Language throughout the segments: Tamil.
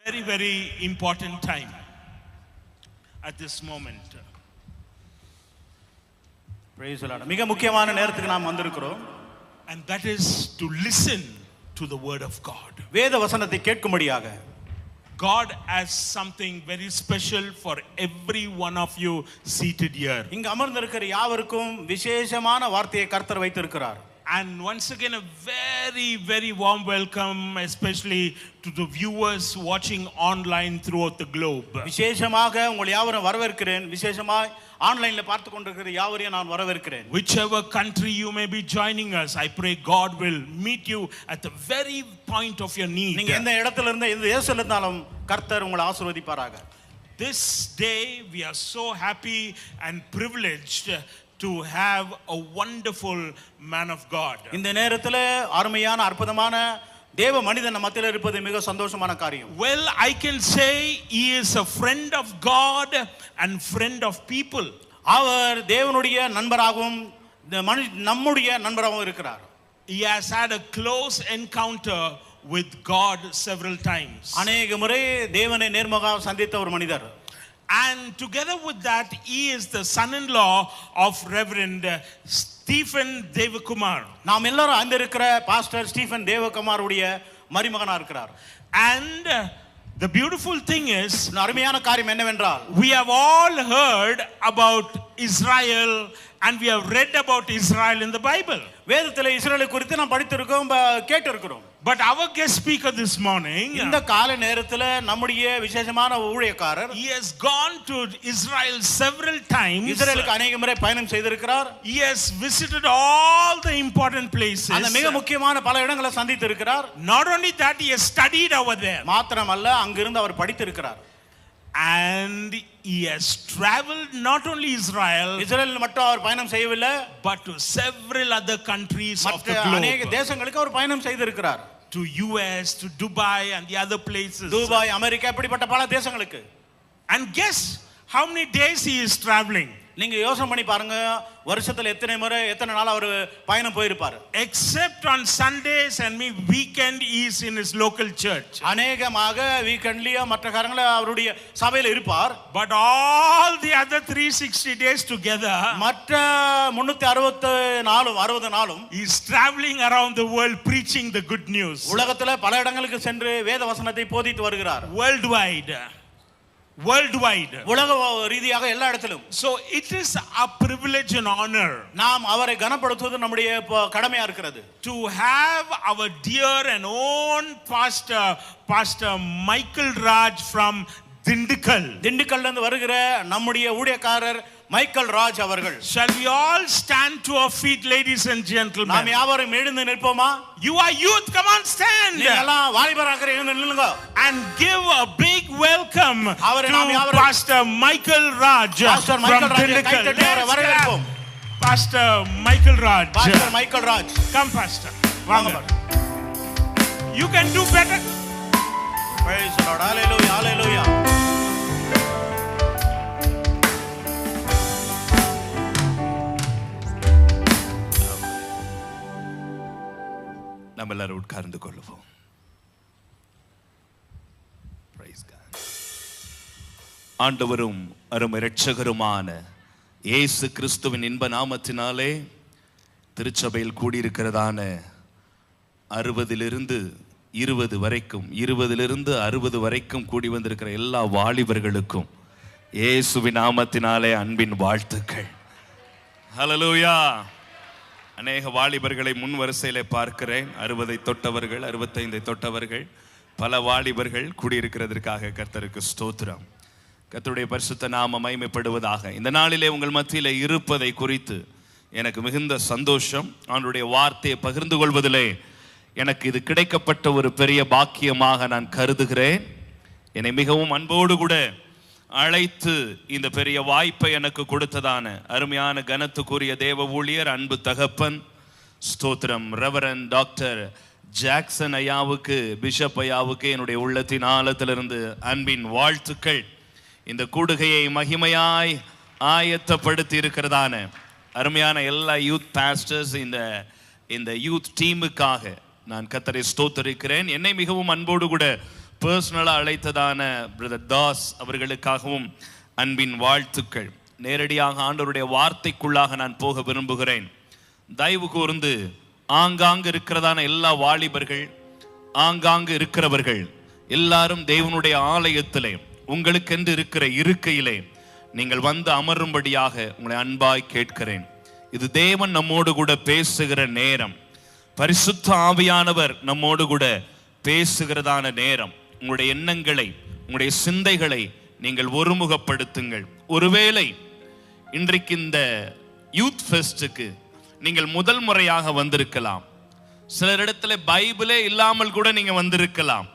Very, very important time at this moment. Praise the Lord. மிக முக்கியமான நேரத்துக்கு நாம் வந்திருக்கிறோம். And that is to listen to the word of God. வேத வசனத்தை கேட்கும்படியாக. God has something very special for every one of you seated here. இங்க அமர்ந்திருக்கிற யாவருக்கும் விசேஷமான வார்த்தையை கர்த்தர் வைத்திருக்கிறார். And once again, a very, very warm welcome, especially to the viewers watching online throughout the globe. விசேஷமாக உங்களை யாவரும் வரவேற்கிறேன். விசேஷமாய் ஆன்லைன்ல பார்த்து கொண்டிருக்கிற யாவரையும் நான் வரவேற்கிறேன். Whichever country you may be joining us, I pray God will meet you at the very point of your need. நீங்க எந்த இடத்துல இருந்து எந்த தேசத்துல இருந்தாலும் கர்த்தர் உங்களை ஆசீர்வதிப்பாராக. This day we are so happy and privileged to have a wonderful man of God. இந்த நேரத்துல அருமையான அற்புதமான தேவ மனிதன் நம்ம மத்தியில இருப்பது மிக சந்தோஷமான காரியம். Well, I can say he is a friend of God and friend of people. அவர் தேவனுடைய நண்பராகவும் நம்முடைய நண்பராகவும் இருக்கிறார். He has had a close encounter with God several times. அநேக முறை தேவனை நேர்முகமாக சந்தித்த ஒரு மனிதர். And together with that, he is the son-in-law of Reverend Stephen Devakumar. நாம் எல்லாரும் அந்த இருக்கிற பாஸ்டர் ஸ்டீஃபன் தேவகுமார் உடைய மருமகனா இருக்கிறார். And the beautiful thing is, அருமையான காரியம் என்னவென்றால், we have all heard about Israel and we have read about Israel in the Bible. வேதத்திலே இஸ்ரவேலை குறித்து நாம் படித்திருக்கோம், கேட்டிருக்கிறோம். But our guest speaker this morning, இந்த காலை நேரத்துல நம்முடைய விசேஷமான ஊழியக்காரர், he has gone to Israel several times. இஸ்ரவேலுக்கு அநேக முறை பயணம் செய்திருக்கிறார். He has visited all the important places. அந்த மிக முக்கியமான பல இடங்களை சந்தித்திருக்கிறார். Not only that, he has studied over there. மாத்திரமல்ல, அங்கிருந்து அவர் படித்திருக்கிறார். And he has traveled not only Israel, இஸ்ரவேல் மட்டும் அவர் பயணம் செய்யவில்லை, but to several other countries of the globe. அநேக தேசங்களுக்கு அவர் பயணம் செய்திருக்கிறார். To US, to Dubai and the other places. Dubai, America, இப்படிப்பட்ட பல தேசங்களுக்கு. And guess how many days he is traveling? நீங்க யோசனை பண்ணி பாருங்க, வருஷத்துல எத்தனை முறை எத்தனை நாள் அவர் பயணம் போயிருப்பார். Except on Sundays and weekend he is in his local church. அநேகமாக வீக்கெண்ட்லயே மற்ற காரியங்கள அவருடைய சபையில இருப்பார். But all the other 360 days together, மற்ற 360 நாளும் he is traveling around the world preaching the good news. உலகத்துல பல இடங்களுக்கு சென்று வேத வசனத்தை போதித்து வருகிறார். Worldwide, உலக ரீதியாக எல்லா இடத்திலும். So it is a privilege and honor, நாம் அவரை கனப்படுத்துவது நம்முடைய கடமையா இருக்கிறது. To have our dear and own pastor Michael Raj from திண்டுக்கல்ல இருந்து வருகிற நம்முடைய ஊழியக்காரர் மைக்கேல் ராஜ் அவர்கள். Shall we all stand to our feet, ladies and gentlemen? நாம் யாவரும் எழுந்து நிற்போமா? You are youth, come on, stand. நீங்க எல்லாம் வாலிபராக எழுந்து நில்லுங்க. And give a big welcome to Pastor Michael Raj from Dindigul. வரவேற்போம். Pastor Michael Raj. Pastor Michael Raj. Come, Pastor. வாங்க. You can do better. Praise the Lord. Hallelujah. Hallelujah. நம்ம எல்லாரும் உட்கார்ந்து கொள்வோம். ஆண்டவரும் அருமை இரட்சகருமான இயேசு கிறிஸ்துவின் இன்ப நாமத்தினாலே திருச்சபையில் கூடியிருக்கிறதான 60 வரைக்கும் 60 வரைக்கும் கூடி வந்திருக்கிற எல்லா வாலிபர்களுக்கும் இயேசுவின் நாமத்தினாலே அன்பின் வாழ்த்துக்கள். ஹல்லேலூயா. அநேக வாலிபர்களை முன் வரிசையிலே பார்க்கிறேன். 60 தொட்டவர்கள், 65 தொட்டவர்கள், பல வாலிபர்கள் கூடியிருக்கிறதற்காக கர்த்தருக்கு ஸ்தோத்திரம். கர்த்தருடைய பரிசுத்த நாமம் மகிமைப்படுவதாக. இந்த நாளிலே உங்கள் மத்தியிலே இருப்பதை குறித்து எனக்கு மிகுந்த சந்தோஷம். அவனுடைய வார்த்தையை பகிர்ந்து கொள்வதிலே எனக்கு இது கிடைக்கப்பட்ட ஒரு பெரிய பாக்கியமாக நான் கருதுகிறேன். என்னை மிகவும் அன்போடு கூட அழைத்து இந்த பெரிய வாய்ப்பை எனக்கு கொடுத்ததான அருமையான கனத்துக்குரிய தேவ ஊழியர் அன்பு தகப்பன் ஸ்தோத்திரம் ரெவரண்ட் டாக்டர் ஜாக்சன் ஐயாவுக்கு, பிஷப் ஐயாவுக்கு என்னுடைய உள்ளத்தின் ஆழத்திலிருந்து அன்பின் வாழ்த்துக்கள். இந்த கூடுகையை மகிமையாய் ஆயத்தப்படுத்தி இருக்கிறதான அருமையான எல்லா யூத் பாஸ்டர்ஸ், இந்த யூத் டீமுக்காக நான் கர்த்தரை ஸ்தோத்திரிக்கிறேன். என்னை மிகவும் அன்போடு கூட பர்சனலாக அழைத்ததான பிரதர் தாஸ் அவர்களுக்காகவும் அன்பின் வாழ்த்துக்கள். நேரடியாக ஆண்டவருடைய வார்த்தைக்குள்ளாக நான் போக விரும்புகிறேன். தயவு கூர்ந்து ஆங்காங்கு இருக்கிறதான எல்லா வாலிபர்கள், ஆங்காங்கு இருக்கிறவர்கள் எல்லாரும் தேவனுடைய ஆலயத்திலே உங்களுக்கென்று இருக்கிற இருக்கையிலே நீங்கள் வந்து அமரும்படியாக உங்களை அன்பாய் கேட்கிறேன். இது தேவன் நம்மோடு கூட பேசுகிற நேரம். பரிசுத்த ஆவியானவர் நம்மோடு கூட பேசுகிறதான நேரம். உங்களுடைய எண்ணங்களை, உங்களுடைய சிந்தைகளை நீங்கள் ஒருமுகப்படுத்துங்கள். ஒருவேளை இன்றைக்கு இந்த யூத் ஃபெஸ்டுக்கு நீங்கள் முதல் முறையாக வந்திருக்கலாம். சிலரிடத்துல பைபிளே இல்லாமல் கூட நீங்க வந்திருக்கலாம்.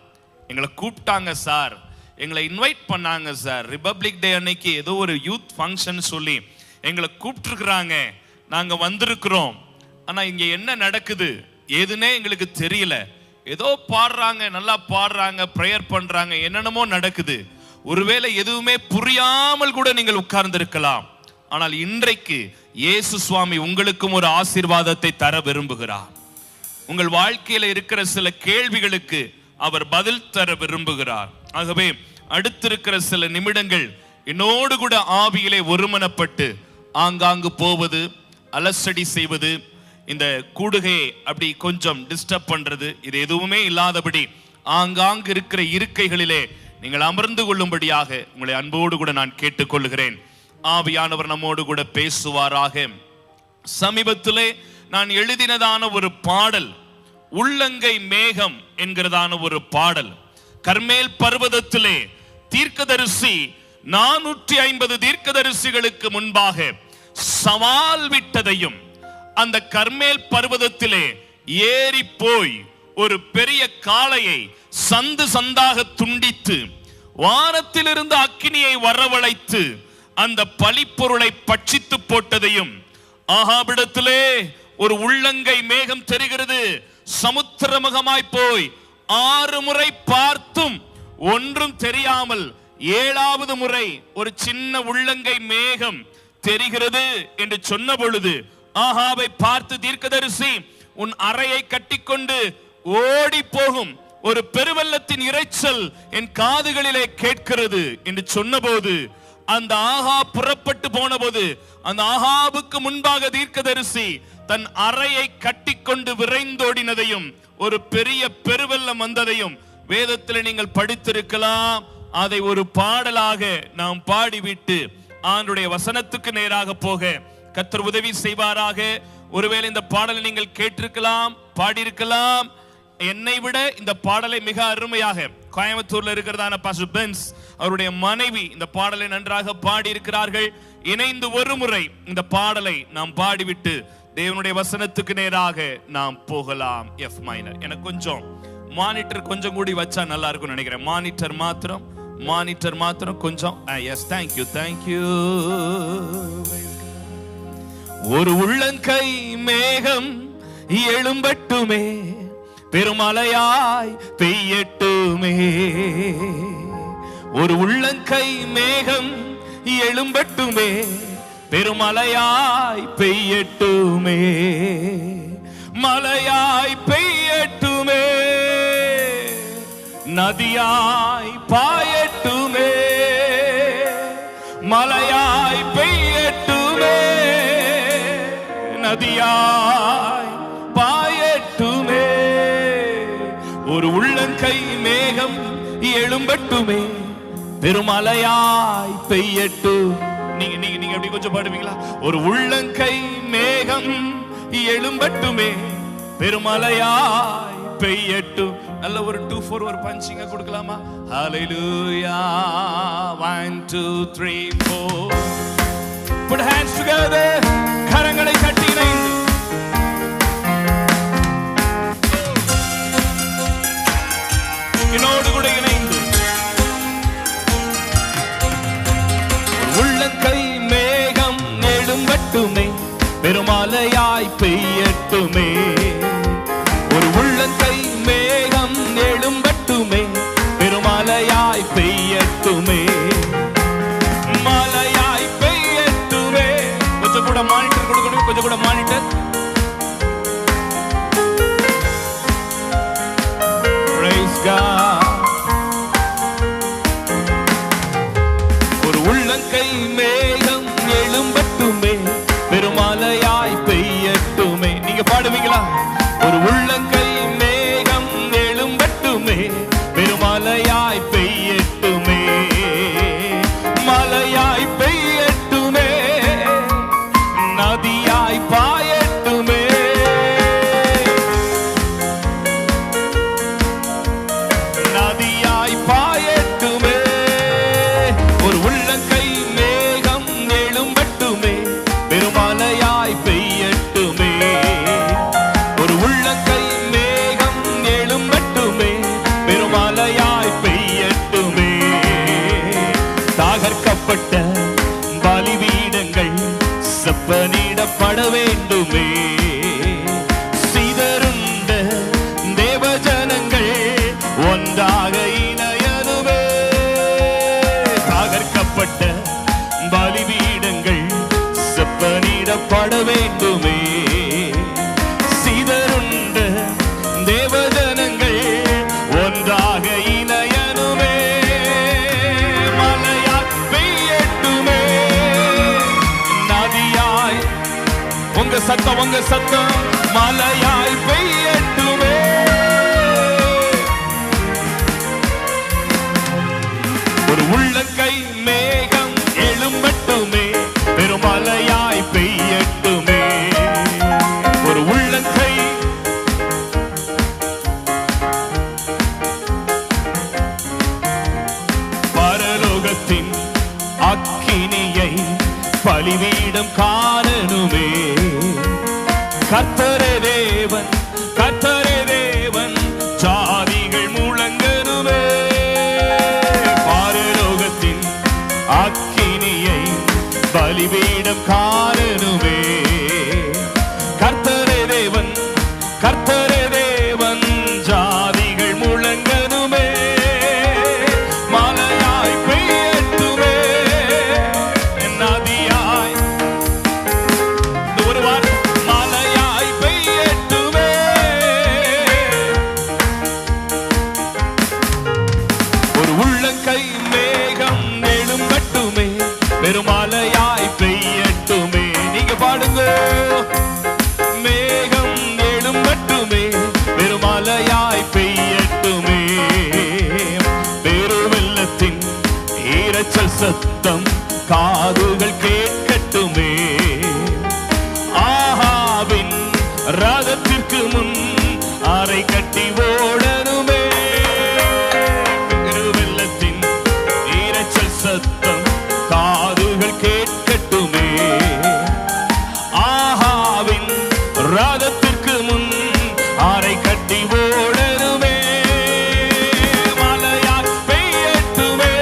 எங்களை கூப்பிட்டாங்க சார், எங்களை இன்வைட் பண்ணாங்க சார், ரிபப்ளிக் டே அன்னைக்கு ஏதோ ஒரு யூத் ஃபங்க்ஷன் சொல்லி எங்களை கூப்பிட்டுருக்குறாங்க, நாங்க வந்திருக்கிறோம். ஆனா இங்க என்ன நடக்குது ஏதுன்னே எங்களுக்கு தெரியல. ஏதோ பாடுறாங்க, நல்லா பாடுறாங்க, ப்ரேயர் பண்றாங்க, என்னென்னமோ நடக்குது. ஒருவேளை எதுவுமே புரியாமல் கூட நீங்கள் உட்கார்ந்திருக்கலாம். ஆனால் இன்றைக்கு இயேசு சுவாமி உங்களுக்கும் ஒரு ஆசீர்வாதத்தை தர விரும்புகிறார். உங்கள் வாழ்க்கையில இருக்கிற சில கேள்விகளுக்கு அவர் பதில் தர விரும்புகிறார். ஆகவே அடுத்திருக்கிற சில நிமிடங்கள் என்னோடு கூட ஆவியிலே ஒருமனப்பட்டு ஆங்காங்கு போவது, அலசடி செய்வது, இந்த கூடுகையை அப்படி கொஞ்சம் டிஸ்டர்ப் பண்றது, இது எதுவுமே இல்லாதபடி ஆங்காங்கு இருக்கிற இருக்கைகளிலே நீங்கள் அமர்ந்து கொள்ளும்படியாக உங்களை அன்போடு கூட நான் கேட்டுக்கொள்கிறேன். ஆவியானவர் நம்மோடு கூட பேசுவாராக. சமீபத்திலே நான் எழுதினதான ஒரு பாடல், உள்ளங்கை மேகம் என்கிறதான ஒரு பாடல். கர்மேல் பர்வதத்திலே தீர்க்கதரிசி 450 தீர்க்கதரிசிகளுக்கு முன்பாக சவால் விட்டதையும், அந்த கர்மேல் பர்வதத்திலே ஏறி போய் ஒரு பெரிய காளையை சந்து சந்தாக துண்டித்து வானத்திலிருந்து அக்கினியை வரவழைத்து அந்த பலிப்பொருளை பட்சித்து போட்டதையும், ஆகாபிடத்திலே ஒரு உள்ளங்கை மேகம் தெரிகிறது, சமுத்திரமுகமாய் போய் 6 முறை பார்த்தும் ஒன்றும் தெரியாமல் 7வது முறை ஒரு சின்ன உள்ளங்கை மேகம் தெரிகிறது என்று சொன்ன பொழுது ஆகாபை பார்த்து தீர்க்கதரிசி, உன் அறையை கட்டிக்கொண்டு ஓடி போகும் ஒரு பெருவெள்ளத்தின் இரைச்சல் என் காதுகளிலே கேட்கிறது என்று சொன்னபோது, அந்த ஆகாப் புறப்பட்டு போன போது அந்த ஆகாபுக்கு முன்பாக தீர்க்கதரிசி தன் அறையை கட்டிக்கொண்டு விரைந்தோடினதையும், ஒரு பெரிய பெருவெள்ளம் வந்ததையும் வேதத்தில் நீங்கள் படித்திருக்கலாம். அதை ஒரு பாடலாக நாம் பாடிவிட்டு ஆண்டுடைய வசனத்துக்கு நேராக போக கர்த்தர் உதவி செய்வாராக. ஒருவேளை இந்த பாடலை நீங்கள் கேட்டிருக்கலாம், பாடியிருக்கலாம். என்னை விட இந்த பாடலை மிக அருமையாக கோயம்புத்தூர்ல இருக்கிறதான பாஸ்டர் பென்ஸ் அவருடைய மனைவி இந்த பாடலை நன்றாக பாடி இருக்கிறார்கள். இணைந்து ஒரு முறை இந்த பாடலை நாம் பாடிவிட்டு தேவனுடைய வசனத்துக்கு நேராக நாம் போகலாம். F minor. எனக்கு கொஞ்சம் மானிட்டர் கொஞ்சம் கூடி வச்சா நல்லா இருக்கும் நினைக்கிறேன். மானிட்டர் மாத்திரம் கொஞ்சம். Yes, thank you thank you. ஒரு உள்ளங்கை மேகம் எழும்பட்டுமே, பெருமழையாய் பெய்யட்டுமே. ஒரு உள்ளங்கை மேகம் எழும்பட்டுமே, பெருமழையாய் பெய்யட்டுமே, மழையாய் பெய்யட்டுமே, நதியாய் பாயட்டுமே, மழையாய் பெய்யட்டுமே, நதியாய் பாயட்டுமே. ஒரு உள்ளங்கை மேகம் எழும்பட்டுமே, பெருமழையாய் பெய்யட்டும். நீங்க எப்படி கொஞ்சம் பாடுவீங்களா? ஒரு உள்ளங்கை மேகம் எழும்பட்டுமே, பெருமழையாய் பெய்யட்டும். நல்ல ஒரு 2-4 ஒரு பஞ்சிங்க கொடுக்கலாமா? ஹalleluya. 1 2 3 4. Put hands together. கரங்களை தட்டி இணைந்து என்னோடு கூட இணைந்து உள்ளங்கை மேகம் எழும்பட்டுமே, பெருமழையாய் பெய்யட்டுமே. ஒரு உள்ளங்கை மேகம் எழும்பட்டுமே, பெருமழையாய் பெய்யட்டுமே, மழையாய் பெய்யட்டுமே. கொஞ்சம் கூட மானிட்டர் கொடுக்கணும், கொஞ்சம் கூட பட வேண்டுமே. சிதறுண்ட தேவஜனங்கள் ஒன்றாக இணையனுமே. மலையாய் பெய்யட்டுமே, நதியாய் உங்க சத்தம் மலையாய் பெய்யட்டுமே. ஒரு உள்ளங்கை மேகம் எழும்பட்டுமே, பெருமலையாய் பெய்யட்டுமே. ஒரு உள்ளங்கை பரலோகத்தின் அக்கினியை பலிபீடம் காணனுமே. கர்த்தரே தேவன், கர்த்தரே தேவன், ஜாதிகள் முழங்கனுமே. பரலோகத்தின் அக்கினியை பலிபீடம் காணனுமே. கர்த்தரே தேவன், கர்த்தரே தேவன், ஜாதிகள் முழங்கனுமே. மலையாய் பெய்யட்டுமே, நதியாய் ஒரு வாரம் மலையாய் பெய்யட்டுமே. ஒரு உள்ளங்கை மேகம் எழும்பட்டுமே, பெருமலையாய் பெய்யட்டுமே. நீங்க பாடுங்க. மேகம் எழும்பட்டுமே, பெருமலையாய் பெய்யட்டுமே. பெருவெள்ளத்தின் ஈரச்சல் சத்தம் காதுகள் கேட்கட்டுமே. ஆஹாவின் ரதத்திற்கு முன் அறை கட்டி ஓடனுமே. பெருவெள்ளத்தின் ஈரச்சல் சத்தம் காதுகள் கேட்கட்டுமே. ஆஹாவின் ரதத்திற்கு முன் அறை கட்டி ஓடனுமே. மலையாய் பெய்யட்டுமே,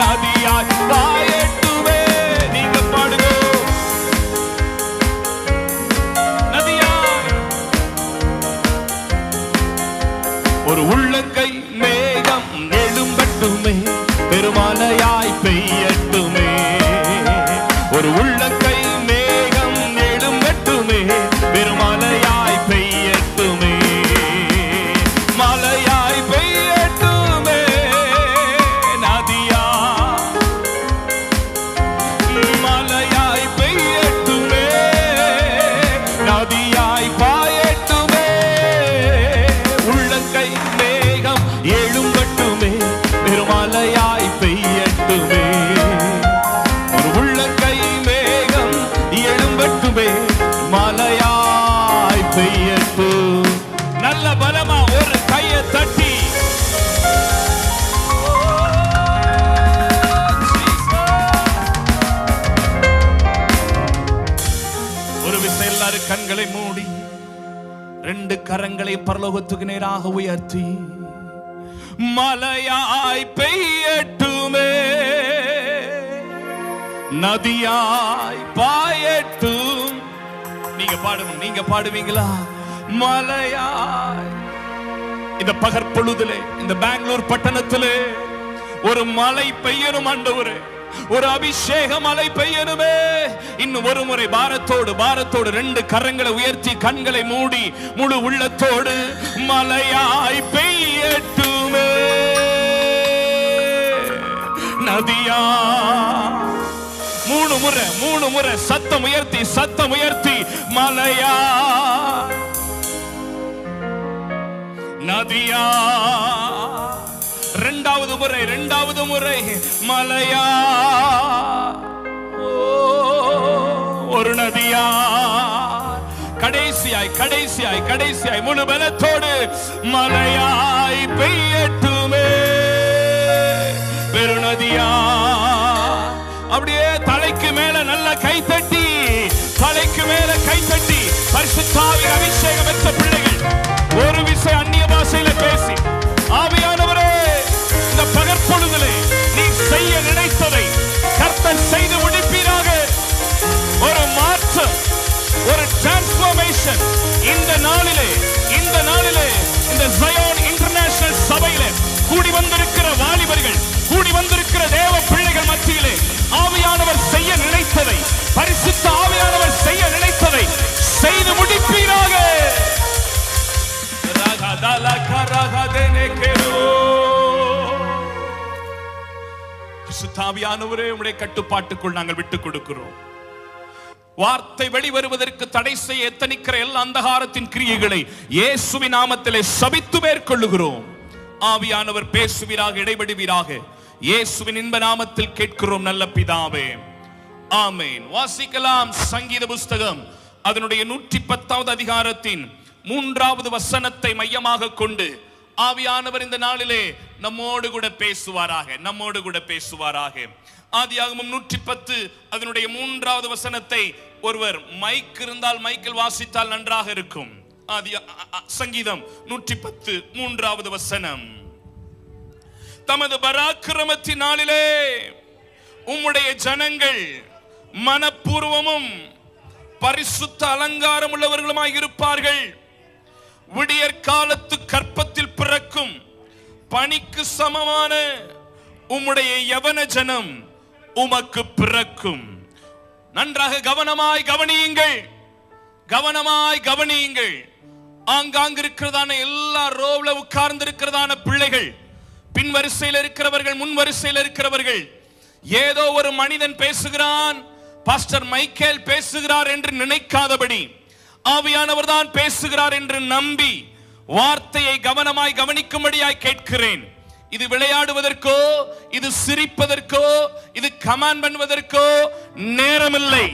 நதியாய் பாயட்டுமே. நீங்க பாடுங்க. நதியாய் ஒரு உள்ளங்கை மேகம் எழும்பட்டுமே, பெருமலையாய் பெய்யட்டுமே. ஒரு உள்ளங்கை மேகம் எழும்பட்டுமே, பெருமலையாய் பெய்யட்டுமே. மலையாய் பெய்யட்டுமே, நதியா மலையாய் பெய்யட்டுமே, நதியாய் பாயட்டுமே. உள்ளங்கை மேகம் எழும்பட்டுமே, பெருமலையாய் பெய்யட்டுமே. ஒரு உள்ளங்கை மேகம் எழும்பட்டுமே, மலையாய் பெய்யட்டும். நல்ல பலமா ஒரு கையை தட்டி ஒரு விசை எல்லாரும் கண்களை மூடி ரெண்டு கரங்களை பரலோகத்துக்கு நேராக உயர்த்தி மலையாய் பெய்யட்டுமே, நதியாய் பாயட்டும். நீங்க பாடுவீங்களா? மலையாய். இந்த பகற்பொழுதிலே இந்த பெங்களூர் பட்டணத்திலே ஒரு மழை பெய்யணும் ஆண்டவரே, ஒரு அபிஷேக மழை பெய்யணுமே. இன்னும் ஒரு முறை பாரத்தோடு ரெண்டு கரங்களை உயர்த்தி கண்களை மூடி முழு உள்ளத்தோடு மலையாய் பெய்யட்டுமே, நதியா. மூணு முறை சத்தம் உயர்த்தி மலையா, நதியா. இரண்டாவது முறை மலையா, ஒரு நதியா. கடைசியாய் முழு பலத்தோடு மலையாய் பெய்யட்டுமே, பெருநதியா. அப்படியே தலைக்கு மேல நல்ல கைத்தட்டி பரிசுத்தாவின் அபிஷேகம் பெற்ற பிள்ளைகள் ஒரு விசை அந்நிய பாஷையில பேசி, ஆவியானவரே இந்த பகற்பொழுதிலே நீ செய்ய நினைத்ததை கர்த்தர் செய்து முடிப்பீராக. ஒரு மாற்றம், ஒரு டிரான்ஸ்ஃபர்மேஷன் இந்த நாளிலே இந்த ஜயோன் இன்டர்நேஷனல் சபையிலே கூடி வந்திருக்கிற வாலிபர்கள், கூடி வந்திருக்கிற தேவ பிள்ளைகள் மத்தியிலே ஆவியானவர் செய்ய நினைத்ததை பரிசுத்த பரிசுத்த ஆவியானவரே, உம்முடைய கட்டுப்பாட்டுக்குள் நாங்கள் விட்டுக் கொடுக்கிறோம். வார்த்தை வெளிவருவதற்கு தடை செய்ய எத்தனிக்கிற எல்லா அந்தகாரத்தின் கிரியைகளை இயேசுவின் நாமத்திலே சபித்து மேற்கொள்ளுகிறோம். ஆவியானவர் பேசுவீராக, இடைபடுவீராக. இயேசுவின் இன்ப நாமத்தில் கேட்கிறோம் நல்ல பிதாவே, ஆமென். வாசிக்கலாம் சங்கீத புஸ்தகம் அதனுடைய 110வது அதிகாரத்தின் 3வது வசனத்தை மையமாக கொண்டு ஆவியானவர் இந்த நாளிலே நம்மோடு கூட பேசுவாராக. ஆதியாகமம் 110 அதனுடைய 3வது வசனத்தை ஒருவர் மைக் இருந்தால் மைக்கில் வாசித்தால் நன்றாக இருக்கும். சங்கீதம் 110 3வது வசனம். தமது பராக்கிரமத்தின் நாளிலே உம்முடைய ஜனங்கள் மனப்பூர்வமும் பரிசுத்த அலங்காரம் உள்ளவர்களுமாய் இருப்பார்கள். விடியற் காலத்து கற்பத்தில் பிறக்கும் பனிக்கு சமமான உம்முடைய யவன ஜனம் உமக்கு பிறக்கும். நன்றாக கவனமாய் கவனியுங்கள். ஆங்காங்கு இருக்கிறதான எல்லா ரோவ்ல உட்கார்ந்து இருக்கிறதான பிள்ளைகள், பின் வரிசையில் இருக்கிறவர்கள், முன் வரிசையில் இருக்கிறவர்கள், ஏதோ ஒரு மனிதன் பேசுகிறான், பாஸ்டர் மைக்கேல் பேசுகிறார் என்று நினைக்காதபடி ஆவியானவர் தான் பேசுகிறார் என்று நம்பி வார்த்தையை கவனமாய் கவனிக்கும்படியாய் கேட்கிறேன். இது விளையாடுவதற்கோ, இது சிரிப்பதற்கோ, இது கமாண்ட் பண்ணுவதற்கோ நேரமில்லை.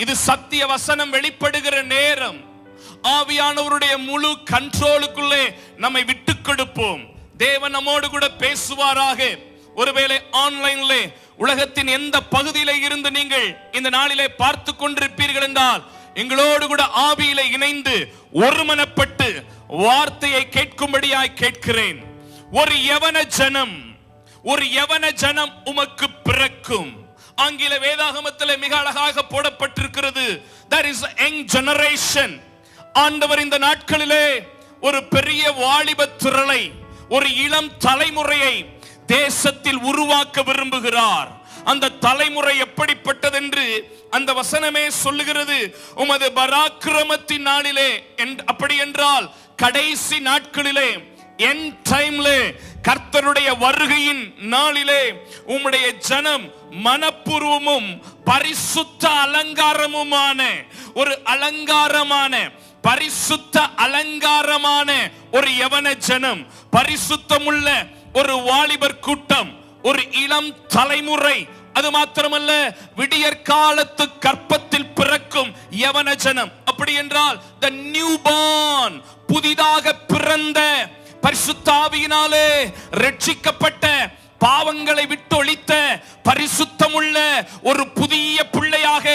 இது சத்திய வசனம் வெளிப்படுகிற நேரம். ஆவியானவருடைய முழு கண்ட்ரோலுக்குள்ளே நம்மை விட்டுக் கொடுப்போம். தேவன் நம்மோடு கூட பேசுவாராக. ஒருவேளை ஆன்லைன்ல உலகத்தின் எந்த பகுதியில இருந்து நீங்கள் இந்த நாளிலே பார்த்து கொண்டிருப்பீர்கள் என்றால், எங்களோடு கூட ஆவியில இணைந்து ஒருமனப்பட்டு வார்த்தையை கேட்கும்படியாய் கேட்கிறேன். ஒரு யவன ஜனம் உமக்கு பிறக்கும். ஆங்கில வேதாகமத்தில் மிக அழகாக போடப்பட்டிருக்கிறது, there is a young generation. ஆண்டவர் இந்த நாட்களிலே ஒரு பெரிய வாலிப திரளை, ஒரு இளம் தலைமுறையை தேசத்தில் உருவாக்க விரும்புகிறார். அந்த தலைமுறை எப்படிப்பட்டது என்று அந்த வசனமே சொல்லுகிறது. உமது பராக்கிரமத்தின் நாளிலே, அப்படி என்றால் கடைசி நாட்களிலே, எண்ட் டைம்லே, கர்த்தருடைய வருகையின் நாளிலே உம்முடைய ஜனம் மனப்பூர்வமும் பரிசுத்த அலங்காரமுமான ஒரு பரிசுத்த அலங்காரமான ஒரு யவன ஜனம், பரிசுத்தமுள்ள ஒரு வாலிபர் கூட்டம், ஒரு இளம் தலைமுறை. அது மாத்திரமல்ல, விடியற் காலத்து கற்பத்தில் பிறக்கும் யவன ஜனம். அப்படி என்றால் the newborn, புதிதாக பிறந்த, பரிசுத்த ஆவியினாலே ரட்சிக்கப்பட்ட, பாவங்களை விட்டு ஒழித்த, பரிசுத்தமுள்ள ஒரு புதிய பிள்ளையாக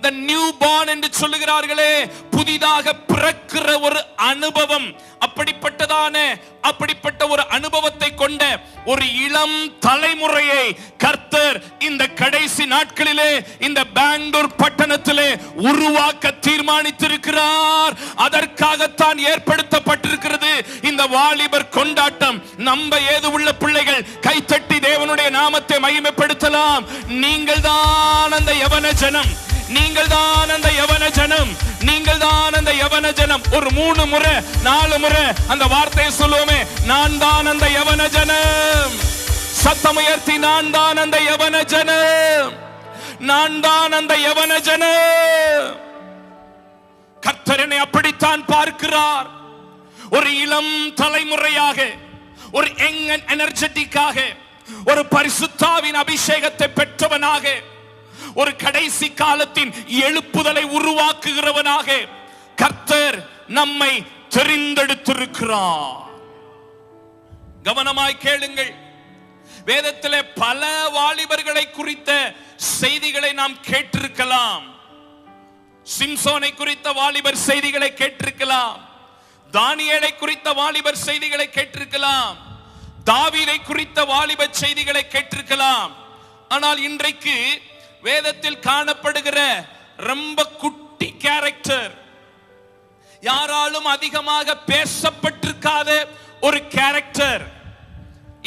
the newborn என்று சொல்லுகிறார்களே, புதிதாக பிறக்கிற ஒரு அனுபவம். அப்படிப்பட்ட ஒரு அனுபவத்தை கொண்ட ஒரு இளம் தலைமுறையை கர்த்தர் இந்த கடைசி நாட்களிலே இந்த பெங்களூர் பட்டணத்திலே உருவாக்க தீர்மானித்திருக்கிறார். அதற்காகத்தான் ஏற்படுத்தப்பட்டிருக்கிறது இந்த வாலிபர் கொண்டாட்டம். நம்ப ஏது உள்ள பிள்ளைகள் கைத்தட்டி தேவனுடைய நாமத்தை மகிமைப்படுத்தலாம். நீங்கள் தான் அந்த யவன ஜனம், நீங்கள் தான் அந்த யவன ஜனம், நீங்கள் தான் அந்த யவன ஜனம். ஒரு 3 முறை 4 முறை அந்த வார்த்தையை சொல்லுவோமே, நான் தான் அந்த யவன ஜனம். சத்தம் உயர்த்தி, நான் தான் அந்த யவன ஜனம், நான் தான் அந்த யவன ஜனம். கர்த்தர் என்னை அப்படித்தான் பார்க்கிறார். ஒரு இளம் தலைமுறையாக, ஒரு யங் அண்ட் எனர்ஜெட்டிக்காக, ஒரு பரிசுத்தாவின் அபிஷேகத்தை பெற்றவனாக, ஒரு கடைசி காலத்தின் எழுப்புதலை உருவாக்குகிறவனாக கர்த்தர் நம்மை தெரிந்தெடுத்திருக்கிறார். கவனமாய் கேளுங்கள். வேதத்திலே பல வாலிபர்களை குறித்த செய்திகளை நாம் கேட்டிருக்கலாம். சிம்சோனை குறித்த வாலிபர் செய்திகளை கேட்டிருக்கலாம். தானியேலை குறித்த வாலிபர் செய்திகளை கேட்டிருக்கலாம். தாவீதை குறித்த வாலிபர் செய்திகளை கேட்டிருக்கலாம். ஆனால் இன்றைக்கு வேதத்தில் காணப்படுகிற ரொம்ப குட்டி கேரக்டர், யாராலும் அதிகமாக பேசப்பட்டிருக்காத ஒரு கேரக்டர்,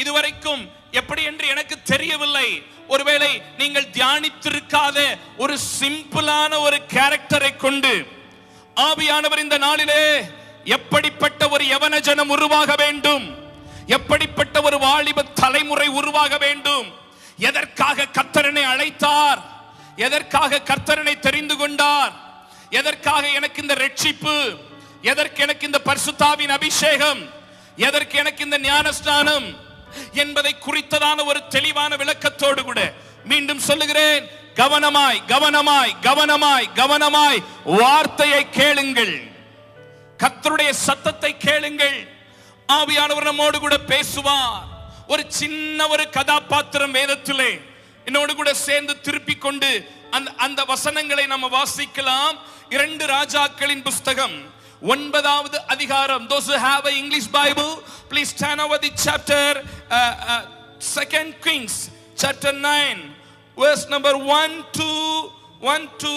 இதுவரைக்கும் எப்படி என்று எனக்கு தெரியவில்லை. ஒருவேளை நீங்கள் தியானித்திருக்காத ஒரு சிம்பிளான ஒரு கேரக்டரை கொண்டு ஆவியானவர் இந்த நாளிலே எப்படிப்பட்ட ஒரு யவன ஜனம் உருவாக வேண்டும், எப்படிப்பட்ட ஒரு வாலிப தலைமுறை உருவாக வேண்டும், எதற்காக கர்த்தரனை அழைத்தார், எதற்காக கர்த்தரனை தெரிந்து கொண்டார், எதற்காக எனக்கு இந்த ரட்சிப்பு, எதற்கு எனக்கு இந்த பரிசுத்தாவின் அபிஷேகம், எதற்கு எனக்கு இந்த ஞானஸ்நானம் என்பதை குறித்ததான ஒரு தெளிவான விளக்கத்தோடு கூட மீண்டும் சொல்லுகிறேன், கவனமாய் கவனமாய் கவனமாய் கவனமாய் வார்த்தையை கேளுங்கள், கர்த்தருடைய சத்தத்தை கேளுங்கள். ஆவியானவர் நம்மோடு கூட பேசுவார். ஒரு சின்ன ஒரு கதாபாத்திரம் வேதத்திலே என்னோடு கூட சேர்ந்து திருப்பிக் கொண்டு அந்த வசனங்களை நம்ம வாசிக்கலாம். 2 ராஜாக்களின் புஸ்தகம் 9வது அதிகாரம். Those who have an English Bible, please turn over the chapter 2 Kings chapter 9 verse number 1 to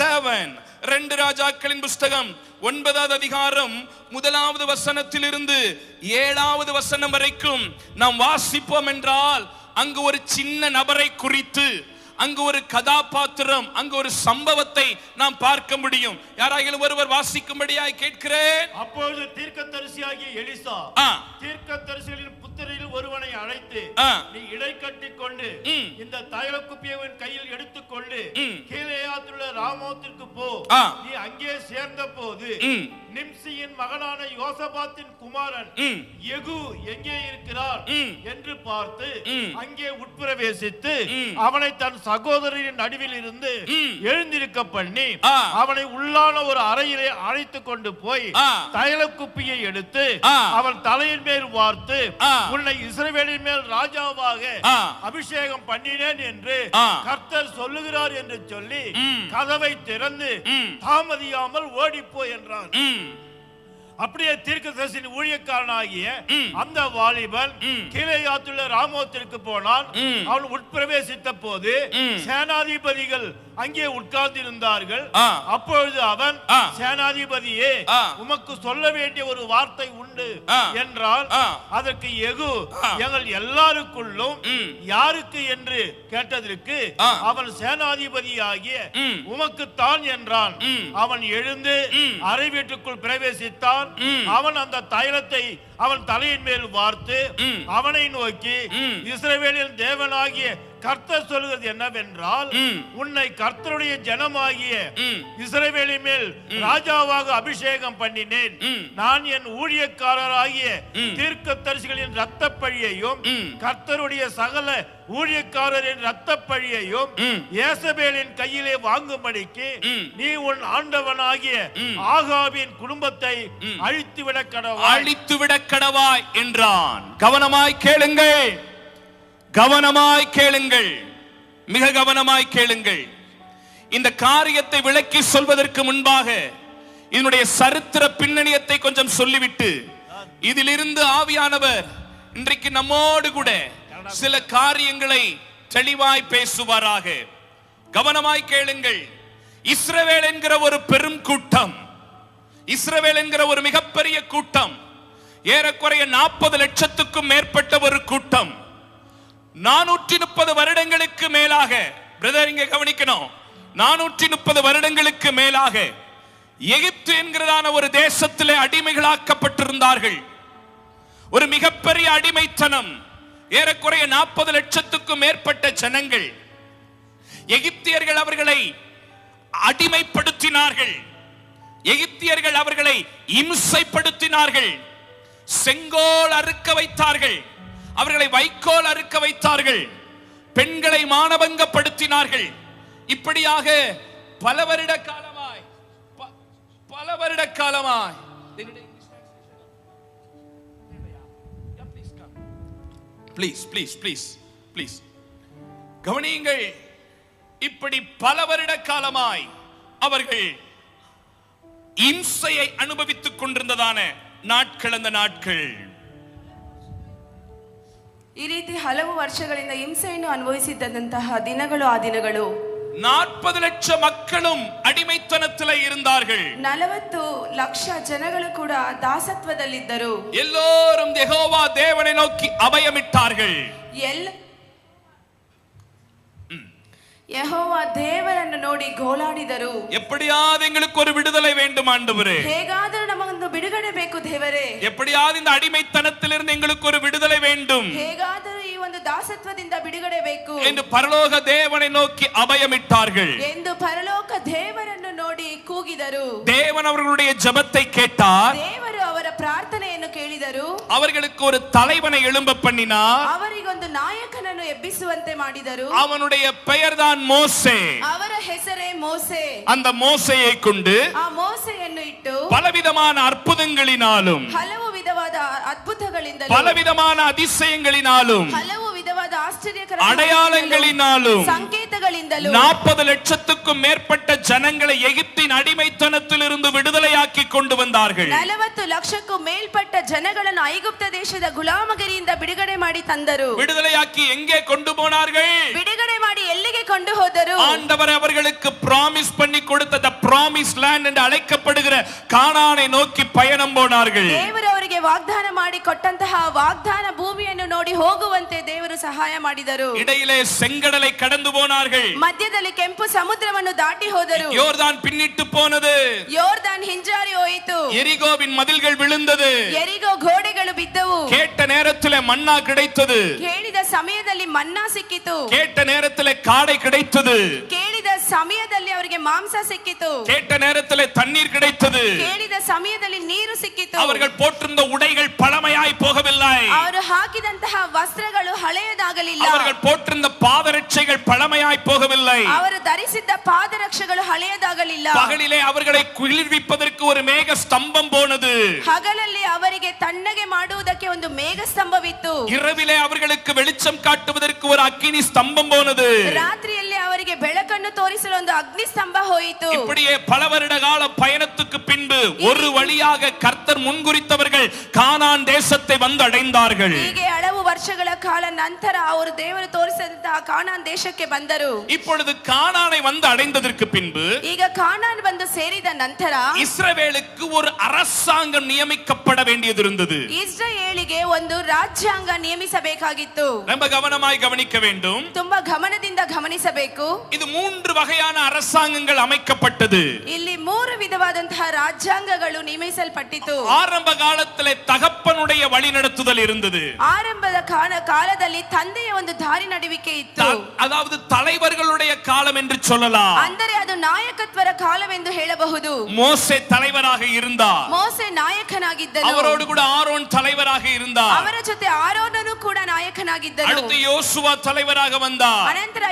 7. 2 ராஜாக்களின் புஸ்தகம் 9வது அதிகாரம் 1வது வசனத்திலிருந்து 7வது வசனம் வரைக்கும் நாம் வாசிப்போம் என்றால், அங்கு ஒரு சின்ன நபரை குறித்து, அங்கு ஒரு கதாபாத்திரம், அங்கு ஒரு சம்பவத்தை நாம் பார்க்க முடியும். யாராகிலும் ஒருவர் வாசிக்கும்படியாய் கேட்கிறேன். அப்பொழுது தீர்க்கதரிசியாகிய எலிசா தீர்க்கதரிசிகளின் புத்திரில் ஒருவனை அழைத்து, நீ இடை கட்டிக் கொண்டு இந்த தைலக்குப்பியவன் கையில் எடுத்துக்கொண்டு கீலேயாத்துள்ள ராமோத்திற்கு போ. நீ அங்கே சேர்ந்த போது நிம்சியின் மகனான யோசபாத்தின் குமாரன் யெகூ எங்கே இருக்கிறார் என்று பார்த்து அங்கே உட்பிரவேசித்து அவனை தன் சகோதரின் நடுவில் இருந்து எழுந்திருக்க பண்ணி அவனை உள்ளான ஒரு அறையிலே அழைத்து கொண்டு போய் தைலக்குப்பியை எடுத்து அவன் தலையின் மேல் வார்த்து, உன்னை இஸ்ரவேலின் மேல் ராஜாவாக அபிஷேகம் பண்ணினேன் என்று கர்த்தர் சொல்லுகிறார் என்று சொல்லி கதவை திறந்து தாமதியாமல் ஓடிப்போ என்றான். அப்படியே தீர்க்கதரிசியின் ஊழியக்காரனாகிய அந்த வாலிபன் கீலேயாத்துள்ள ராமோத்திற்கு போனான். அவன் உட்பிரவேசித்த போது சேனாதிபதிகள் அங்கே உட்கார்ந்திருந்தார்கள். அப்பொழுது அவன், சேனாதிபதியே, உமக்கு சொல்ல வேண்டிய ஒரு வார்த்தை உண்டு என்றால், அதற்கு யெகூ, எங்கள் எல்லாருக்குள்ளும் யாருக்கு என்று கேட்டதற்கு அவன் சேனாதிபதியாகிய உமக்குத்தான் என்றான். அவன் எழுந்து அறை வீட்டுக்குள் பிரவேசித்தான். அவன் அந்த தைலத்தை அவன் தலையின் மேல் வார்த்து அவனை நோக்கி, இஸ்ரவேலின் தேவனாகிய கர்த்தர் சொல்லுகிறது என்னவென்றால், உன்னை கர்த்தருடைய ஜனமாகிய இஸ்ரவேலின் மேல் ராஜாவாக அபிஷேகம் பண்ணினேன். நான் என் ஊழியக்காரராகிய தீர்க்கதரிசிகளின் இரத்த பழியையும் கர்த்தருடைய சகல ஊழியக்காரரின் இரத்த பழியையும் யேசபேலின் கையிலே வாங்கும்படிக்கு நீ உன் ஆண்டவனாகிய ஆகாபின் குடும்பத்தை அழித்துவிட கடவாய் என்றான். கவனமாய் கேளுங்கள், கவனமாய் கேளுங்கள், மிக கவனமாய் கேளுங்கள். இந்த காரியத்தை விளக்கி சொல்வதற்கு முன்பாக இதனுடைய சரித்திர பின்னணியத்தை கொஞ்சம் சொல்லிவிட்டு இதிலிருந்து ஆவியானவர் இன்றைக்கு நம்மோடு கூட சில காரியங்களை தெளிவாய் பேசுவாராக. கவனமாய் கேளுங்கள். இஸ்ரவேல் என்கிற ஒரு பெரும் கூட்டம், இஸ்ரவேல் என்கிற ஒரு மிகப்பெரிய கூட்டம், ஏறக்குறைய 40 லட்சத்துக்கும் மேற்பட்ட ஒரு கூட்டம், 430 வருடங்களுக்கு மேலாக, பிரதர் இங்க கவனிக்கணும், 430 வருடங்களுக்கு மேலாக எகிப்து என்கிறதான ஒரு தேசத்திலே அடிமைகளாக்கப்பட்டிருந்தார்கள். ஒரு மிகப்பெரிய அடிமைத்தனம். ஏறக்குறைய 40 லட்சத்துக்கும் மேற்பட்ட ஜனங்கள். எகிப்தியர்கள் அவர்களை அடிமைப்படுத்தினார்கள். எகிப்தியர்கள் அவர்களை இம்சைப்படுத்தினார்கள். செங்கோல் அறுக்க வைத்தார்கள், அவர்களை வைக்கோல் அறுக்க வைத்தார்கள், பெண்களை மானபங்கப்படுத்தினார்கள். இப்படியாக பல வருட காலமாய் ப்ளீஸ் கவனியுங்கள். இப்படி பல வருட காலமாய் அவர்கள் இம்சையை அனுபவித்துக் கொண்டிருந்ததான நாட்கள் அந்த நாட்கள். ಈ ರೀತಿ ಹಲವು ವರ್ಷಗಳಿಂದ ಹಿಂಸೆಯನ್ನು ಅನುಭವಿಸಿದ್ದಂತಹ ದಿನಗಳು ಆ ದಿನಗಳು. 40 லட்சம் மக்களும் அடிமைத்தனத்தில் இருந்தார்கள். 40 ಲಕ್ಷ ಜನಗಳು ಕೂಡ ದಾಸತ್ವದಲ್ಲಿದ್ದರು. எல்லோரும் யெகோவா தேவனை நோக்கி அபயமிட்டார்கள். ಯೆಹೋವ ದೇವರನ್ನು ನೋಡಿ ಗೋಳಾಡಿದರು. எப்படியாவது எங்களுக்கு ஒரு விடுதலை வேண்டும் ஆண்டவரே, ಹೇಗಾದರೂ ನಮಗೊಂದು ಬಿಡುಗಡೆ ಬೇಕು ದೇವರೇ, எப்படியாவது இந்த அடிமைத்தனத்திலிருந்து எங்களுக்கு ஒரு விடுதலை வேண்டும், ಹೇಗಾದರೂ ಈ ಒಂದು ದಾಸತ್ವದಿಂದ ಬಿಡುಗಡೆ ಬೇಕು என்று பரலோக தேவனை நோக்கி அபயமிட்டார்கள். ಎಂದು ಪರಲೋಕ ದೇವರನ್ನು ನೋಡಿ ಕೂಗಿದರು. தேவன் அவர்களுடைய ஜெபத்தை கேட்டார். ದೇವರು ಅವರ ಪ್ರಾರ್ಥನೆಯನ್ನು ಕೇಳಿದರು. அவர்களுக்கு ஒரு தலைவனை எழும்ப பண்ணினார். ಅವರಿಗೊಂದು ನಾಯಕನನ್ನು ಎಬ್ಬಿಸುವಂತೆ ಮಾಡಿದರು. அவனுடைய பெயர்தான் மோசே. ಅವರ ಹೆಸರೇ ಮೋಸೆ. அந்த மோசேயை கொண்டு ಆ ಮೋಸೆಯನ್ನು ಇಟ್ಟು பலவிதமான அற்புதங்களினாலும் ಹಲವು ವಿಧವಾದ ಅದ್ಭುತಗಳಿಂದಲೂ பலவிதமான அதிசயங்களினாலும் ಹಲವು ವಿಧವಾದ ಆಶ್ಚರ್ಯಕರ அடையாளங்களினாலும் ಸಂಕೇತಗಳಿಂದಲೂ 40 லட்சத்துக்கும் மேற்பட்ட ஜனங்களை எகிப்தின் அடிமைத்தனத்திலிருந்து விடுதலையாக்கி கொண்டு வந்தார்கள். 40 ಲಕ್ಷಕ್ಕೂ ಮೇಲ್ಪಟ್ಟ ಜನಗಳನ್ನು ಐಗುಪ್ತ ದೇಶದ ಗುಲಾಮಗಿರಿಯಿಂದ ಬಿಡುಗಡೆ ಮಾಡಿ ತಂದರು. விடுதலையாக்கி எங்கே கொண்டு போனார்கள்? ಬಿಡುಗಡೆ ಮಾಡಿ ಎಲ್ಲಿಗೆ ಕೊಂಡು ಹೋದರು? ஆண்டவர் அவர்களுக்கு பிராமிஸ் பண்ணி கொடுத்த the promised land என்று அழைக்கப்படுகிற கானானை நோக்கி பயணம் போனார்கள். ದೇವರು ಅವರಿಗೆ ವಾಗ್ದಾನ ಮಾಡಿ ಕೊಟ್ಟಂತಹ ವಾಗ್ದಾನ ಭೂಮಿಯನ್ನು ನೋಡಿ ಹೋಗುವಂತೆ ದೇವರು ಸಹಾಯ ಮಾಡಿದರು. இடையிலே செங்கடலை கடந்து போனார்கள். ಮಧ್ಯದಲ್ಲಿ ಕೆಂಪು ಸಮುದ್ರವನ್ನು ದಾಟಿ ಹೋದರು. யோர்தான் பின்னிட்டு போனது. ಯೋರ್ದಾನ್ ಹಿಂಜಾರಿ ಹೋಯಿತು. எரிகோவின் மதில்கள் விழுந்தது. ಎರಿಗೋ ಗೋಡೆಗಳು ಬಿದ್ದವು. கேட்ட நேரத்திலே மன்னா கிடைத்தது. ಕೇಳಿದ ಸಮಯದಲ್ಲಿ ಮನ್ನಾ ಸಿಕ್ಕಿತು. கேட்ட நேரத்திலே காடை கிடைத்தது. ಕೇಳಿದ ಸಮಯದಲ್ಲಿ ಅವರಿಗೆ ಮಾಂಸ ಸಿಕ್ಕಿತು. கேட்ட நேரத்திலே தண்ணீர் கிடைத்தது. ಕೇಳಿದ ಸಮಯದಲ್ಲಿ ನೀರು ಸಿಕ್ಕಿತು. அவர்கள் போட்டிருந்த உடைகள் பழமையாய் போகவில்லை. ಅವರು ಹಾಕಿದಂತಹ ವಸ್ತ್ರಗಳು ಹಳೆಯದಾಗಲಿಲ್ಲ. அவர்கள் போட்டிருந்த பாதரட்சைகள் பழமையாய் போகவில்லை. ಅವರು ಧರಿಸಿದ್ದ ಪಾದರಕ್ಷೆಗಳು ಹಳೆಯದಾಗಲಿಲ್ಲ. பகலிலே அவர்களை குளிர்விப்பதற்கு ஒரு மேக ஸ்தம்பம் போனது. ಹಗಲಲ್ಲಿ ಅವರಿಗೆ ತಣ್ಣಗೆ ಮಾಡುವುದಕ್ಕೆ ಒಂದು ಮೇಘ ಸ್ತಂಭವಿತ್ತು. இரவிலே அவர்களுக்கு வெளிச்சம் காட்டுவதற்கு ஒரு அக்கினி ஸ்தம்பம் போனது. ರಾತ್ರಿಯಲ್ಲಿ ಅವರಿಗೆ ಬೆಳಕನ್ನು ತೋರಿಸಲು ಒಂದು ಅಗ್ನಿ ಸ್ತಂಭ ಹೋಯಿತು. இப்படியே பல வருட கால பயணத்துக்கு பின்பு ஒரு வழியாக கர்த்தர் முன்குறித்தவர்கள் கானான் தேசத்தை வந்து அடைந்தார்கள். ಹೀಗೆ ಹಲವು ವರ್ಷಗಳ ಕಾಲ ನಂತರ ಅವರು ದೇವರು ತೋರಿಸಿದಂತಹ ಕಾನಾನ್ ದೇಶಕ್ಕೆ ಬಂದರು. இப்பொழுது கானானை வந்து அடைந்ததற்கு பின்பு ಈಗ ಕಾನಾನ್ ಬಂದು ಸೇರಿದ ನಂತರ இஸ்ரவேலுக்கு ஒரு அரசாங்கம் நியமிக்கப்பட வேண்டியது இருந்தது. ಇಸ್ರಾಯೇಲಿಗೆ ಒಂದು ರಾಜ್ಯಾಂಗ ನಿಯಮಿಸಬೇಕಾಗಿತ್ತು. ரொம்ப கவனமாய் கவனிக்க வேண்டும். ತುಂಬಾ ಗಮನದಿಂದ ಗಮನಿಸಬೇಕು. இது 3 வகையான அரசாங்கங்கள் அமைக்கப்பட்டது. ಇಲ್ಲಿ 3 ವಿಧವಾದಂತಹ ರಾಜ್ಯಾಂಗಗಳು ನೇಮಿಸಲ್ಪಟ್ಟಿತು. ஆரம்ப காலத்திலே தகப்பனுடைய வழிநடத்துதல் இருந்தது. ಆರಂಭದ ಕಾಲದಲ್ಲಿ ತಂದೆಯ ಒಂದು ದಾರಿ ನಡುವಿಕೆ ಇತ್ತು. அதாவது தலைவர்களுடைய காலம் என்று சொல்லலாம். ಅಂದರೆ ಅದು ನಾಯಕತ್ವರ ಕಾಲವೆಂದು ಹೇಳಬಹುದು. மோசே தலைவராக இருந்தார். ಮೋಸೆ ನಾಯಕನಾಗಿದ್ದನು. அவரோடு கூட ஆரோன் தலைவராக இருந்தார். ಅವರ ಜೊತೆ ಆರೋನನು ಕೂಡ ನಾಯಕನಾಗಿದ್ದನು. அடுத்து யோசுவா தலைவராக வந்தார். ಅನಂತರ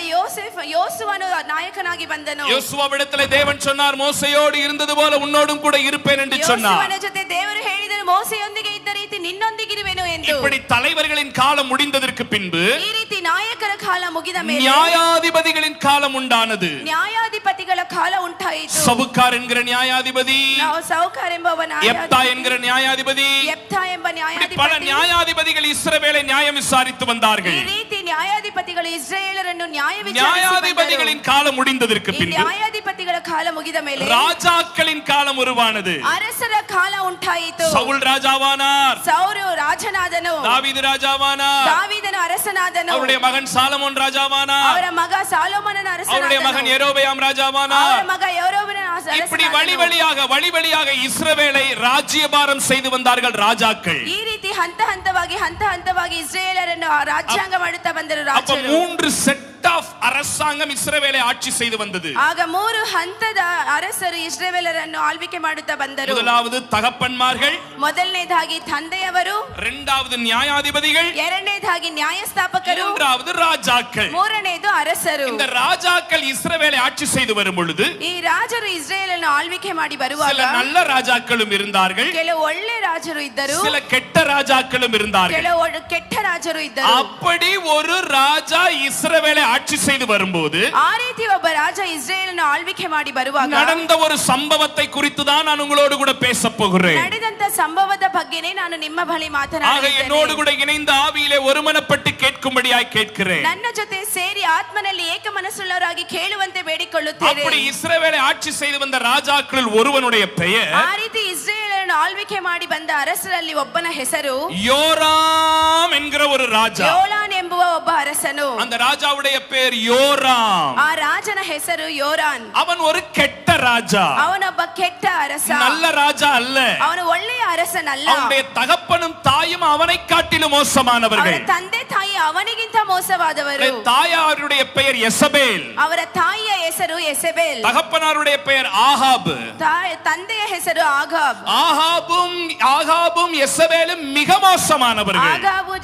ಯೋಸುವನು ನಾಯಕನಾಗಿ ಬಂದನು. யோசுவாவிடத்திலே தேவன் சொன்னார், மோசேயோடு இருந்தது போல உன்னோடும் கூட இருப்பேன் என்று சொன்னார். ಯೋಸುವನ ಜೊತೆ ದೇವರು ಹೇಳಿದರು, ಮೋಸೆಯೊಂದಿಗೆ ಇದ್ದ ರೀತಿ ನಿನ್ನೊಂದಿಗಿರುವೆನು ಎಂದು. இப்படி தலைவர்களின் காலம் முடிந்ததற்கு பின்பு ಈ ರೀತಿ ನಾಯಕರ ಕಾಲ ಮುಗಿದ ಮೇಲೆ நியாயாதிபதிகளின் காலம் உண்டானது. ನ್ಯಾಯಾಧಿಪತಿಗಳ ಕಾಲ ಉಂಟಾಯಿತು. சவுக்கார் என்கிற நியாயாதிபதி, ನಾವು ಸೌಕಾರ್ ಎಂಬ எப்தா என்கிற நியாயாதிபதி, ಯೆಫ್ತಾ ಎಂಬ பல ನ್ಯಾಯಾಧಿಪತಿ, நியாயாதிபதிகள் இஸ்ரவேலை நியாயம் விசாரித்து வந்தார்கள். ಈ ರೀತಿ ನ್ಯಾಯಾಧಿಪತಿಗಳು ಇಸ್ರಾಯೇಲರನ್ನು நியாயாதிபதிகளின் காலம் முடிந்ததற்கு பின்பு ನ್ಯಾಯಾಧಿಪತಿಗಳ ಕಾಲ ಮುಗಿದ ಮೇಲೆ ராஜாக்களின் காலம் உருவானது. ಅರಸರ ಕಾಲ ಉಂಟಾಯಿತು. சவுல் ராஜாவானார். ಸೌಲು ರಾಜನಾದನು. தாவீது ராஜாவானார். ದಾವೀದನು ಅರಸನಾದನು. அவருடைய மகன் சாலமோன் ராஜாவானார். ಅವರ ಮಗ ಸಾಲೊಮೋನನ அவருடைய ಅರಸನಾದನು. மகன் யெரொபெயாம் ராஜாவானார். ಅವರ ಮಗ ಯೆರೊಬಾಮನ இப்படி ಅರಸನಾದನು. வழி வழியாக இஸ்ரவேலை ராஜ்யபாரம் செய்து வந்தார்கள் ராஜாக்கள். ಈ ರೀತಿ ಹಂತ ಹಂತವಾಗಿ ಇಸ್ರಾಯೇಲರನ್ನು ರಾಜ್ಯಾಂಗ ಮಾಡುತ್ತಾ ಬಂದರು அப்ப ರಾಜರು. 3 செட் ஆஃப் அரசாங்கம் இஸ்ரவேலை ஆட்சி செய்து வந்தது. ಆಗ 3 ಹಂತದ ಅರಸರು ಇಸ್ರಾಯೇಲರನ್ನು ಆಳ್ವಿಕೆ ಮಾಡುತ್ತಾ ಬಂದರು. முதலாவது தகப்பன்மார்கள், ಮೊದಲನೇದಾಗಿ ತಂದೆಯವರು, இரண்டாவது நியாயாதிபதிகள், ಎರಡನೇದಾಗಿ ನ್ಯಾಯಸ್ಥಾಪಕರು, மூன்றாவது ராஜாக்கள். ಮೂರನೇದು ಅರಸರು. இந்த ராஜாக்கள் இஸ்ரவேலை ஆட்சி செய்து வரும் பொழுது ಈ ರಾಜರು ಇಸ್ರಾಯೇಲನ್ನು ಆಳ್ವಿಕೆ ಮಾಡಿ ಬರುವಾಗ சில நல்ல ராஜாக்களும் இருந்தார்கள், ಕೆಲವು ಒಳ್ಳೆ ರಾಜರು ಇದ್ದರು, சில கெட்ட ராஜாக்களும் இருந்தார்கள். ಕೆಲವು ಕೆಟ್ಟ ರಾಜರು ಇದ್ದರು. அப்படி ஒரு ராஜா இஸ்ரவேலை ஆட்சி செய்து வரும்போது ಆ ರೀತಿ ಒಬ್ಬ ರಾಜ ಇಸ್ರಾಯೇಲನ್ನು ಆಳ್ವಿಕೆ ಮಾಡಿ ಬರುವಾಗ நடந்த ஒரு சம்பவத்தை குறித்து தான் நான் உங்களோடு கூட பேச போகிறேன். ನಡೆದಂತ ಸಂಭವದ ಬಗ್ಗೆನೇ ನಾನು ನಿಮ್ಮ ಬಳಿ ஆக ಮಾತನಾಡುತ್ತೇನೆ. என்னோடு கூட இணைந்த ஆவியிலே ஒருமனப்பட்டு கேட்கும்படியாய் கேட்கிறேன். ನನ್ನ ಜೊತೆ ಸೇರಿ ಆತ್ಮನಲ್ಲಿ ಏಕ ಮನಸ್ಸುಳ್ಳವರಾಗಿ ಕೇಳುವಂತೆ ಬೇಡಿಕೊಳ್ಳುತ್ತೇನೆ. அப்படி இஸ்ரவேலை ஆட்சி செய்து வந்த ராஜாக்களில் ஒருவனுடைய பெயர், ಆ ರೀತಿ ಇಸ್ರಾಯೇಲನ್ನು ಆಳ್ವಿಕೆ ಮಾಡಿ ಬಂದ ಅರಸರಲ್ಲಿ ಒಬ್ಬನ ಹೆಸರು யோராம் என்கிற ஒரு ராஜா. ಯೋಲಾನ್ ಎಂಬುವ ಒಬ್ಬ ಅರಸನು. அந்த ராஜாவுடைய பேர் யோராம். ಆ ರಾಜನ ಹೆಸರು ಯೋರಾನ್. அவன் ஒரு கெட்ட ராஜா, ಅವನೊಬ್ಬ ಕೆಟ್ಟ ಅರಸ, நல்ல ராஜா அல்ல. ಅವನು ಒಳ್ಳೆಯ ಅರಸನಲ್ಲ. அவனுடைய தகப்பன் தகப்பனும் தாயும் அவனை காட்டிலும் மோசமானவர்கள். ಅವರ ತಂದೆ ತಾಯಿ ಅವನಿಗಿಂತ ಮೋಸವಾದವರು. தாயாருடைய பெயர் எசபேல், ಅವರ ತಾಯಿಯ ಹೆಸರು ಎಸೆಬೇಲ್, தகப்பனாருடைய பெயர் ஆகாப். ತಂದೆಯ ಹೆಸರು ಆಗಾಬ್. ஆகாபும் எசபேலும் மிக மோசமானவர்கள். ಆಗಾಬು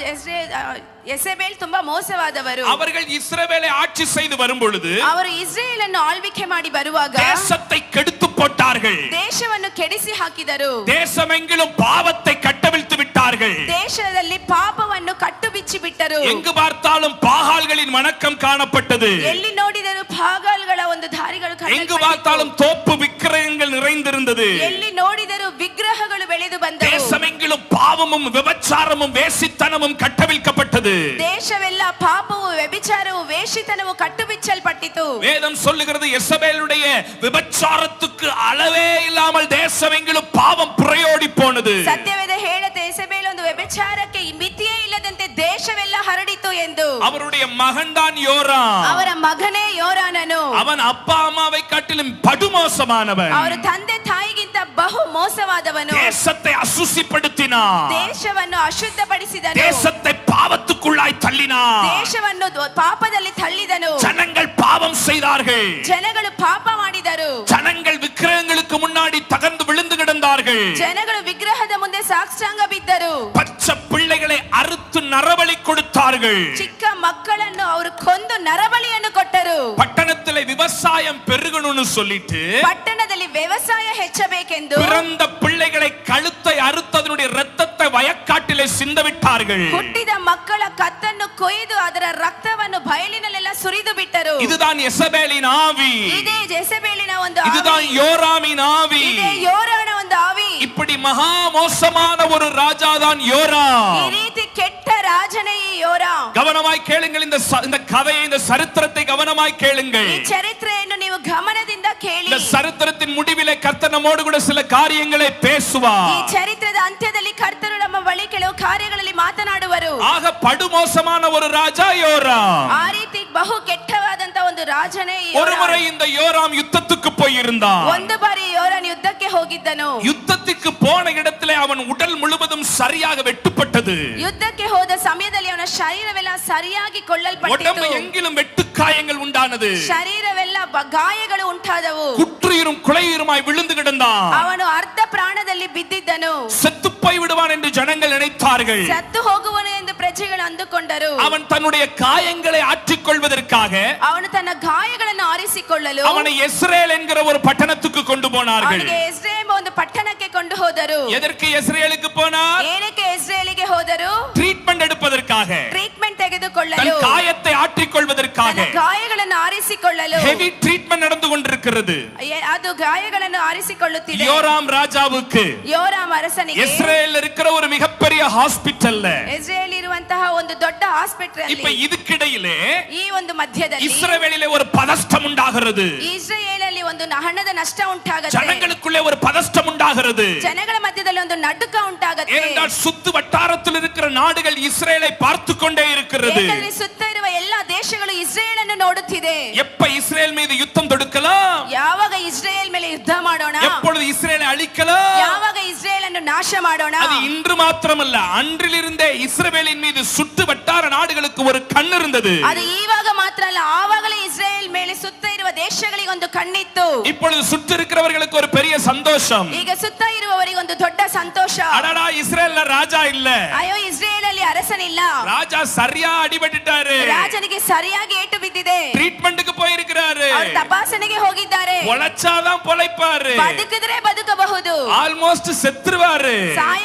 ಎಸೆಬೇಲ್ ತುಂಬಾ ಮೋಸವಾದವರು. அவர்கள் இஸ்ரவேலை ஆட்சி செய்து வரும் பொழுது ಅವರು ಇಸ್ರೇಲ್ ಅನ್ನು ಆಳ್ವಿಕೆ ಮಾಡಿ ಬರುವಾಗ தேசத்தை கெடுத்து போட்டார்கள். ದೇಶವನ್ನು ಕೆಡಿಸಿ ಹಾಕಿದರು. தேசமெங்கிலும் பாவத்தை கட்டவிழ்த்து விட்டார்கள். ದೇಶದಲ್ಲಿ ಪಾಪವನ್ನು ಕಟ್ಟು ಬಿಚ್ಚಿ ಬಿಟ್ಟರು. எங்கு பார்த்தாலும் பாகால்களின் வணக்கம் காணப்பட்டது. ಎಲ್ಲಿ ನೋಡಿದರೂ ಪಾಗಾಲ್ಗಳ ಒಂದು ದಾರಿಗಳು எங்கு பார்த்தாலும் தோப்பு விக்கிரகங்கள் நிறைந்திருந்தது. ಎಲ್ಲಿ ನೋಡಿದರೂ ವಿಗ್ರಹಗಳು ಬೆಳೆದು ಬಂದವು. தேசமெங்கிலும் பாவமும் விபச்சாரமும் வேசித்தனமும் கட்டவிழ்க்கப்பட்டது. ದೇಶವೆಲ್ಲ ಪಾಪವು ವ್ಯಭಿಚಾರವು ವೇಷಿತನವು ಕಟ್ಟುಬಿಚ್ಚಲ್ಪಟ್ಟಿತು. வேதம் சொல்லுகிறது எசபேலுடைய விபச்சாரத்துக்கு அளவே இல்லாமல் தேசமெங்கிலும் பாவம் புரையோடி போனது. ಸತ್ಯವೇದ ಹೇಳುತ್ತೆ ಎಸೆಬೇಲ್ ಒಂದು ವ್ಯಭಿಚಾರಕ್ಕೆ ಮಿತಿಯೇ ಇಲ್ಲದಂತೆ ದೇಶವೆಲ್ಲ ಹರಡಿತು ಎಂದು. அவருடைய மகன்தான் யோராம். ಅವರ ಮಗನೇ ಯೋರಾನನು. அவன் அப்பா அம்மாவை காட்டிலும் படுமோசமானவன். ಅವರ ತಂದೆ ತಾಯಿಗಿಂತ ಬಹು ಮೋಸವಾದವನು. தேசத்தை அசுசிப்படுத்தினான். ದೇಶವನ್ನು ಅಶುದ್ಧಪಡಿಸಿದನು. தேசத்தை பாவத்துக்குள்ளாய் தள்ளினான். ದೇಶವನ್ನು ಪಾಪದಲ್ಲಿ ತಳ್ಳಿದನು. ஜனங்கள் பாவம் செய்தார்கள். ಜನಗಳು ಪಾಪ ಮಾಡಿದರು. ஜனங்கள் விக்கிரகங்களுக்கு முன்னாடி தகர்ந்து விழுந்து கிடந்தார்கள். ಜನಗಳು ವಿಗ್ರಹದ ಮುಂದೆ ಸಾಷ್ಟಾಂಗ ಬಿದ್ದರು. பச்சை பிள்ளைகளை அறுத்து நரபலி கொடுத்தார்கள். ಚಿಕ್ಕ ಮಕ್ಕಳನ್ನು ಅವರು ಕೊಂದು ನರಬಲಿಯನ್ನು ಕೊಟ್ಟರು. பட்டணத்திலே விவசாயம் பெருகணும்னு சொல்லிட்டு ಪಟ್ಟಣದಲ್ಲಿ ವ್ಯವಸಾಯ ಹೆಚ್ಚಬೇಕೆಂದು பிறந்த பிள்ளைகளை கழுத்தை அறுத்து அதனுடைய இரத்தத்தை வயக்காட்டிலே சிந்தவிட்டார்கள். ಹುಟ್ಟಿದ ಮಕ್ಕಳ ಕತ್ತನ್ನು ಕೊಯ್ದು ಅದರ ರಕ್ತವನ್ನು ಬಯಲಿನಲ್ಲೆಲ್ಲ ಸುರಿದು ಬಿಟ್ಟರು. இதுதான் எசபேலின் ஆவி. ಇದೇ ಜೆಸಬೇಲಿನ ಒಂದು ಆವಿ. இதுதான் யோராமின் ஆவி. ಇದೇ ಯೋರಾನ ಒಂದು ಆವಿ. இப்படி மகா மோசமான ஒரு ராஜாதான் யோராம். ಈ ರೀತಿ ಕೆಟ್ಟ ರಾಜನೇ ಈ ಯೋರಾಮ್. கவனமாய் கேளுங்கள். இந்த கதையை, இந்த சரித்திரத்தை கவனமாய் கேளுங்கள். ಈ ಚರಿತ್ರೆಯನ್ನು ನೀವು ಗಮನದಿಂದ ಕೇಳಿ. இந்த சரித்திரத்தின் முடிவிலே கர்த்தர் நம்மோடு கூட சில காரியங்களை பேசுவார். ಈ ಚರಿತ್ರದ ಅಂತ್ಯದಲ್ಲಿ ಕರ್ತರು ನಮ್ಮ ಬಳಿ ಕೆಲವು ಕಾರ್ಯಗಳಲ್ಲಿ ಮಾತನಾಡುವರು. ஆக படுமோசமான ஒரு ராஜா யோராம். ಆ ರೀತಿ ಬಹು ಕೆಟ್ಟವಾದಂತ ಒಂದು ರಾಜನೇ ಈ ஒரு முறை இந்த யோராம் யுத்தத்துக்கு போயிருந்தான். ಒಂದು ಬಾರಿ ಯೋರಾನ್ ಯುದ್ಧಕ್ಕೆ ಹೋಗಿದ್ದನು. யுத்தத்துக்கு போன இடத்திலே அவன் உடல் முழுவதும் சரியாக வெட்டுப்பட்டது. ಯುದ್ಧಕ್ಕೆ ಹೋದ ಸಮಯದಲ್ಲಿ ಅವನ ಶರೀರವೆಲ್ಲ ಸರಿಯಾಗಿ ಕೊಳ್ಳಲ್ಪಟ್ಟಿತು. உடம்பு எங்கிலும் வெட்டுக்காயங்கள் உண்டானது. ಶರೀರವೆಲ್ಲ ಗಾಯಗಳು ಉಂಟಾದವು. குற்றுயிரும் குலையுருமாய் விழுந்து கிடந்தான். ಅವನು ಅರ್ಧ ಪ್ರಾಣದಲ್ಲಿ ಬಿದ್ದಿದ್ದನು. செத்து போய் விடுவான் என்று ஜனங்கள் நினைத்தார்கள். ಸತ್ತು ಹೋಗುವನು ಎಂದು ಪ್ರಜೆಗಳು ಅಂದುಕೊಂಡರು. அவன் தன்னுடைய காயங்களை ஆற்றிக்கொள்வதற்காக ಅವನು ತನ್ನ ಗಾಯಗಳನ್ನು ಆರಿಸಿಕೊಳ್ಳಲು அவனை இஸ்ரேல் என்கிற ஒரு பட்டணத்துக்கு கொண்டு போனார்கள். ಅವನಿಗೆ ಎಸ್ರೇಮ್ ಒಂದು ಪಟ್ಟಣಕ್ಕೆ ಕೊಂಡು ಹೋದರು. எதற்கு இஸ்ரேலுக்கு போனார்? ಏನಕ್ಕೆ ಇಸ್ರೇಲಿಗೆ ಹೋದರು? ட்ரீட்மெண்ட் எடுப்பதற்காக, ಟ್ರೀಟ್ಮೆಂಟ್ ತೆಗೆದುಕೊಳ್ಳಲು, தன் காயத்தை ஆற்றிக்கொள்வதற்காக. ತನ್ನ ಗಾಯಗಳನ್ನು ಆರಿಸಿಕೊಳ್ಳಲು ஹெவி ட்ரீட்மெண்ட் நடந்து கொண்டிருக்கிறது. ಅದು ಗಾಯಗಳನ್ನು ಆರಿಸಿಕೊಳ್ಳುತ್ತಿದೆ. யோராம் ராஜாவுக்கு ಯೋರಾಮ್ ಅರಸನಿಗೆ இஸ்ரேல் இருக்கிற ஒரு மிகப்பெரிய ஹாஸ்பிடல்ல, ಇಸ್ರೇಲ್ ಇರುವಂತಹ ಒಂದು ದೊಡ್ಡ ಹಾಸ್ಪಿಟಲ್ இப்ப இதுக்கிடையிலே ಈ ಒಂದು ಮಧ್ಯದಲ್ಲಿ இஸ்ரவேலிலே ஒரு பதஷ்டம் உண்டாகிறது. ಇಸ್ರೇಲಲ್ಲಿ ಒಂದು ಹಣದ ನಷ್ಟ ಉಂಟಾಗುತ್ತೆ. ஜனங்களுக்குள்ளே ஒரு பதஷ்டம் உண்டாகிறது. ಜನಗಳ ಮಧ್ಯದಲ್ಲಿ ಒಂದು ನಡುಕ ಉಂಟಾಗುತ್ತೆ. ஏனென்றால் சுத்து வட்டாரத்தில் இருக்கிற நாடுகள் இஸ்ரேலை பார்த்து கொண்டே இருக்கிறது. ಏಕೆಂದರೆ ಸುತ್ತ ಇರುವ ಎಲ್ಲಾ ದೇಶಗಳು ಇಸ್ರೇಲ್ ಅನ್ನು ನೋಡುತ್ತಿದೆ. எப்ப இஸ்ரேல் மீது யுத்தம் தொடுக்கலாம்? ಯಾವಾಗ ಇಸ್ರೇಲ್ ಮೇಲೆ ಯುದ್ಧ ಮಾಡೋಣ? எப்பொழுது இஸ்ரேலை அழிக்கலாம்? ಯಾವಾಗ ಇಸ್ರೇಲ್ ಅನ್ನು ನಾಶ ಮಾಡೋಣ? அது இன்று மாத்திரமல்ல, அன்றிலிருந்தே இஸ்ரவேலின் மீது சுட்டு வட்டார நாடுகளுக்கு ஒரு கண் இருந்தது. ಅದು ಈವಾಗ ಮಾತ್ರ ಅಲ್ಲ, ಆವಾಗಲೇ ಇಸ್ರೇಲ್ ಮೇಲೆ ಸುತ್ತ ಇರುವ ದೇಶಗಳಿಗೆ ಒಂದು ಕಣ್ಣಿತ್ತು. இப்பொழுது சுற்றி இருக்கிறவர்களுக்கு ஒரு பெரிய சந்தோஷம். ಈಗ ಸುತ್ತ ಇರುವವರಿಗೆ ಒಂದು ದೊಡ್ಡ ಸಂತೋಷ. அடடா, இஸ்ரேல்ல ராஜா இல்ல. ಅಯ್ಯೋ, ಇಸ್ರೇಲ್ ಅಲ್ಲಿ ಅರಸನಿಲ್ಲ. ராஜா சரியா அடிபட்டுட்டாரு. ರಾಜನಿಗೆ ಸರಿಯಾಗಿ ಏಟು ಬಿದ್ದಿದೆ. ட்ரீட்மெண்ட்க்கு போயிருக்கிறாரு. ಅವರು ತಪಾಸಣೆಗೆ ಹೋಗಿದ್ದಾರೆ. பொழைச்சாதான் பொழைப்பாரு. ಬದುಕಿದ್ರೆ ಬದುಕಬಹುದು. ஆல்மோஸ்ட் செத்துருவாரு. ಸಾಯ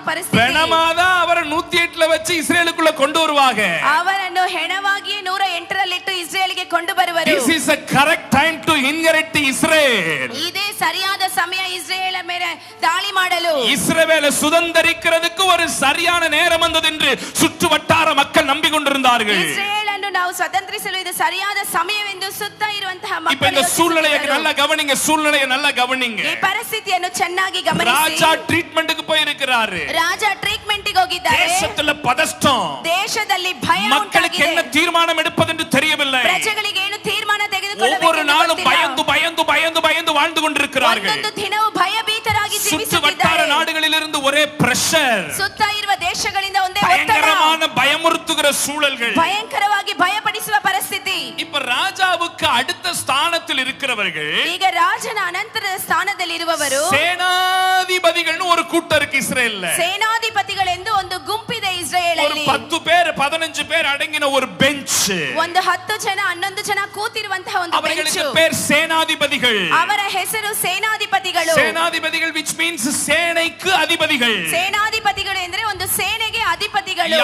ಪರಿಸ್ಥಿತಿ. பெணமாதான் அவரை 108ல வச்சு இஸ்ரேலுக்குள்ள கொண்டு வருவாங்க. ಅವರನ್ನು ಹೆಣವಾಗಿ 108ರಲ್ಲಿಟ್ಟು ಇಸ್ರೇಲ್ಗೆ ಕೊಂಡು ಬರುವರು. This is a correct time to inherit Israel. ಇದೇ ಸರಿಯಾದ ಸಮಯ ಇಸ್ರೇಲ್ ಮೇಲೆ ದಾಳಿ ಮಾಡಲು. இஸ்ரவேலை சுதந்தரிக்கிறதுக்கு ஒரு சரியான நேரம் வந்தது என்று சுற்று வட்டார மக்கள் நம்பிக்கொண்டிருந்தார்கள். ಇಸ್ರೇಲ್ ಅನ್ನು ನಾವು ಸ್ವತಂತ್ರಿಸಲು ಇದು ಸರಿಯಾದ ಸಮಯವೆಂದು ಸುತ್ತ ಇರುವಂತಹ இப்ப ಮಕ್ಕಳು இந்த சூழ்நிலையை நல்லா கவனிங்க. சூழ்நிலையை நல்லா கவனிங்க. ಈ ಪರಿಸ್ಥಿತಿಯನ್ನು ಚೆನ್ನಾಗಿ ಗಮನಿಸಿ. ராஜா ட்ரீட்மெண்ட்க்கு போயிருக்கிறாரு. ರಾಜ ಟ್ರೀಟ್ಮೆಂಟ್ಗೆ ಹೋಗಿದ್ದಾರೆ. தேசத்துல பதஷ்டம். ದೇಶದಲ್ಲಿ ಭಯ மக்களுக்கு என்ன ಉಂಟಾಗಿದೆ. தீர்மானம் எடுப்பது என்று தெரியவில்லை. ಪ್ರಜೆಗಳಿಗೆ ಏನು ತೀರ್ಮಾನ ತೆಗೆದುಕೊಳ್ಳಬೇಕು ஒவ்வொரு நாளும் பயந்து பயந்து பயந்து பயந்து வாழ்ந்து கொண்டிருக்கிறார்கள். ಒಂದೊಂದು ದಿನವೂ ಭಯಭೀತರಾಗಿ சுற்று வட்டார ಜೀವಿಸುತ್ತಿದ್ದಾರೆ. நாடுகளிலிருந்து ஒரே ஒரே பிரஷர், ಸುತ್ತ ಇರುವ ದೇಶಗಳಿಂದ ಒಂದೇ ಒತ್ತಡ, பயங்கரமான பயமுறுத்துகிற சூழல்கள், ಭಯಂಕರವಾಗಿ ಭಯಪಡಿಸುವ ಪರಿಸ್ಥಿತಿ. இப்ப ராஜாவுக்கு அடுத்த ஸ்தானத்தில் இருக்கிறவர்கள், ಈಗ ರಾಜನ ಅನಂತರದ ಸ್ಥಾನದಲ್ಲಿ ಇರುವವರು சேனாதிபதிகள்னு ஒரு கூட்டம் இருக்கு இஸ்ரேல்ல. ಸೇನಾಧಿಪತಿಗಳೆಂದು ಒಂದು ಗುಂಪಿದೆ ಇಸ್ರಾಯೇಲ್ ஒரு ಅಲ್ಲಿ. 10 பேர் 15 பேர் அடங்கின ஒரு பெஞ்ச், ಒಂದು 10 ಜನ 11 ಜನ ಕೂತಿರುವಂತಹ ಒಂದು ಬೆಂಚ್. அவர்களுக்கு பேர் சேனாதிபதிகள். ಅವರ ಹೆಸರು ಸೇನಾಧಿಪತಿಗಳು. சேனாதிபதிகள் which means சேனைக்கு அதிபதிகள். ಸೇನಾಧಿಪತಿಗಳು ಅಂದ್ರೆ ಒಂದು ಸೇನೆಗೆ ಅಧಿಪತಿಗಳು.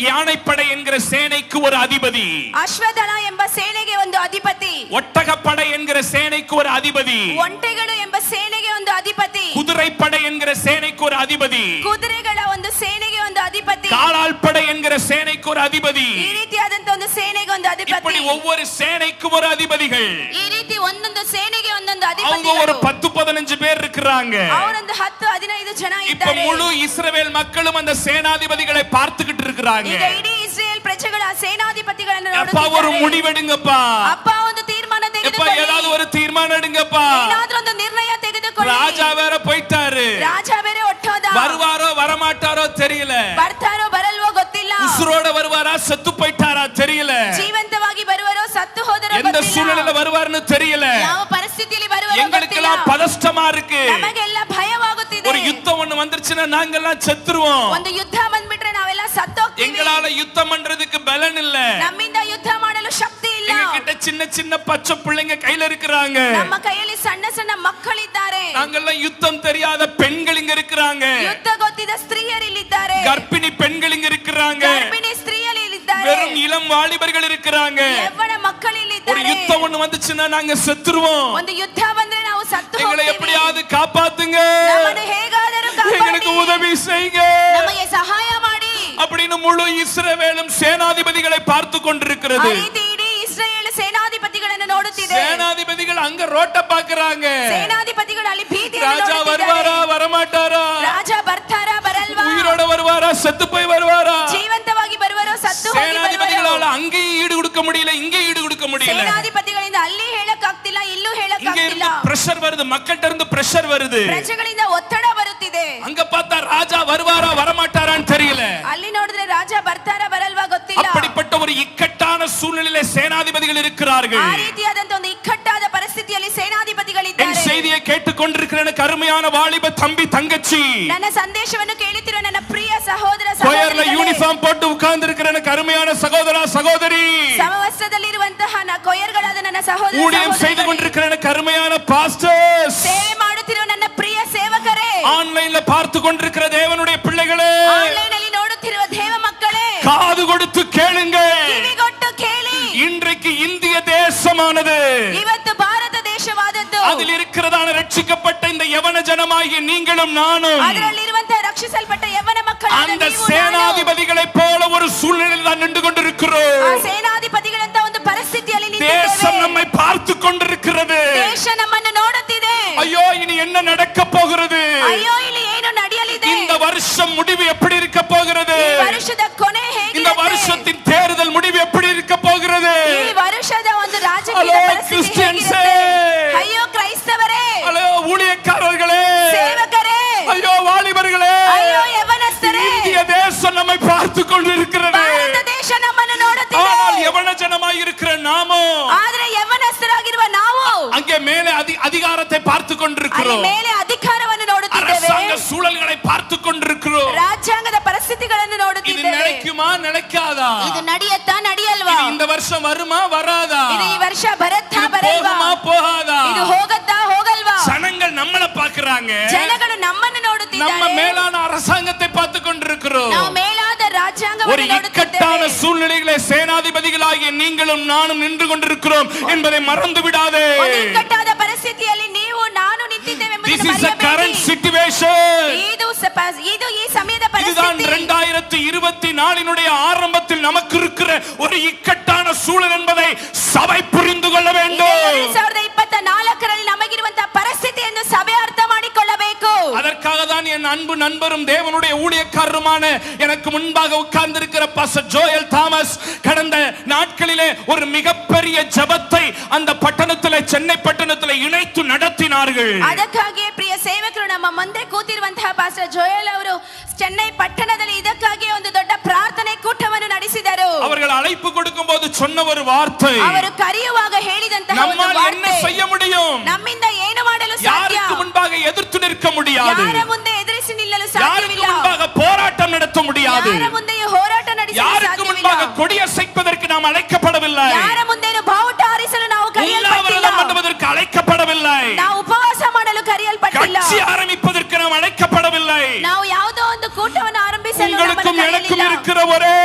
யானைப்படை என்கிற சேனைக்கு ஒரு அதிபதி, ಅಶ್ವದಳ ಎಂಬ ಸೇನೆಗೆ ಒಂದು ಅಧಿಪತಿ, ஒட்டகப்படை என்கிற சேனைக்கு ஒரு அதிபதி, ಒಂಟೆಗಳು ಎಂಬ ಸೇನೆಗೆ ಒಂದು ಅಧಿಪತಿ, குதிரைப்படை என்கிற சேனைக்கு ஒரு அதிபதி, ಕುದುರೆಗಳ ಒಂದು ಸೇನೆಗೆ ಒಂದು ಅಧಿಪತಿ, காலாள்படை என்கிற சேனைக்கு ஒரு அதிபதி. ಈ ರೀತಿಯಾದಂತ ಒಂದು ಸೇನೆಗೆ ಒಂದು ಅಧಿಪತಿ. இப்படி ஒவ்வொரு சேனைக்கும் ஒரு அதிபதிகள். ಈ ರೀತಿ ಒಂದೊಂದು ಸೇನೆಗೆ ಒಂದೊಂದು அவங்க ஒரு ಅಧಿಪತಿಗಳು. 10-15 பேர் இருக்கிறாங்க. ಅವರೊಂದು 10-15 ಜನ இப்ப ಇದ್ದಾರೆ. முழு இஸ்ரவேல் மக்களும் அந்த சேனாதிபதிகளை பார்த்துக்கிட்டு இருக்கிறாங்க. ಈಗ ಇಡೀ ಇಸ್ರೇಲ್ ಪ್ರಜೆಗಳು ಆ ಸೇನಾಧಿಪತಿಗಳನ್ನು அப்பா ஒரு ನೋಡುತ್ತಿದ್ದಾರೆ. முடிவெடுங்கப்பா, ಅಪ್ಪ ಒಂದು ತೀರ್ಮಾನ எப்பா ತೆಗೆದುಕೊಳ್ಳಿ, ஏதாவது ஒரு தீர்மானம் எடுங்கப்பா. ಏನಾದ್ರೂ ಒಂದು ನಿರ್ಣಯ ತೆಗೆದುಕೊಳ್ಳಿ. ராஜா வேற போயிட்டாரு, ರಾಜ ಬೇರೆ ಒಟ್ಟೋದ, வருவாரோ வரமாட்டாரோ தெரியல, ಬರ್ತಾರೋ ಬರಲ್ವೋ ಗೊತ್ತಿಲ್ಲ, உசுரோட வருவாரா செத்து போயிட்டாரா தெரியல, ಜೀವಂತವಾಗಿ ಬರುವರೋ ಸತ್ತು ಹೋದರೋ எந்த ಗೊತ್ತಿಲ್ಲ, சூழ்நிலையில வருவாருன்னு தெரியல. ಯಾವ ಪರಿಸ್ಥಿತಿಯಲ್ಲಿ ಬರುವರೋ ಗೊತ್ತಿಲ್ಲ. எங்களுக்கெல்லாம் பதஷ்டமா இருக்கு. ನಮಗೆಲ್ಲ ಭಯವಾಗುತ್ತಿದೆ. ஒரு யுத்தம் ஒண்ணு வந்துருச்சுன்னா நாங்கெல்லாம் செத்துருவோம். ಒಂದು ಯುದ್ಧ ಬಂದ್ಬಿಟ್ರೆ ನಾವೆಲ್ಲ ಸತ್ತೋಗ್ತೀವಿ. எங்களால யுத்தம் பண்றதுக்கு பலன் இல்ல. ನಮ್ಮಿಂದ ಯುದ್ಧ ಮಾಡಲು ಶಕ್ತಿ ಇಲ್ಲ. எங்க கிட்ட சின்ன சின்ன பச்சை பிள்ளைங்க கையில இருக்கிறாங்க. ನಮ್ಮ ಕೈಯಲ್ಲಿ ಸಣ್ಣ ಸಣ್ಣ ಮಕ್ಕಳಿದ್ದಾರೆ. நாங்கெல்லாம் யுத்தம் தெரியாத பெண்கள் இங்க இருக்கிறாங்க. ಯುದ್ಧ ಗೊತ್ತಿದ ಸ್ತ್ರೀಯರು ಇಲ್ಲಿದ್ದಾರೆ. கர்ப்பிணி பெண்கள் இங்க இருக்கிறாங்க. ಗರ್ಭಿಣಿ ಸ್ತ್ರೀಯರು ಇಲ್ಲಿದ್ದಾರೆ. வெறும் இளம் வாலிபர்கள் இருக்கிறாங்க. ಯೌವನ ಮಕ್ಕಳು ஒரு ಇಲ್ಲಿದ್ದಾರೆ. யுத்தம் ஒண்ணு வந்துச்சுன்னா நாங்க செத்துருவோம். ಒಂದು ಯುದ್ಧ ಬಂದ್ರೆ ನಾವು ಸತ್ತು எங்களை ಹೋಗ್ತೀವಿ. எப்படியாவது காப்பாத்துங்க, ನಮ್ಮನ್ನು ಹೇಗಾದರೂ எங்களுக்கு ಕಾಪಾಡಿ, உதவி செய்யுங்க ನಮಗೆ ಸಹಾಯ ಮಾಡಿ. அப்படின்னு முழு இஸ்ரவேலும் சேனாதிபதிகளை பார்த்து ಆ கொண்டிருக்கிறது. ರೀತಿ ಇಡೀ ಇಸ್ರಾಯೇಲ್ ಸೇನಾಧಿಪತಿಗಳನ್ನು ನೋಡುತ್ತಿದೆ. சேனாதிபதிகள் அங்க ரோட்ட பாக்குறாங்க. ಸೇನಾಧಿಪತಿಗಳು ಅಲ್ಲಿ ಬೀದಿಯಲ್ಲಿ ராஜா வருவாரா ನೋಡುತ್ತಿದ್ದಾರೆ. வரமாட்டாரா, ರಾಜ ಬರ್ತಾರಾ ಬರಲ್ವಾ, உயிரோட வருவாரா செத்து போய் வருவாரா. ಜೀವಂತವಾಗಿ ಬರುವರೋ ಸತ್ತು ಹೋಗಿ ಬರುವರೋ. சேனாதிபதிகளால அங்கேயும் ஈடு கொடுக்க முடியல, இங்கே ஈடு கொடுக்க முடியல. ಸೇನಾಧಿಪತಿಗಳಿಂದ ಅಲ್ಲಿ ಹೇಳಕ್ ಆಗ್ತಿಲ್ಲ, ಇಲ್ಲೂ ಹೇಳಕ್ இங்க ಆಗ್ತಿಲ್ಲ. இருந்து பிரஷர் வருது, மக்கள்கிட்ட இருந்து பிரஷர் வருது. ಪ್ರಜೆಗಳಿಂದ ಒತ್ತಡ ಬರುತ್ತಿದೆ. அங்க பார்த்தா ராஜா வருவாரா வரமாட்டாரான்னு தெரியல. ಅಲ್ಲಿ ನೋಡಿದ್ರೆ ರಾಜ ಬರ್ತಾರಾ ಬರಲ್ವಾ ಗೊತ್ತಿಲ್ಲ. அப்படிப்பட்ட ஒரு இக்கட்டான சூழ்நிலையில சேனாதிபதிகள் இருக்கிறார்கள். ಆ ರೀತಿಯಾದಂತ ಒಂದು ಇಕ್ಕಟ್ಟಾದ ಪರಿಸ್ಥಿತಿಯಲ್ಲಿ என் ಸೇನಾಧಿಪತಿಗಳಿದ್ದಾರೆ. செய்தியை கேட்டுக்கொண்டிருக்கிற எனக்கு அருமையான வாலிப தம்பி தங்கச்சி, ನನ್ನ ಸಂದೇಶವನ್ನು ಕೇಳುತ್ತಿರುವ ನನ್ನ ಪ್ರಿಯ ಸಹೋದರ கோயர்ல ಸಹೋದರಿಗಳೇ, யூனிஃபார்ம் போட்டு உட்கார்ந்து இருக்கிற எனக்கு அருமையான சகோதர சகோதரி, ಸಮವಸ್ತ್ರದಲ್ಲಿರುವಂತಹ ಕೊಯರ್ಗಳಾದ ನನ್ನ ಸಹೋದರ ஊழியம் செய்து ಸಹೋದರಿಗಳೇ, கொண்டிருக்கிற எனக்கு அருமையான பாஸ்டர்ஸ், ಸೇವೆ ಮಾಡುತ್ತಿರುವ ನನ್ನ ಪ್ರಿಯ ಸೇವಕರೇ, ஆன்லைன்ல பார்த்து கொண்டிருக்கிற தேவனுடைய பிள்ளைகளே, ಆನ್ಲೈನ್ ಅಲ್ಲಿ ನೋಡುತ್ತಿರುವ ದೇವ ಮಕ್ಕಳೇ, காது கொடுத்து கேளுங்க. ಕಿವಿಗೊಟ್ಟು ಕೇಳಿ. இன்றைக்கு இந்திய தேசமானது, ಇವತ್ತು ಭಾರತ ದೇಶವಾದದ್ದು, அதில் இருக்கிறதான ரட்சிக்கப்பட்ட இந்த யவன ஜனமாகிய நீங்களும் நானும் ಅದರಲ್ಲಿರುವಂತಹ ರಕ್ಷಿಸಲ್ಪಟ್ಟ ಯವ್ವನ ಮಕ್ಕಳಾದ அந்த ನೀವು, ನಾನು, சேனாதிபதிகளை போல ஒரு சூழ்நிலையில் தான் நின்று ಆ கொண்டிருக்கிறோம். ಸೇನಾಧಿಪತಿಗಳಂತ ಒಂದು ಪರಿಸ್ಥಿತಿಯಲ್ಲಿ தேசம் ನಿಂತಿದ್ದೇವೆ. நம்மை பார்த்து கொண்டிருக்கிறது. ದೇಶ ನಮ್ಮನ್ನು ನೋಡುತ್ತಿದೆ. ஐயோ இனி என்ன நடக்க போகிறது, ಅಯ್ಯೋ ಇಲ್ಲಿ ಏನು ನಡೆಯಲಿದೆ, இந்த வருஷம் முடிவு எப்படி இருக்க போகிறது, ಈ ವರ್ಷದ ಕೊನೆ இந்த ಹೇಗಿರುತ್ತೆ, வருஷத்தின் தேர்தல் முடிவு எப்படி இருக்க போகிறது. ಈ ವರ್ಷದ ಒಂದು ರಾಜಕೀಯ ಹಲೋ ಪರಿಸ್ಥಿತಿ ಕ್ರಿಶ್ಚಿಯನ್ಸೇ, ಹೇಗಿರುತ್ತೆ. ಅಯ್ಯೋ ಕ್ರೈಸ್ತವರೇ, ஹலோ ஊழியக்காரர்களே, ಸೇವಕರೇ, ஐயோ வாலிபர்களே, ಅಯ್ಯೋ ಯವನಸ್ಥರೇ, இந்திய தேசம் நம்மை பார்த்து கொண்டிருக்கிறது. ಭಾರತ ದೇಶ ನಮ್ಮನ್ನು ನೋಡುತ್ತಿದೆ. ஆனால் யவன ஜனமாய் இருக்கிற நாமோ ಆದ್ರೆ ಯವನಸ್ಥರಾಗಿರುವ ನಾವು அங்கே மேலே அதிகாரத்தை பார்த்து ಅಲ್ಲಿ கொண்டிருக்கிறோம். ಮೇಲೆ ಅಧಿಕಾರವನ್ನು ನೋಡುತ್ತಿದ್ದೇವೆ. அரசாங்க சூழல்களை பார்த்து கொண்டிருக்கிறோம். ರಾಜ್ಯಾಂಗದ ಪರಿಸ್ಥಿತಿಗಳನ್ನು இது ನೋಡುತ್ತಿದ್ದೇವೆ. நிலைக்குமா நிலைக்காதா, ಇದು ನಡೆಯತ್ತಾ ನಡೆಯಲ್ವಾ, இது இந்த வருஷம் வருமா வராதா, ಇದು ಈ ವರ್ಷ ಬರತ್ತಾ இது ಬರಲ್ವಾ, போகுமா போகாதா. ಇದು ಹೋಗತ್ತಾ ಹೋಗಲ್ವಾ. ஜனங்கள் நம்மள பாக்குறாங்க, ಜನಗಳು ನಮ್ಮನ್ನು நம்ம ನೋಡುತ್ತಿದ್ದಾರೆ. மேலான அரசாங்கத்தை பார்த்து கொண்டிருக்கிறோம். ನಾವು ಮೇಲಾದ ஒரு ರಾಜ್ಯಾಂಗವನ್ನು இக்கட்டான ನೋಡುತ್ತಿದ್ದೇವೆ. சூழ்நிலைகளை சேனாதிபதிகளாகிய நீங்களும் நானும் நின்று கொண்டிருக்கிறோம் என்பதை மறந்து விடாதே. ಒಂದು ಇಕ್ಕಟ್ಟಾದ ಪರಿಸ್ಥಿತಿಯಲ್ಲಿ ನೀವು ನಾನು ನಿಂತಿದ್ದೇವೆ This ಎಂಬುದನ್ನು is a current ಮರೆಯಬೇಡಿ. situation. ಇದು ಈ ಸಮಯದ இதுதான் ಪರಿಸ್ಥಿತಿ. 2024 ஆரம்பத்தில் நமக்கு இருக்கிற ஒரு இக்கட்டான சூழல் என்பதை சபை புரிந்து கொள்ள வேண்டும். 2024ರಲ್ಲಿ ನಮಗಿರುವಂತಹ ಪರಿಸ್ಥಿತಿ ಎಂದು ಸಭೆ ಅರ್ಥ ಮಾಡಿಕೊಳ್ಳಬೇಕು. அதற்காக தான் என் அன்பு நண்பரும் தேவனுடைய ஊழியக்காரருமான எனக்கு முன்பாக உட்கார்ந்திருக்கிற பாஸ்டர் ஜோயல் தாமஸ் கடந்த நாட்களிலே ஒரு மிகப்பெரிய ஜெபத்தை அந்த பட்டணத்திலே, சென்னை பட்டணத்திலே இணைத்து நடத்தினார்கள். ಅದಕ್ಕಾಗಿಯೇ ಪ್ರಿಯ ಸೇವಕರು ನಮ್ಮ ಮುಂದೆ ಕೂತಿರುವಂತಹ ಪಾಸ್ಟರ್ ಜೋಯಲ್ ಅವರು ಚೆನ್ನೈ ಪಟ್ಟಣದಲ್ಲಿ ಇದಕ್ಕಾಗಿ ಒಂದು ದೊಡ್ಡ ಪ್ರಾರ್ಥನೆ ಕೂಟವನ್ನು ನಡೆಸಿದರು. அவர்கள் அழைப்பு கொடுக்கும்போது சொன்ன ஒரு வார்த்தை, ಅವರು ಕರೆಯುವಾಗ ಹೇಳಿದಂತಹ ಒಂದು நம்மால் என்ன ವಾರ್ತೆ, செய்ய முடியும், ನಮ್ಮಿಂದ ಏನು ಮಾಡಲು ಸಾಧ್ಯ, யாருக்கு முன்பாக எதிர்த்து நிற்க முடியாது, ಯಾರ ಮುಂದೆ ಎದುರಿಸಿ ನಿಲ್ಲಲು யாருக்கு ಸಾಧ್ಯವಿಲ್ಲ, முன்பாக போராட்டம் நடத்த முடியாது, ಯಾರ ಮುಂದೆಯೂ ಹೋರಾಟ ನಡೆಸಲು யாருக்கு ಸಾಧ್ಯವಿಲ್ಲ, முன்பாக கொடியசைப்பதற்கு நாம் அழைக்கப்படவில்லை, ಯಾರ ಮುಂದೆಯೂ ಬಾವುಟ ಹಾರಿಸಲು ನಾವು ಕರೆಯಲ್ಪಟ್ಟಿಲ್ಲ, உண்ணாவிரதம் பண்ணுவதற்கு அழைக்கப்படவில்லை, ನಾವು ಉಪವಾಸ ಮಾಡಲು ಕರೆಯಲ್ಪಟ್ಟಿಲ್ಲ, கட்சி ஆரம்பிப்பதற்கு நாம் அழைக்கப்படவில்லை. ನಾವು ಯಾವುದೋ ಒಂದು ಕೂಟವನ್ನು ಆರಂಭಿಸಲು ನಮ್ಮನ್ನು உங்களுக்கும் எனக்கும் ಕರೆಯಲಿಲ್ಲ. இருக்கிற ஒரே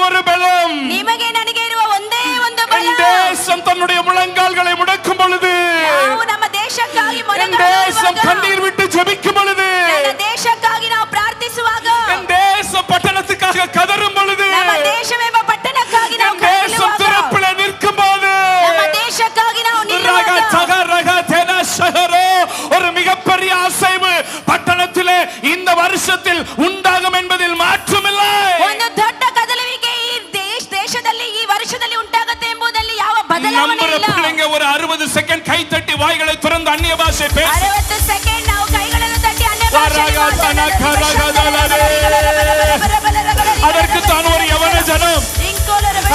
ஒரு பலம், ನಿಮಗೆ ನನಗೆ ಇರುವ ಒಂದೇ ಒಂದು ಬಲ, என் தேசம் தன்னுடைய முழங்கால்களை முடக்கும் பொழுது, ನಾವು ನಮ್ಮ ದೇಶಕ್ಕಾಗಿ என் தேசம் கண்ணீர் விட்டு ஜெபிக்கும் பொழுது, ನಮ್ಮ ದೇಶಕ್ಕಾಗಿ ನಾವು ಪ್ರಾರ್ಥಿಸುವಾಗ, என் தேசம் பட்டணத்துக்காக கதறும் பொழுது, ನಮ್ಮ ದೇಶವೆಂಬ ಪಟ್ಟಣಕ್ಕಾಗಿ ನಾವು என் தேசம் ಕರೆಯುವಾಗ, திறப்பில் நிற்கும் போது, ನಮ್ಮ ದೇಶಕ್ಕಾಗಿ ನಾವು ನಿಲ್ಲುವಾಗ, ஒரு மிகப்பெரிய அசைவு பட்டணத்திலே இந்த வருஷத்தில் உண்டாகும் என்பதில் மாற்றமில்லை. ಒಂದು ದೊಡ್ಡ ಕದಲುವಿಕೆ ಈ ದೇಶದಲ್ಲಿ ಈ ವರ್ಷದಲ್ಲಿ ಉಂಟಾಗುತ್ತೆ ಎಂಬುದರಲ್ಲಿ ಯಾವ ಬದಲಾವಣೆ நம்முடைய ಇಲ್ಲ. பிள்ளைங்க ஒரு 60 செகண்ட் கை தட்டி வாய்களை திறந்து அந்நிய பாஷை பேச 60 செகண்ட் ನಾವು ಕೈಗಳನ್ನು ತಟ್ಟಿ ಅನ್ಯ அதற்கு தான் ஒரு யவன ஜனம்,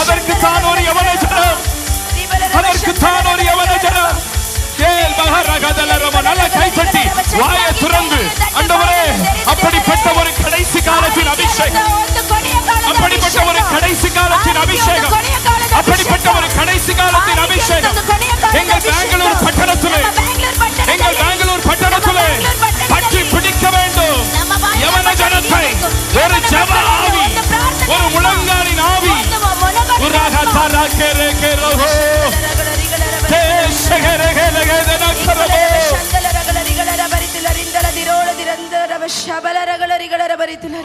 அதற்கு தான் ஒரு யவன ஜனம், அதற்கு தான் ஒரு யவன ஜனம். நல்ல கை தட்டி வாயை திறந்து, ஆண்டவரே அப்படிப்பட்ட ஒரு கடைசி காலத்தின் அபிஷேகம், அப்படிப்பட்ட ஒரு கடைசி காலத்தின் அபிஷேகம், அப்படிப்பட்ட ஒரு கடைசி காலத்தின் அபிஷேகம் எங்கள் பெங்களூர் பட்டணத்திலே, எங்கள் பெங்களூர் பட்டணத்திலே பற்றி பிடிக்க வேண்டும். யவன ஜனத்தை ஒரு ஜெப ஆவி, ஒரு முழங்காலின் ஆவி,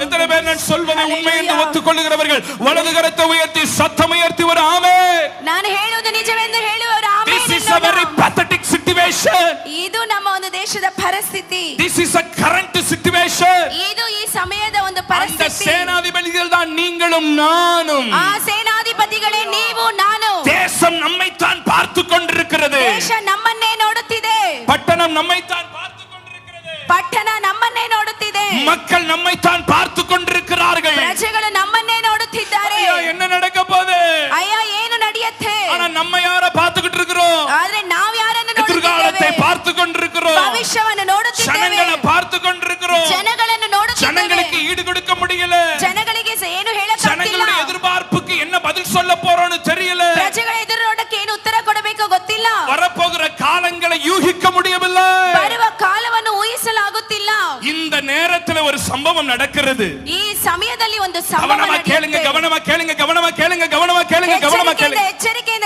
எத்தனை பேர் நான் சொல்வதை உண்மை என்று ஒத்துக்கொள்ளுகிறவர்கள் வலது கரத்தை உயர்த்தி சத்தம் உயர்த்தி ஒரு ஆமென். ನಾನು ಹೇಳುವುದು ನಿಜವೆಂದು ಹೇಳುವವರು amen This is a very pathetic situation. ಇದು ನಮ್ಮ ಒಂದು ದೇಶದ ಪರಿಸ್ಥಿತಿ, This is a current situation. ಇದು ಈ ಸಮಯದ ಒಂದು அந்த ಪರಿಸ್ಥಿತಿ. சேனாதிபதிகள் தான் நீங்களும் நானும். ಆ ಸೇನಾಧಿಪತಿಗಳೇ ನೀವು ನಾನು. தேசம் நம்மைத்தான் பார்த்து கொண்டிருக்கிறது, ದೇಶ ನಮ್ಮನ್ನೇ ನೋಡುತ್ತಿದೆ, பட்டணம் நம்மைத்தான் பார்த்து கொண்டிருக்கிறது, ಪಟ್ಟಣ ನಮ್ಮನ್ನೇ ನೋಡುತ್ತಿದೆ, மக்கள் நம்மைத்தான் பார்த்து கொண்டிருக்கிறார்கள். ಪ್ರಜೆಗಳು ನಮ್ಮನ್ನೇ ನೋಡುತ್ತಿದ್ದಾರೆ. ஐயா, என்ன நடக்க போகுது? ಅಯ್ಯ ಏನು ನಡೆಯುತ್ತೆ? ஆனா நம்ம யார பார்த்துக்கிட்டு இருக்கிறோம்? ಆದ್ರೆ ನಾವು ಯಾರನ್ನು எதிர்காலத்தை ನೋಡುತ್ತಿದ್ದೇವೆ? பார்த்து கொண்டிருக்கிறோம், ಭವಿಷ್ಯವನ್ನು ನೋಡುತ್ತಿದ್ದೇವೆ, ஜனங்களை பார்த்து கொண்டிருக்கிறோம், ಜನಗಳನ್ನು ನೋಡುತ್ತಿದ್ದೇವೆ. ஜனங்களுக்கு ஈடு கொடுக்க முடியல, ಜನಗಳಿಗೆ ಏನು ಹೇಳಕ್ಕಾಗ್ತಿಲ್ಲ, ஜனங்களுடைய எதிர்பார்ப்புக்கு என்ன பதில் சொல்ல போறோம்னு தெரியல, ಪ್ರಜೆಗಳ ಎದುರು ನೋಡಕ್ಕೆ ಏನು ಉತ್ತರ ಕೊಡಬೇಕೋ ಗೊತ್ತಿಲ್ಲ, வரப்போகிற காலங்களை யூகிக்க முடியவில்லை. ಬರುವ ಕಾಲವನ್ನು ಊಹಿಸಲಾಗುತ್ತಿಲ್ಲ. இந்த நேரத்துல ஒரு சம்பவம் நடக்கிறது. ಈ ಸಮಯದಲ್ಲಿ ಒಂದು ಸಂಭವ கவனமா கேளுங்க, ನಡೆಯುತ್ತೆ. கவனமா கேளுங்க, கவனமா கேளுங்க, கவனமா கேளுங்க, கவனமா கேளுங்க.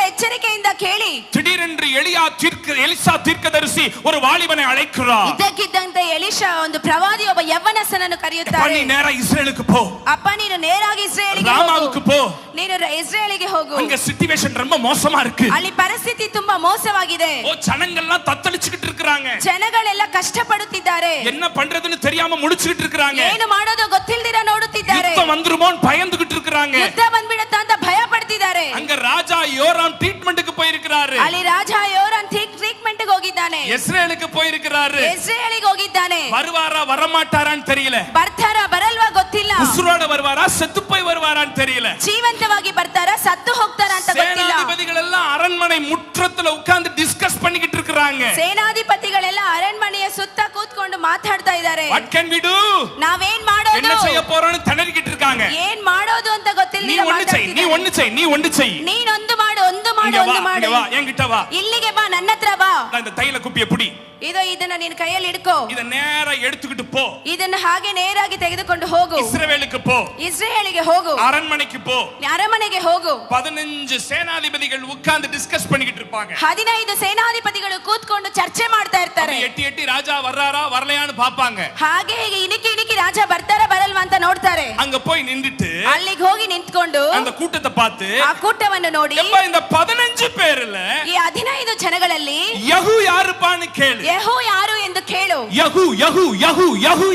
ಎಚ್ಚರಿಕೆಯಿಂದ ಕೇಳಿ. திடீரென்று எலிசா தீர்க்கதரிசி ஒரு வாலிபனை அழைக்கிறார். ಇದ್ದಕ್ಕಿದ್ದಂತೆ ಎಲಿಷಾ ಒಂದು ಪ್ರವಾದಿ ಒಬ್ಬ ಯವ್ವನಸ್ಥನನ್ನು ಕರೆಯುತ್ತಾರೆ. நீ நேரா இஸ்ரேலுக்கு போ, ಅಪ್ಪ ನೀನು ನೇರಾಗಿ ಇಸ್ರೇಲಿಗೆ ராமாவுக்கு ಹೋಗು, போ, ನೀನು ಇಸ್ರೇಲಿಗೆ ಹೋಗು, அங்க சிச்சுவேஷன் ரொம்ப மோசமா இருக்கு, ಅಲ್ಲಿ ಪರಿಸ್ಥಿತಿ ತುಂಬಾ ಮೋಸವಾಗಿದೆ, ஓ ஜனங்கள்லாம் தத்தளிச்சுக்கிட்டு இருக்காங்க, ಜನಗಳೆಲ್ಲ ಕಷ್ಟಪಡುತ್ತಿದ್ದಾರೆ, என்ன பண்றதுன்னு தெரியாம முழிச்சுக்கிட்டு இருக்காங்க, ಏನು ಮಾಡೋದು ಗೊತ್ತಿಲ್ದಿರ ನೋಡುತ್ತಿದ್ದಾರೆ, யுத்தம் வந்துருமோன்னு பயந்துகிட்டு இருக்காங்க, ಯುದ್ಧ ಬಂದ್ಬಿಡುತ್ತಾ ಅಂತ ಭಯ ಪಡ್ತಿದ್ದಾರೆ. அங்க ராஜா யோராம் ட்ரீட்மெண்ட்டுக்கு போயிருக்கிறாரு, ಅಲ್ಲಿ ರಾಜ ಯೋರಾಮ್ ಟ್ರೀಟ್ಮೆಂಟ್ ಗೆ ಹೋಗಿದ್ದಾನೆ, இஸ்ரேலுக்கு போயிருக்கிறாரு, ಇಸ್ರೇಲಿಗೆ ಹೋಗಿದ್ದಾನೆ. வருவாரா வரமாட்டாரான்னு தெரியல, ಬರ್ತಾರಾ ಬರಲ್ವಾ ಗೊತ್ತಿಲ್ಲ, உசுரோட வருவாரா செத்து போய் வருவாரான்னு தெரியல, ಜೀವಂತವಾಗಿ ಬರ್ತಾರಾ ಸತ್ತು ಹೋಗ್ತಾರಾ ಅಂತ ಗೊತ್ತಿಲ್ಲ. சேனாதிபதிகள் எல்லாம் அரண்மனை முற்றத்துல உட்கார்ந்து டிஸ்கஸ் பண்ணிக்கிட்டு இருக்காங்க. ಸೇನಾಧಿಪತಿಗಳೆಲ್ಲ ಅರಣ್ಮನೆಯ ಸುತ್ತ ಕೂತ್ಕೊಂಡು ಮಾತಾಡ್ತಾ ಇದ್ದಾರೆ. What can we do? ನಾವೇನ್ ಮಾಡೋದು, என்ன செய்ய போறோம்னு திணறிக்கிட்டு இருக்காங்க. ಏನ್ ಮಾಡೋದು ಅಂತ ಗೊತ್ತಿಲ್ಲ. நீ ஒன்னு செய், நீ ஒன்னு செய், நீ ஒன்னு செய், ನೀನೊಂದು ಮಾಡು, ಒಂದು ಮಾಡು, ಒಂದು ಮಾಡು, வா என்கிட்ட வா, ಇಲ್ಲಿಗೆ ಬಾ, ನನ್ನ ಹತ್ರ ಬಾ, இந்த தைல குப்பியை புடி, ಇದನ್ನ ನಿನ್ನ ಕೈಯಲ್ಲಿ ಇಟ್ಕೋ, இத நேரா எடுத்துக்கிட்டு போ, ಇದನ್ನ ಹಾಗೆ ನೇರಾಗಿ ತೆಗೆದುಕೊಂಡು ಹೋಗು, இஸ்ரவேலுக்கு போ, ಇಸ್ರೇಲಿಗೆ ಹೋಗು, அரண்மனைக்கு போ. ಅರಮನೆಗೆ ಹೋಗು. 15 சேனாதிபதிகள் உட்கார்ந்து டிஸ்கஸ் பண்ணிக்கிட்டு இருப்பாங்க. 15 ಸೇನಾಧಿಪತಿಗಳು ಕೂತ್ಕೊಂಡು ಚರ್ಚೆ ಮಾಡ್ತಾ ಇರ್ತಾರೆ. எட்டி ராஜா வர்றாரா வரலையான்னு பாப்பாங்க. ಹಾಗೆ ಹೀಗೆ ಇಣಿಕಿ ರಾಜ ಬರ್ತಾರಾ ಬರಲ್ವಾ ಅಂತ ನೋಡ್ತಾರೆ. அங்க போய் நின்னுட்டு ಅಲ್ಲಿಗೆ ಹೋಗಿ ನಿಂತ್ಕೊಂಡು அந்த கூட்டத்தை பார்த்து, ಆ ಕೂಟವನ್ನು ನೋಡಿ, இந்த 15 பேர்ல ಈ 15 ಜನಗಳಲ್ಲಿ யஹூ யாருப்பான்னு கேளு, ಯೆಹೂ ಯಾರು ಎಂದು ಕೇಳು, யஹூ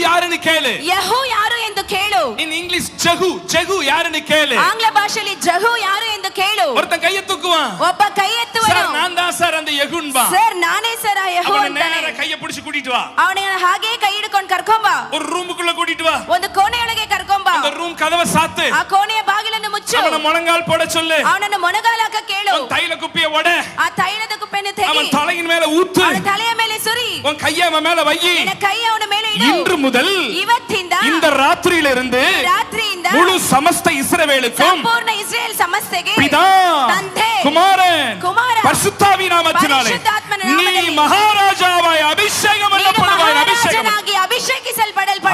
யாருன்னு கேளு, ಯೆಹೂ ಯಾರು ಎಂದು ಕೇಳು, in English ஜெகு யாருன்னு கேளு, ಆಂಗ್ಲ ಭಾಷೆಯಲ್ಲಿ ಜಹು ಯಾರು ಎಂದು ಕೇಳು. ஒருத்தன் கையை தூக்குவான், ಒಬ್ಬ ಕೈ ಎತ್ತುವನು, சார் நான் தான் சார் அந்த யெகூன்பா, ಸರ್ ನಾನೇ ಸರ್ ಆ ಯೆಹೂ அவன ಅಂತಾನೆ. நேரா கையை பிடிச்சு கூட்டிட்டு கூட்டிட்டு வா. ಅವನಿಗೆ ಹಾಗೆ ಕೈ ಹಿಡ್ಕೊಂಡು ಕರ್ಕೊಂಡ್ ಬಾ. ஒரு ரூமுக்குள்ள கூட்டிட்டு வா. ಒಂದು ಕೋಣೆಯೊಳಗೆ ಕರ್ಕೊಂಡ್ ಬಾ. அந்த ரூம் கதவை சாத்து. ಆ ಕೋಣೆಯ ಬಾಗಿಲನ್ನು ಮುಚ್ಚು. அவன முழங்கால் போட சொல்லு. ಅವನನ್ನು ಮೊಣಗಾಲಾಕ ಕೇಳು. உன் தைல குப்பிய ஒட. ಆ ತೈಲದ ಕುಪ್ಪೆಯನ್ನು ತೆಗಿ. அவன் தலையின் மேல ஊத்து. ಅವನ ತಲೆಯ ಮೇಲೆ ಸುರಿ. உன் கையை அவன் மேல வை. ನಿನ್ನ ಕೈ ಅವನ ಮೇಲೆ ಇಡು. இன்று முதல் ಇವತ್ತಿಂದ இந்த ராத்திரியிலிருந்து ರಾತ್ರಿಯಿಂದ முழு சமஸ்த இஸ்ரவேலுக்கும் ಸಂಪೂರ್ಣ ಇಸ್ರೇಲ್ ಸಮಸ್ತೆಗೆ பிதா ತಂದೆ குமாரன் பரிசுத்தாவி நாமத்தினாலே நீ மகாராஜாவாய் அபிஷேகம் பண்ணப்படுவாய்.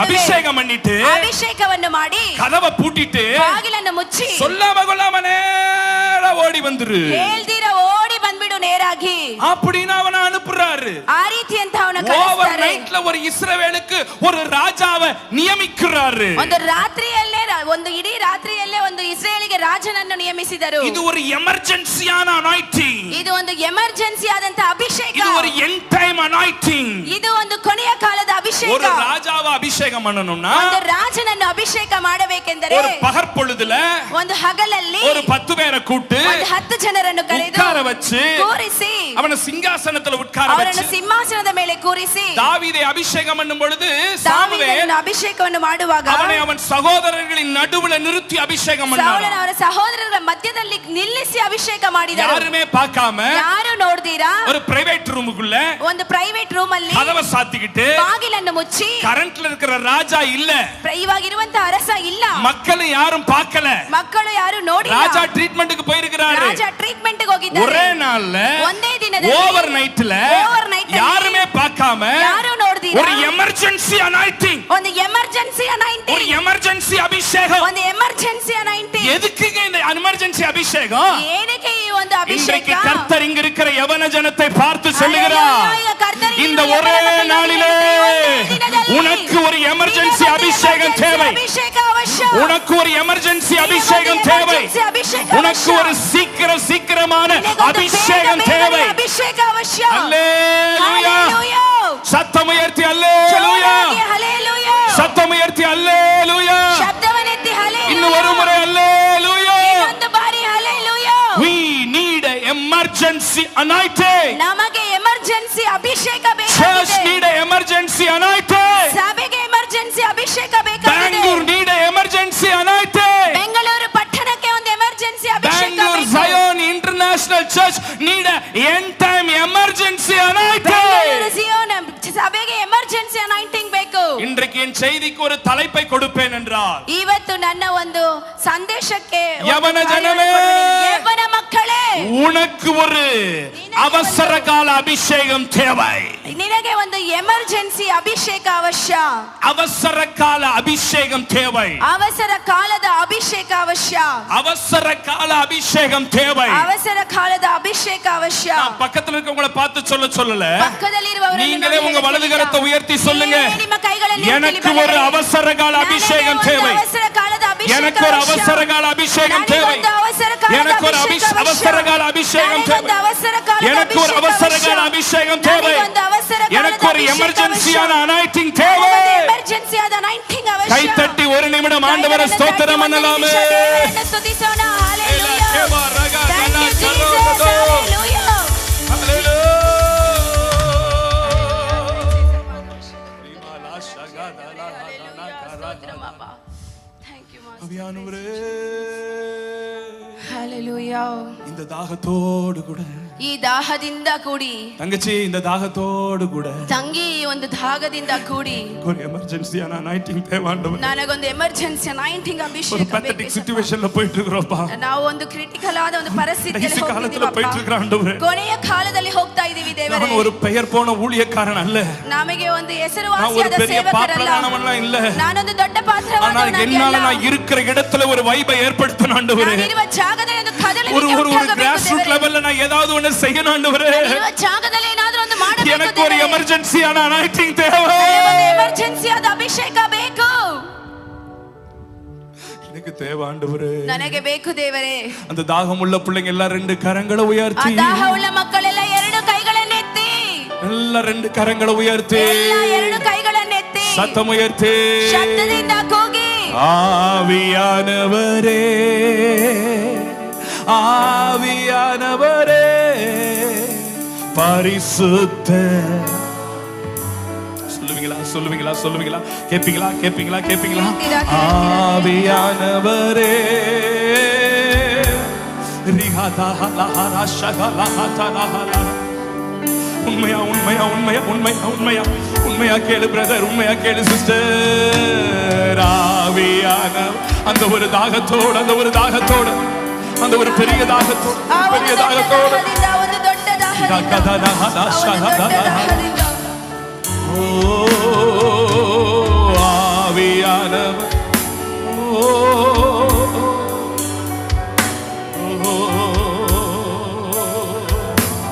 அபிஷேகம் பண்ணிட்டு ಅಭಿಷೇಕವನ್ನು ಮಾಡಿ கதவை பூட்டிட்டு ಬಾಗಿಲನ್ನು ಮುಚ್ಚಿ சொல்லாம கொள்ளாம நேரா ஓடி வந்துரு. ಹೇಳ್ದಿರ ಓಡಿ ಬಂದ್ಬಿಡು ನೇರಾಗಿ. அப்படின்னு அவனை அனுப்புறாரு. ಆ ರೀತಿ ಅಂತ ಅವನ ஓவர் ಕಳಿಸ್ತಾರೆ. நைட்ல ஒரு இஸ்ரவேலுக்கு ஒரு ராஜாவை நியமிக்கிறாரு. ಒಂದು ರಾತ್ರಿಯಲ್ಲೇ ಒಂದು ಇಡೀ ರಾತ್ರಿಯಲ್ಲೇ ಒಂದು ಇಸ್ರೇಲಿಗೆ ರಾಜನನ್ನು ನೇಮಿಸಿದರು. இது ஒரு எமர்ஜென்சியான அனாயிண்டிங். ಇದು ಒಂದು ಎಮರ್ಜೆನ್ಸಿ ಆದಂತ ಅಭಿಷೇಕ. இது ஒரு எண்ட் டைம் அனாயிண்டிங். ಇದು ಒಂದು ಕೊನೆಯ ಕಾಲದ ಅಭಿಷೇಕ. ஒரு ராஜாவை அபிஷேகம் பண்ணனும்னா ಒಂದು ರಾಜನನ್ನು ಅಭಿಷೇಕ ಮಾಡಬೇಕೆಂದರೆ ஒரு பகற்பொழுதுல ಒಂದು ಹಗಲಲ್ಲಿ ஒரு 10 பேரை கூட்டி ಒಂದು 10 ಜನರನ್ನು ಕರೆದು உட்கார வச்சு ಕೂರಿಸಿ அவனை சிங்காசனத்துல உட்கார ಅವರನ್ನು வச்சு ಸಿಂಹಾಸನದ ಮೇಲೆ ಕೂರಿಸಿ தாவீதை அபிஷேகம் பண்ணும் பொழுது ದಾವೀದನನ್ನು ಅಭಿಷೇಕವನ್ನು ಮಾಡುವಾಗ அவனை அவன் சகோதரர்களின் நடுவுல நிறுத்தி அபிஷேகம் பண்ணான். ಸೌಲನ ಅವರ ಸಹೋದರರ ಮಧ್ಯದಲ್ಲಿ ನಿಲ್ಲಿಸಿ ಅಭಿಷೇಕ ಮಾಡಿದರು. யாருமே பார்க்காம ಯಾರು ನೋಡ್ತೀರಾ ஒரு பிரைவேட் ரூமுக்குள்ள ಒಂದು ಪ್ರೈವೇಟ್ ರೂಮ್ ಅಲ್ಲಿ கதவை சாத்திக்கிட்டு ಬಾಗಿಲನ್ನು ಮುಚ್ಚಿ கரண்ட்ல இருக்கிற ராஜா இல்ல, ಇವಾಗ ಇರುವಂತ ಅರಸ ಇಲ್ಲ, மக்கள் யாரும் பார்க்கல, ಮಕ್ಕಳು ಯಾರು ನೋಡಿಲ್ಲ, ராஜா ட்ரீட்மென்ட்க்கு போயிருக்காரு. ರಾಜ ಟ್ರೀಟ್ಮೆಂಟ್ ಗೆ ಹೋಗಿದ್ದಾರೆ. ஒரே நாள்ல ಒಂದೇ ದಿನದಲ್ಲಿ ஓவர் நைட்ல யாருமே பார்க்காம ಯಾರು ನೋಡ್ತೀರಾ ஒரு எமர்ஜென்சி அனாயிண்டிங், ಒಂದು ಎಮರ್ಜೆನ್ಸಿ ஒரு ಅನಾಯಿಂಟಿಂಗ್, எமர்ஜென்சி அபிஷேகம். ಒಂದು ಎಮರ್ಜೆನ್ಸಿ ಅನಾಯಿಂಟಿಂಗ್. எதுக்குங்க இந்த எமர்ஜென்சி அபிஷேகம்? ಏನಕ್ಕೆ ಈ ಒಂದು ಅಭಿಷೇಕ? இன்றைக்கு கர்த்தர் இங்க இருக்கிற யவன ஜனத்தை பார்த்து சொல்லுகிறார், இந்த ஒரே நாளிலே உனக்கு ஒரு எமர்ஜென்சி அபிஷேகம் தேவை. உனக்கு ஒரு எமர்ஜென்சி அபிஷேகம் தேவை. உனக்கு ஒரு சீக்கிரமான அபிஷேகம் தேவை. அல்லேலூயா. சத்தம் உயர்த்தி அல்லேலூயா. சத்தம் உயர்த்தி அல்லேலூயா. இன்னும் ஒரு முறை அல்லேலூயா. We need an emergency anointing. ನಮಗೆ ಎಮರ್ಜೆನ್ಸಿ ಅಭಿಷೇಕ Church ಬೇಕಾಗಿದೆ. need an emergency anointing. ಸಭೆಗೆ ಎಮರ್ಜೆನ್ಸಿ ಅಭಿಷೇಕ ಬೇಕಾಗಿದೆ. Bangalore need an emergency anointing. Bengaluru ಪಟ್ಟಣಕ್ಕೆ ಒಂದು ಎಮರ್ಜೆನ್ಸಿ ಅಭಿಷೇಕ Bangalore ಬೇಕು. Zion International Church need an end time emergency anointing. Bengaluru Sion ಸಭೆಗೆ ಎಮರ್ಜೆನ್ಸಿ ಅನಾಯಿಂಟಿಂಗ್ ಬೇಕು. இன்றைக்கு என் செய்திக்கு ஒரு தலைப்பை கொடுப்பேன் என்றால், ಇವತ್ತು ನನ್ನ ಒಂದು ಸಂದೇಶಕ್ಕೆ ಒಂದು ಯವನ ಕಾರ್ಯವನ್ನು ಜನವೇ, ಕೊಡುತ್ತೇನೆ. ಯವನ ಮಕ್ಕಳೇ, உனக்கு ஒரு அவசர கால அபிஷேகம் தேவை. ನಿನಗೆ ಒಂದು ಎಮರ್ಜೆನ್ಸಿ ಅಭಿಷೇಕ ಅವಶ್ಯ. அவசர கால அபிஷேகம் தேவை. ಅವಸರ ಕಾಲದ ಅಭಿಷೇಕ ಅವಶ್ಯ. அவசர கால அபிஷேகம் தேவை. ಅವಸರ ಕಾಲದ ಅಭಿಷೇಕ ಅವಶ್ಯ. நான் பக்கத்துல இருக்கவங்கள பார்த்து சொல்லல, ಪಕ್ಕದಲ್ಲಿರುವವರನ್ನು நீங்களே ನೋಡಿ உங்க வலது கரத்தை உயர்த்தி சொல்லுங்க, ನೀವೇ ನಿಮ್ಮ ಕೈಗಳನ್ನು எனக்கு ஒரு அவசர கால அபிஷேகம் தேவை. எனக்கு ஒரு அவசர கால அபிஷேகம் தேவை. எனக்கு ஒரு அவசர கால அபிஷேகம் தேவை. எனக்கு ஒரு அவசர கால அபிஷேகம் தேவை. எனக்கு ஒரு எமர்ஜென்சியான அனாயிண்டிங் தேவை. கை தட்டி ஒரு நிமிடம் ஆண்டவரை ஸ்தோத்திரம் பண்ணலாமே. ಸ್ತುತಿಸೋಣ. Thank you, Jesus. Hallelujah. Hallelujah. இந்த தாகத்தோடு கூட, ಈ ದಾಹದಿಂದ ಕೂಡಿ தங்கச்சி, இந்த தாகத்தோடு கூட ತಂಗಿ ಒಂದು ದಾಹದಿಂದ ಕೂಡಿ ஒரு எமர்ஜென்சியான அனாயிண்டிங் தேவை ஆண்டவரே. ನನಗೊಂದು ಎಮರ್ಜೆನ್ಸಿ ಅನಾಯಿಂಟಿಂಗ್ ஒரு ಅಭಿಷೇಕ pathetic ಬೇಕು. situationல போயிட்டு இருக்கிறோம்ப்பா. ನಾವು ಒಂದು ಕ್ರಿಟಿಕಲ್ ಆದ ಒಂದು ಪರಿಸ್ಥಿತಿಯಲ್ಲಿ கடைசி காலத்துல போயிட்டு இருக்கிற ஆண்டவரே, ಕೊನೆಯ ಕಾಲದಲ್ಲಿ ಹೋಗ್ತಾ ಇದೀವಿ ದೇವರೇ. நான் ஒரு பெயர் போன ஊழியக்காரன் அல்ல, ನಮಗೆ ಒಂದು நான் ஒரு ಹೆಸರುವಾಸಿಯಾದ பெரிய ಸೇವಕರಲ್ಲ, பாப்புலரானவன்லாம் இல்ல. ನಾನೊಂದು ದೊಡ್ಡ ஆனால் ಪಾತ್ರವಾದವನಾಗಿ என்னால ಅಲ್ಲ. நான் இருக்கிற இடத்துல ஒரு வைபை ஏற்படுத்தணும் ஆண்டவரே. ನಾನಿರುವ ಜಾಗದಲ್ಲಿ ಒಂದು ಕದಲಿಕೆ ஒரு ಉಂಟಾಗಬೇಕು கிராஸ் ரூட் ದೇವರೇ. லெவல்ல நான் ஏதாவது ஒண்ணு செய்யணும் ஆண்டவரே. ಇರುವ ಜಾಗದಲ್ಲಿ ಏನಾದರೂ ಒಂದು ಮಾಡಬೇಕು எனக்கு ஒரு ದೇವರೇ. எமர்ஜென்சியான அனாயிண்டிங் தேவை. ನನಗೊಂದು ಎಮರ್ಜೆನ್ಸಿ ಆದ ಅಭಿಷೇಕ ಬೇಕು. எனக்கு தேவை ஆண்டவரே. ನನಗೆ ಬೇಕು ದೇವರೇ. அந்த தாகம் உள்ள பிள்ளைங்க எல்லாம் 2 கரங்களை ಆ உயர்த்தி, ದಾಹವುಳ್ಳ ಮಕ್ಕಳೆಲ್ಲ 2 ಕೈಗಳನ್ನೆತ್ತಿ, எல்லாம் 2 கரங்களை உயர்த்தி, ಎಲ್ಲ 2 ಕೈಗಳನ್ನೆತ್ತಿ, சத்தம் உயர்த்தி, ಶಬ್ದದಿಂದ ಕೂಗಿ, ஆவியானவரே, ஆவியானவரே, பரிசுத்த சொல்லுவீங்களா சொல்லுவீங்களா கேட்பீங்களா கேட்பீங்களா கேட்பீங்களா ஆவியானவரே உண்மையா உண்மையா உண்மையா உண்மையா உண்மையா உண்மையா கேளு பிரதர், உண்மையா கேளு சிஸ்டர். ஆவியானவர் அந்த ஒரு தாகத்தோடு, அந்த ஒரு தாகத்தோடு, அந்த ஒரு பெரிய தாகத்தோடு, பெரிய தாகத்தோடு ஆவியானவர்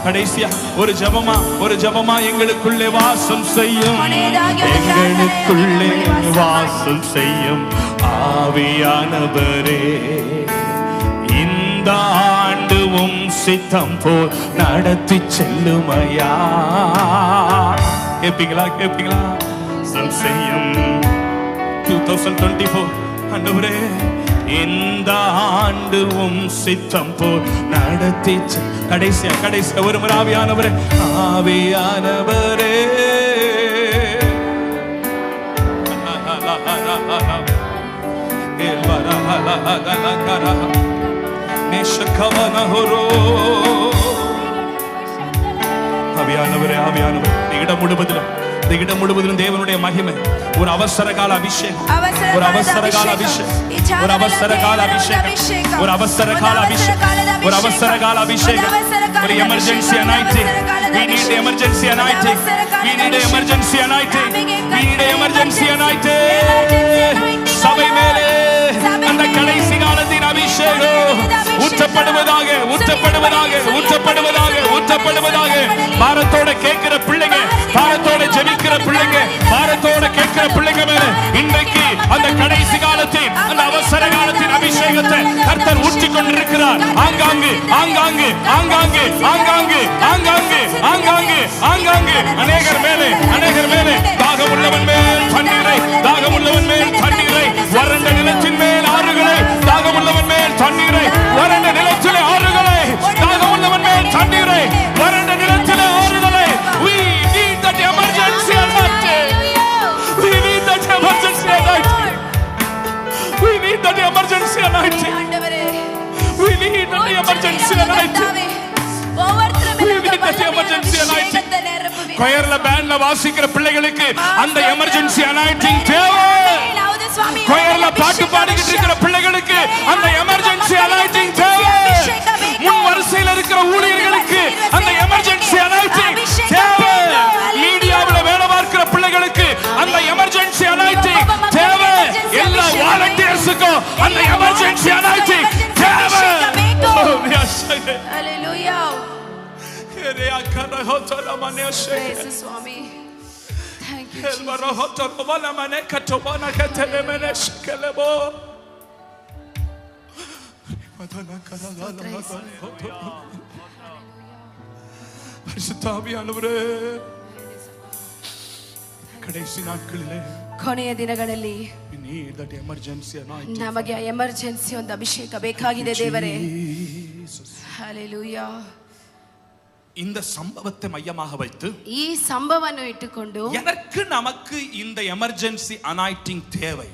கடைசியா ஒரு ஜபமா எங்களுக்குள்ளே வாசம் செய்யும், எங்களுக்குள்ளே வாசம் செய்யும் ஆவியானவரே. இந்த ஆண்டுவும் சித்தம் போல் நடத்தி செல்லுமையா. கேட்பீங்களா கேட்பீங்களா செய்யும் 2024 ஆண்டவரே இந்த ஆண்டுவும் சித்தம் போல் நடத்தி கடைசியா ஒரு முறை ஆவியானவரே ஆவியானவரே ஆவியானவரே ஆவியானவரே இடம் முழுவதிலும் தேவனுடைய மகிமை, ஒரு அவசர கால அபிஷேகம், ஒரு அவசர கால அபிஷேகம், ஒரு அவசர கால அபிஷேகம், ஒரு அவசர கால அபிஷேகம், ஒரு அவசர கால அபிஷேகம், ஒரு emergency அனாயிட்டிங். We need the emergency anointing. We need the emergency anointing. We need the emergency anointing. சபை மேலே அந்த கடைசி காலத்தின் அபிஷேகம் ஊற்றப்படுவதாக, ஊற்றப்படுவதாக, ஊற்றப்படுவதாக, ஊற்றப்படுவதாக. பாரத்தோட கேட்கிற பிள்ளைங்க, பாரத்தோட ஜெபிக்கிற பிள்ளைங்க, பாரத்தோட கேட்கிற பிள்ளைங்க மேல இன்றைக்கு அந்த கடைசி காலத்தின், அந்த அவசர காலத்தின் அபிஷேகத்தை கர்த்தர் ஊற்றிக் கொண்டிருக்கிறார். ஆங்காங்கு ஆங்காங்கு ஆங்காங்கு ஆங்காங்கு ஆங்காங்கு ஆங்காங்கு ஆங்காங்கு அநேகர் மேலே தாகம் உள்ளவன் மேல் தண்ணீரை, தாகம் உள்ளவன் மேல் தண்ணீரை, வறண்ட நிலத்தின் மேல் ஆறுகளை, தாகம் உள்ளவன் மேல் தண்ணீரை, வறண்ட நிலத்திலே ஆறுகளை, தாகம் உள்ளவன் மேல் தண்ணீரை, வறண்ட நிலத்திலே ஆறுகளை. We need that emergency anointing. We need that emergency anointing. We need that emergency anointing. We need that emergency anointing. கொயர்ல பேண்ட்ல வாசிக்கிற பிள்ளைகளுக்கு அந்த எமர்ஜென்சி அனாயிண்டிங் தேவை. கொயர்ல பாட்டு பாடிக்கிட்டு இருக்கிற பிள்ளைகளுக்கு அந்த எமர்ஜென்சி அனாயிண்டிங் தேவை. முன் வரிசையில் இருக்கிற ஊழியர்களுக்கு அந்த எமர்ஜென்சி அனாயிண்டிங் தேவை. மீடியாவுல வேலை பார்க்கிற பிள்ளைகளுக்கு அந்த எமர்ஜென்சி அனாயிண்டிங் தேவை. எல்லா வாலண்டியர்ஸுக்கும் அந்த எமர்ஜென்சி அனாயிண்டிங் தேவை. Hallelujah. Swami. Thank you, Jesus. கடைசி நாட்களிலே ಕೊನೆಯ ದಿನಗಳಲ್ಲಿ ನಮಗೆ ಎಮರ್ಜೆನ್ಸಿ ಒಂದು ಅಭಿಷೇಕ ಬೇಕಾಗಿದೆ ದೇವರೇ. Hallelujah. இந்த சம்பவத்தை மையமாக வைத்து ಈ ಸಂಭವವನ್ನು ಇಟ್ಟುಕೊಂಡು எனக்கு நமக்கு இந்த எமர்ஜென்சி அனாயிண்டிங் தேவை,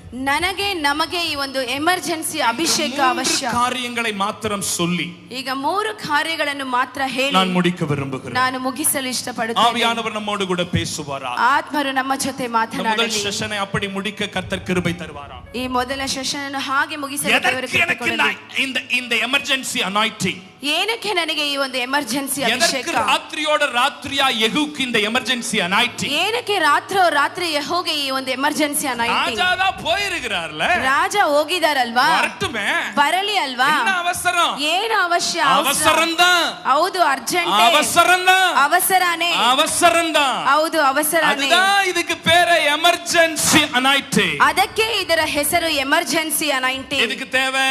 ನಮಗೆ ಈ ಒಂದು ಎಮರ್ಜೆನ್ಸಿ ಅಭಿಷೇಕ ಅವಶ್ಯ. காரியங்களை மாத்திரம் சொல்லி ಈಗ 3 ಕಾರ್ಯಗಳನ್ನು ಮಾತ್ರ ಹೇಳಿ நான் முடிக்க விரும்புகிறேன். ನಾನು ಮುಗಿಸಲು ಇಷ್ಟಪಡುತ್ತೇನೆ. ஆவியானவர் நம்மோடு கூட பேசுவாரா? ಆತ್ಮರು ನಮ್ಮ ಜೊತೆ ಮಾತನಾಡಲಿ. முதல் செஷனை அப்படி முடிக்க கர்த்தர் கிருபை தருவாரா? ಈ ಮೊದಲ ಸೆಷನ್ ಅನ್ನು ಹಾಗೆ ಮುಗಿಸಲು ದೇವರು ಕೃಪೆ ಕೊಡಲಿ. இந்த ಎಮರ್ಜೆನ್ಸಿ ಅನಾಯಿಂಟಿಂಗ್ ಏನಕ್ಕೆ ನನಗೆ ಈ ಒಂದು ಎಮರ್ಜೆನ್ಸಿ ಅಭಿಷೇಕ? ರಾತ್ರಿಯೋಡ ರಾತ್ರಿಯ ಯೆಹೂಕ್ಕೆ இந்த ಎಮರ್ಜೆನ್ಸಿ ಅನಾಯಿಂಟಿಂಗ್ ಏನಕ್ಕೆ ರಾತ್ರಿ ಯೆಹೂಗೆ ಈ ಒಂದು ಎಮರ್ಜೆನ್ಸಿ ಅನಾಯಿಂಟಿಂಗ್? ராஜா போயிருக்கிறார்ல, ರಾಜ ಹೋಗಿದಾರಲ್ವಾ, வரட்டுமே, ಬರಲಿ ಅಲ್ವಾ? என்ன அவசரம்? ಏನು ಅವಶ್ಯ? அவசரம்தான். ಹೌದು, ಅರ್ಜೆಂಟ್. அவசரம்தான். ಅವಸರನೇ. அவசரம்தான். ಹೌದು, ಅವಸರನೇ. அதுதான் இதுக்கு பேரு எமர்ஜென்சி அனாயிண்டிங். ಅದಕ್ಕೆ ಇದರ ಹೆಸರು ಎಮರ್ಜೆನ್ಸಿ ಅನಾಯಿಂಟಿಂಗ್. எதுக்கு தேவை?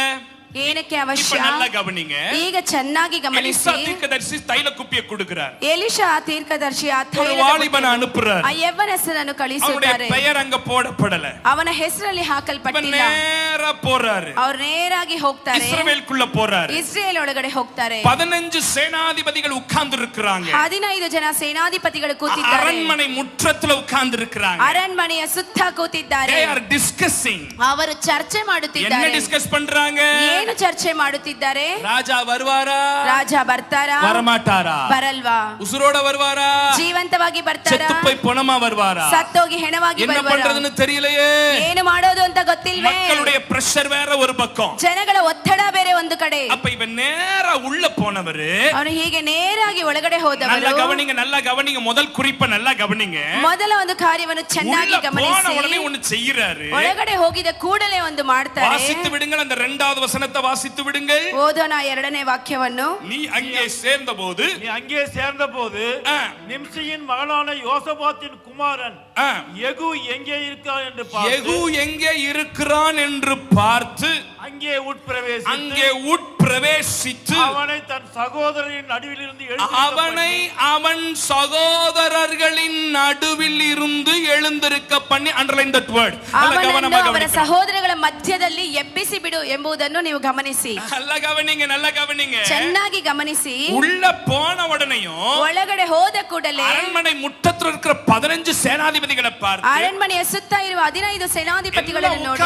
ಏನಕ್ಕೆ இப்ப ಅವಶ್ಯ? நல்லா கவனிங்க. ಈಗ ಚೆನ್ನಾಗಿ எலிசா ಗಮನಿಸಿ. தீர்க்கதரிசி தைல குப்பியை கொடுக்கிறார். ಎಲಿಷಾ ತೀರ್ಕದರ್ಶಿ ಆ ஒரு ತೈಲದ வாலிபனை அனுப்புறார். ಆ ಯವ್ವನಸ್ಥನನ್ನು அவனுடைய ಕಳಿಸುತ್ತಾರೆ. பெயர் அங்க போடப்படல. ಅವನ ಹೆಸರಲ್ಲಿ ಹಾಕಲ್ಪಟ್ಟಿಲ್ಲ. நேரா போறாரு. ಅವರು ನೇರಾಗಿ ಹೋಗ್ತಾರೆ. இஸ்ரவேலுக்குள்ள போறாரு. ಇಸ್ರೇಲ್ ಒಳಗಡೆ ಹೋಗ್ತಾರೆ. 15 சேனாதிபதிகள் உட்கார்ந்து இருக்காங்க. 15 ಜನ ಸೇನಾಧಿಪತಿಗಳು ಕೂತಿದ್ದಾರೆ. அரண்மனை முற்றத்துல உட்கார்ந்து இருக்காங்க. ಅರಣ್ಮನೆಯ ಸುತ್ತ ಕೂತಿದ್ದಾರೆ. They are discussing. ಅವರು ಚರ್ಚೆ என்ன ಮಾಡುತ್ತಿದ್ದಾರೆ. டிஸ்கஸ் பண்றாங்க? ಏನು ಚರ್ಚೆ ಮಾಡುತ್ತಿದ್ದಾರೆ? ராஜா வருவாரா? ರಾಜ ಬರ್ತಾರಾ? வரமாட்டாரா? ಬರಲ್ವಾ? உசுரோட வருவாரா? ಜೀವಂತವಾಗಿ ಬರ್ತಾರಾ? செத்து போய் பொணமா வருவாரா? ಸತ್ತೋಗಿ ಹೆಣವಾಗಿ என்ன ಬರುವಾರಾ? பண்றதுன்னு தெரியலையே. ಏನು ಮಾಡೋದು ಅಂತ ಗೊತ್ತಿಲ್ವೇ? மக்களுடைய பிரஷர் வேற ஒரு பக்கம். ಜನಗಳ ಒತ್ತಡ ಬೇರೆ ಒಂದು ಕಡೆ. அப்ப இவன் நேரா உள்ள போனவரு. ಅವನು ಹೀಗೆ ನೇರಾಗಿ ಒಳಗಡೆ ಹೋದವರು. நல்லா கவனிங்க முதல் குறிப்பை நல்லா கவனிங்க. ಮೊದಲ ಒಂದು ಕಾರ್ಯವನ್ನು ಚೆನ್ನಾಗಿ ಗಮನಿಸಿ. போன உடனே ஒன்னு செய்யறாரு. ಒಳಗಡೆ ಹೋಗಿದ ಕೂಡಲೇ ಒಂದು ಮಾಡ್ತಾರೆ. வாசித்து விடுங்கள், அந்த இரண்டாவது வசனத்தை வாசித்து விடுங்கள். ಓದೋಣ ಎರಡನೇ ವಾಕ್ಯವನ್ನು. நீ அங்கே சேர்ந்தபோது நிம்சியின் மகனான யோசபாத்தின் குமாரன் யெகூ எங்கே இருக்கிறான் என்று பார்த்து அங்கே உட்பிரவேசித்து அவனை அவன் சகோதரர்களின் நடுவில் இருந்து எழுந்திருக்க பண்ணி. Underline that word. ಅವನನ್ನು ಅವರ ಸಹೋದರಗಳ ಮಧ್ಯದಲ್ಲಿ ಎಬ್ಬಿಸಿ ಬಿಡು ಎಂಬುದನ್ನು ನೀವು ಗಮನಿಸಿ. நல்லா கவனிங்க. ಚೆನ್ನಾಗಿ ಗಮನಿಸಿ. உள்ள போன உடனேயும் ಒಳಗಡೆ ಹೋದ ಕೂಡಲೇ அரண்மனை முற்றத்தில் இருக்கிற 15 சேனாதிபதிகளை பார்த்து ಅರಣ್ಮನೆಯ ಸುತ್ತ ಇರುವ 15 ಸೇನಾಧಿಪತಿಗಳನ್ನು ನೋಡಿ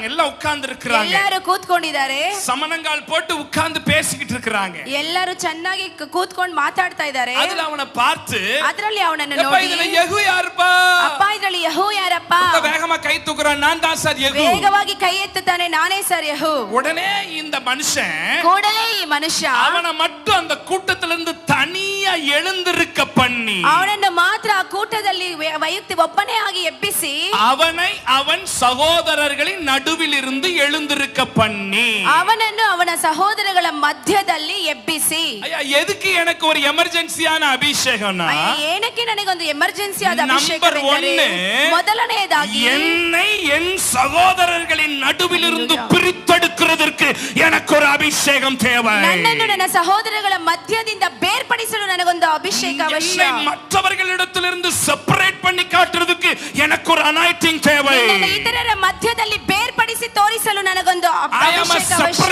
எல்லாம் உட்கார்ந்து இருக்காங்க. ಎಲ್ಲರೂ ಕೂತ್ಕೊಂಡಿದ್ದಾರೆ. சமணங்கால் போட்டு உட்கார்ந்து பேசிக்கிட்டு இருக்காங்க. ಎಲ್ಲರೂ ಚೆನ್ನಾಗಿ ಕೂತ್ಕೊಂಡು ಮಾತಾಡ್ತಾ ಇದ್ದಾರೆ. அதுல அவனை பார்த்து ಅದರಲ್ಲಿ ಅವನನ್ನು ನೋಡಿ இதுல யெகூ யாருப்பா? ಅಪ್ಪ ಇದರಲ್ಲಿ ಯೆಹೂ ಯಾರಪ್ಪ? வேகமா கை தூக்குறான். நான் தான் சார் யெகூ. ವೇಗವಾಗಿ ಕೈ ಎತ್ತುತ್ತಾನೆ. ನಾನೇ ಸರ್ ಯೆಹೂ. உடனே இந்த மனுஷன் ಕೂಡಲೇ ಈ ಮನುಷ್ಯ அவனை மட்டும் அந்த கூட்டத்திலிருந்து தனியா எழுந்திருக்க பண்ணி ಅವನನ್ನು ಮಾತ್ರ ಆ ಕೂಟದಲ್ಲಿ ವೈಯಕ್ತಿ ಒಬ್ಬನೇ ಆಗಿ ಎಬ್ಬಿಸಿ அவனை அவன் சகோதரர்களின் நடுவில் இருந்து எழுந்திருக்க பண்ணி ಅವನನ್ನು ಅವನ ಸಹೋದರಗಳ ಮಧ್ಯದಲ್ಲಿ ಎಬ್ಬಿಸಿ. ஐயா, எதுக்கு எனக்கு ஒரு எமர்ஜென்சியான அபிஷேகம்னா, ಏನಕ್ಕೆ ನನಗೊಂದು ಎಮರ್ಜೆನ್ಸಿ ಆದ ಅಭಿಷೇಕ ಮೊದಲನೆಯದಾಗಿ என்னை என் சகோதரர்களின் நடுவில் இருந்து பிரித்தெடுக்கிறதற்கு எனக்கு ஒரு அபிஷேகம் தேவை. ನನ್ನನ್ನು ನನ್ನ ಸಹೋದರಗಳ ಮಧ್ಯದಿಂದ ಬೇರ್ಪಡಿಸಲು ನನಗೊಂದು ಅಭಿಷೇಕ ಅವಶ್ಯ. மற்றவர்களிடத்திலிருந்து செப்பரேட் பண்ணி காட்டுறதுக்கு எனக்கு ஒரு அனாயிண்டிங் தேவை. ಇತರರ ಮಧ್ಯದಲ್ಲಿ ಬೇರ್ಪಡಿಸಿ ತೋರಿಸಲು ನನಗೊಂದು ಅಭಿಷೇಕ ಅವಶ್ಯ.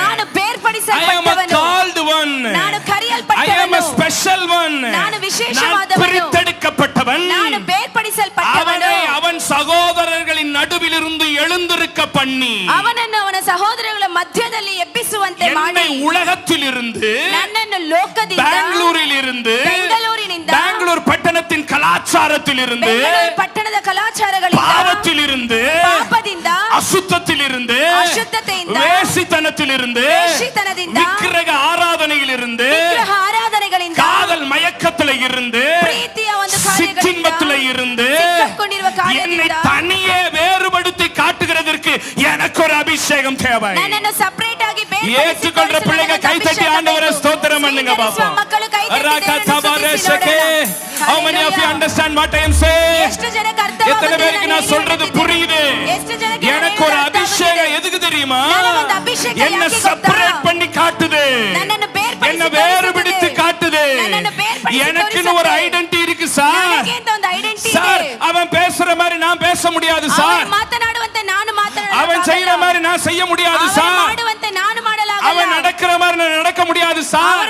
ನಾನು ಬೇರ್ಪಡಿಸಲ್ಪಟ್ಟವನು. ನಾನು ಕರೆಯಲ್ಪಟ್ಟವನು. ನಾನು ವಿಶೇಷವಾದವನು. பிரித்தெடுக்கப்பட்டவன். ನಾನು ಬೇರ್ಪಡಿಸಲ್ಪಟ್ಟವನು. அவன் சகோதரர்களின் நடுவில் இருந்து எழுந்திருக்க பண்ணி ಅವನನ್ನು ಅವನ ಸಹೋದರಗಳ ಮಧ್ಯದಲ್ಲಿ ಎಬ್ಬಿಸುವಂತೆ ಮಾಡಿ உலகத்தில் இருந்து ನನ್ನನ್ನು ಲೋಕದಿಂದ பெங்களூரினிಂದ பெங்களூர் பட்டணத்தின் கலாச்சாரத்தில் இருந்து ಪಟ್ಟಣದ ಕಲಾಚಾರಗಳಿಂದ பாவத்தில் இருந்து ಪಾಪದಿಂದ அசுத்தத்தில் இருந்து ಅಶುದ್ಧತೆಯಿಂದ வேசித்தனத்தில் இருந்து ವೇಷಿತನದಿಂದ விக்கிரக ஆராதனையில் இருந்து ವಿಗ್ರಹ ಆರಾಧನೆಗಳಿಂದ காதல் மயக்கத்தில் இருந்து ಪ್ರೀತಿಯ ಒಂದು ಕಾರ್ಯಗಳಿಂದ சிற்றின்பத்தில் இருந்து ಸಿಕ್ಕಿಕೊಂಡಿರುವ என்னை ಕಾರ್ಯದಿಂದ தனியே வேறுபடுத்தி காட்டுகிறதற்கு எனக்கு ஒரு அபிஷேகம் தேவை. ನನ್ನನ್ನು ಸಪರೇಟ್ ಆಗಿ ஏற்றுக்கொண்ட பிள்ளைங்க கைத்தட்டி ஆண்டவரை ஸ்தோத்திரம் பண்ணுங்க பாப்பா. How many of you understand what I am saying? எத்தனை பேருக்கு நான் சொல்றது புரியுது? எனக்கு ஒரு அபிஷேகம் எதுக்கு தெரியுமா? என்ன செப்பரேட் பண்ணி காட்டுது, என்ன வேறுபடுத்தி காட்டுது. எனக்குன்னு ஒரு ஐடென்டிட்டி இருக்கு சார். சார், அவன் பேசுற மாதிரி நான் பேச முடியாது சார். அவன் செய்யற மாதிரி நான் செய்ய முடியாது சார். அவன் நடக்கிற மாதிரி நான் நடக்க முடியாது சார்.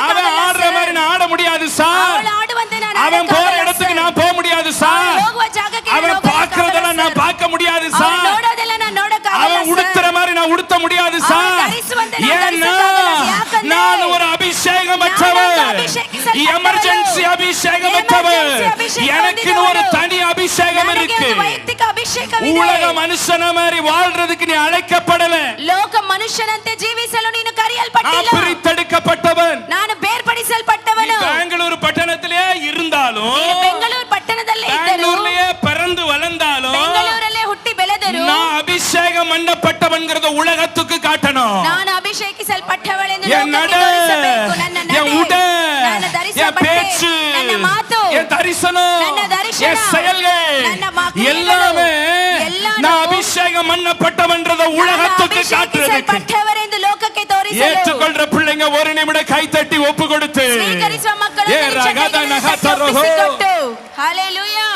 அவன் ஆடுற மாதிரி நான் ஆட முடியாது சார். அவன் போற இடத்துக்கு நான் போக முடியாது சார். அவன் பார்க்கறதெல்லாம் நான் பார்க்க முடியாது சார். அவன் உடுத்துற மாதிரி நான் உடுத்த முடியாது சார். ஏன்னா நான் ஒரு அபிஷேகம் பெற்றவன், எமர்ஜென்சி அபிஷேகம் பெற்றவன். எனக்கு ஒரு தனி அபிஷேகம் இருக்கு. உலக மனுஷன மாதிரி வாழ்றதுக்கு நீ அழைக்கப்படல. ಲೋಕ ಮನುಷ್ಯನಂತೆ ಜೀವಿಸಲು ನೀನು ಕರೆಯಲ್ಪಟ್ಟಿಲ್ಲ. பிரித்தெடுக்கப்பட்டவன். ನಾನು ಬೇರ್ಪಡಿಸಲ್ಪಟ್ಟವನು. பெங்களூர் பட்டணத்திலே இருந்தாலும், ಬೆಂಗಳೂರು ಪಟ್ಟಣದಲ್ಲೇ ಇದ್ದರು, பெங்களூர்லயே பிறந்து வளர்ந்தாலும், ಬೆಂಗಳೂರಲ್ಲೇ ಹುಟ್ಟಿ ಬೆಳೆದರು, நான் அபிஷேகம் பண்ணப்பட்டவன்ங்கறத உலகத்துக்கு காட்டணும். ನಾನು ಅಭಿಷೇಕಿಸಲ್ಪಟ್ಟವಳೆಂದು என் ಲೋಕಕ್ಕೆ ತೋರಿಸಬೇಕು. ನನ್ನ ನಡೆ, என் உடை, ನನ್ನ ಧರಿಸುವ என் ಬಟ್ಟೆ, பேச்சு, ನನ್ನ ಮಾತು, என் தரிசனம், ನನ್ನ ದರ್ಶನ, என் செயல்கள் ನನ್ನ ಕ್ರಿಯೆಗಳು, எல்லாமே ಎಲ್ಲಾನು நான் அபிஷேகம் பண்ணப்பட்டவன்றத உலகத்துக்கு உலகத்துக்கு காட்டுறதுக்கு ಪಟ್ಟವರೆಂದು ಲೋಕಕ್ಕೆ ತೋರಿಸಲು ஏற்றுக்கொள்ற பிள்ளைங்க ஒரு நிமிடம் கை தட்டி ஒப்பு கொடுத்து ಸ್ವೀಕರಿಸುವ ಮಕ್ಕಳನ್ನು ಹಲ್ಲೆಲೂಯಾ.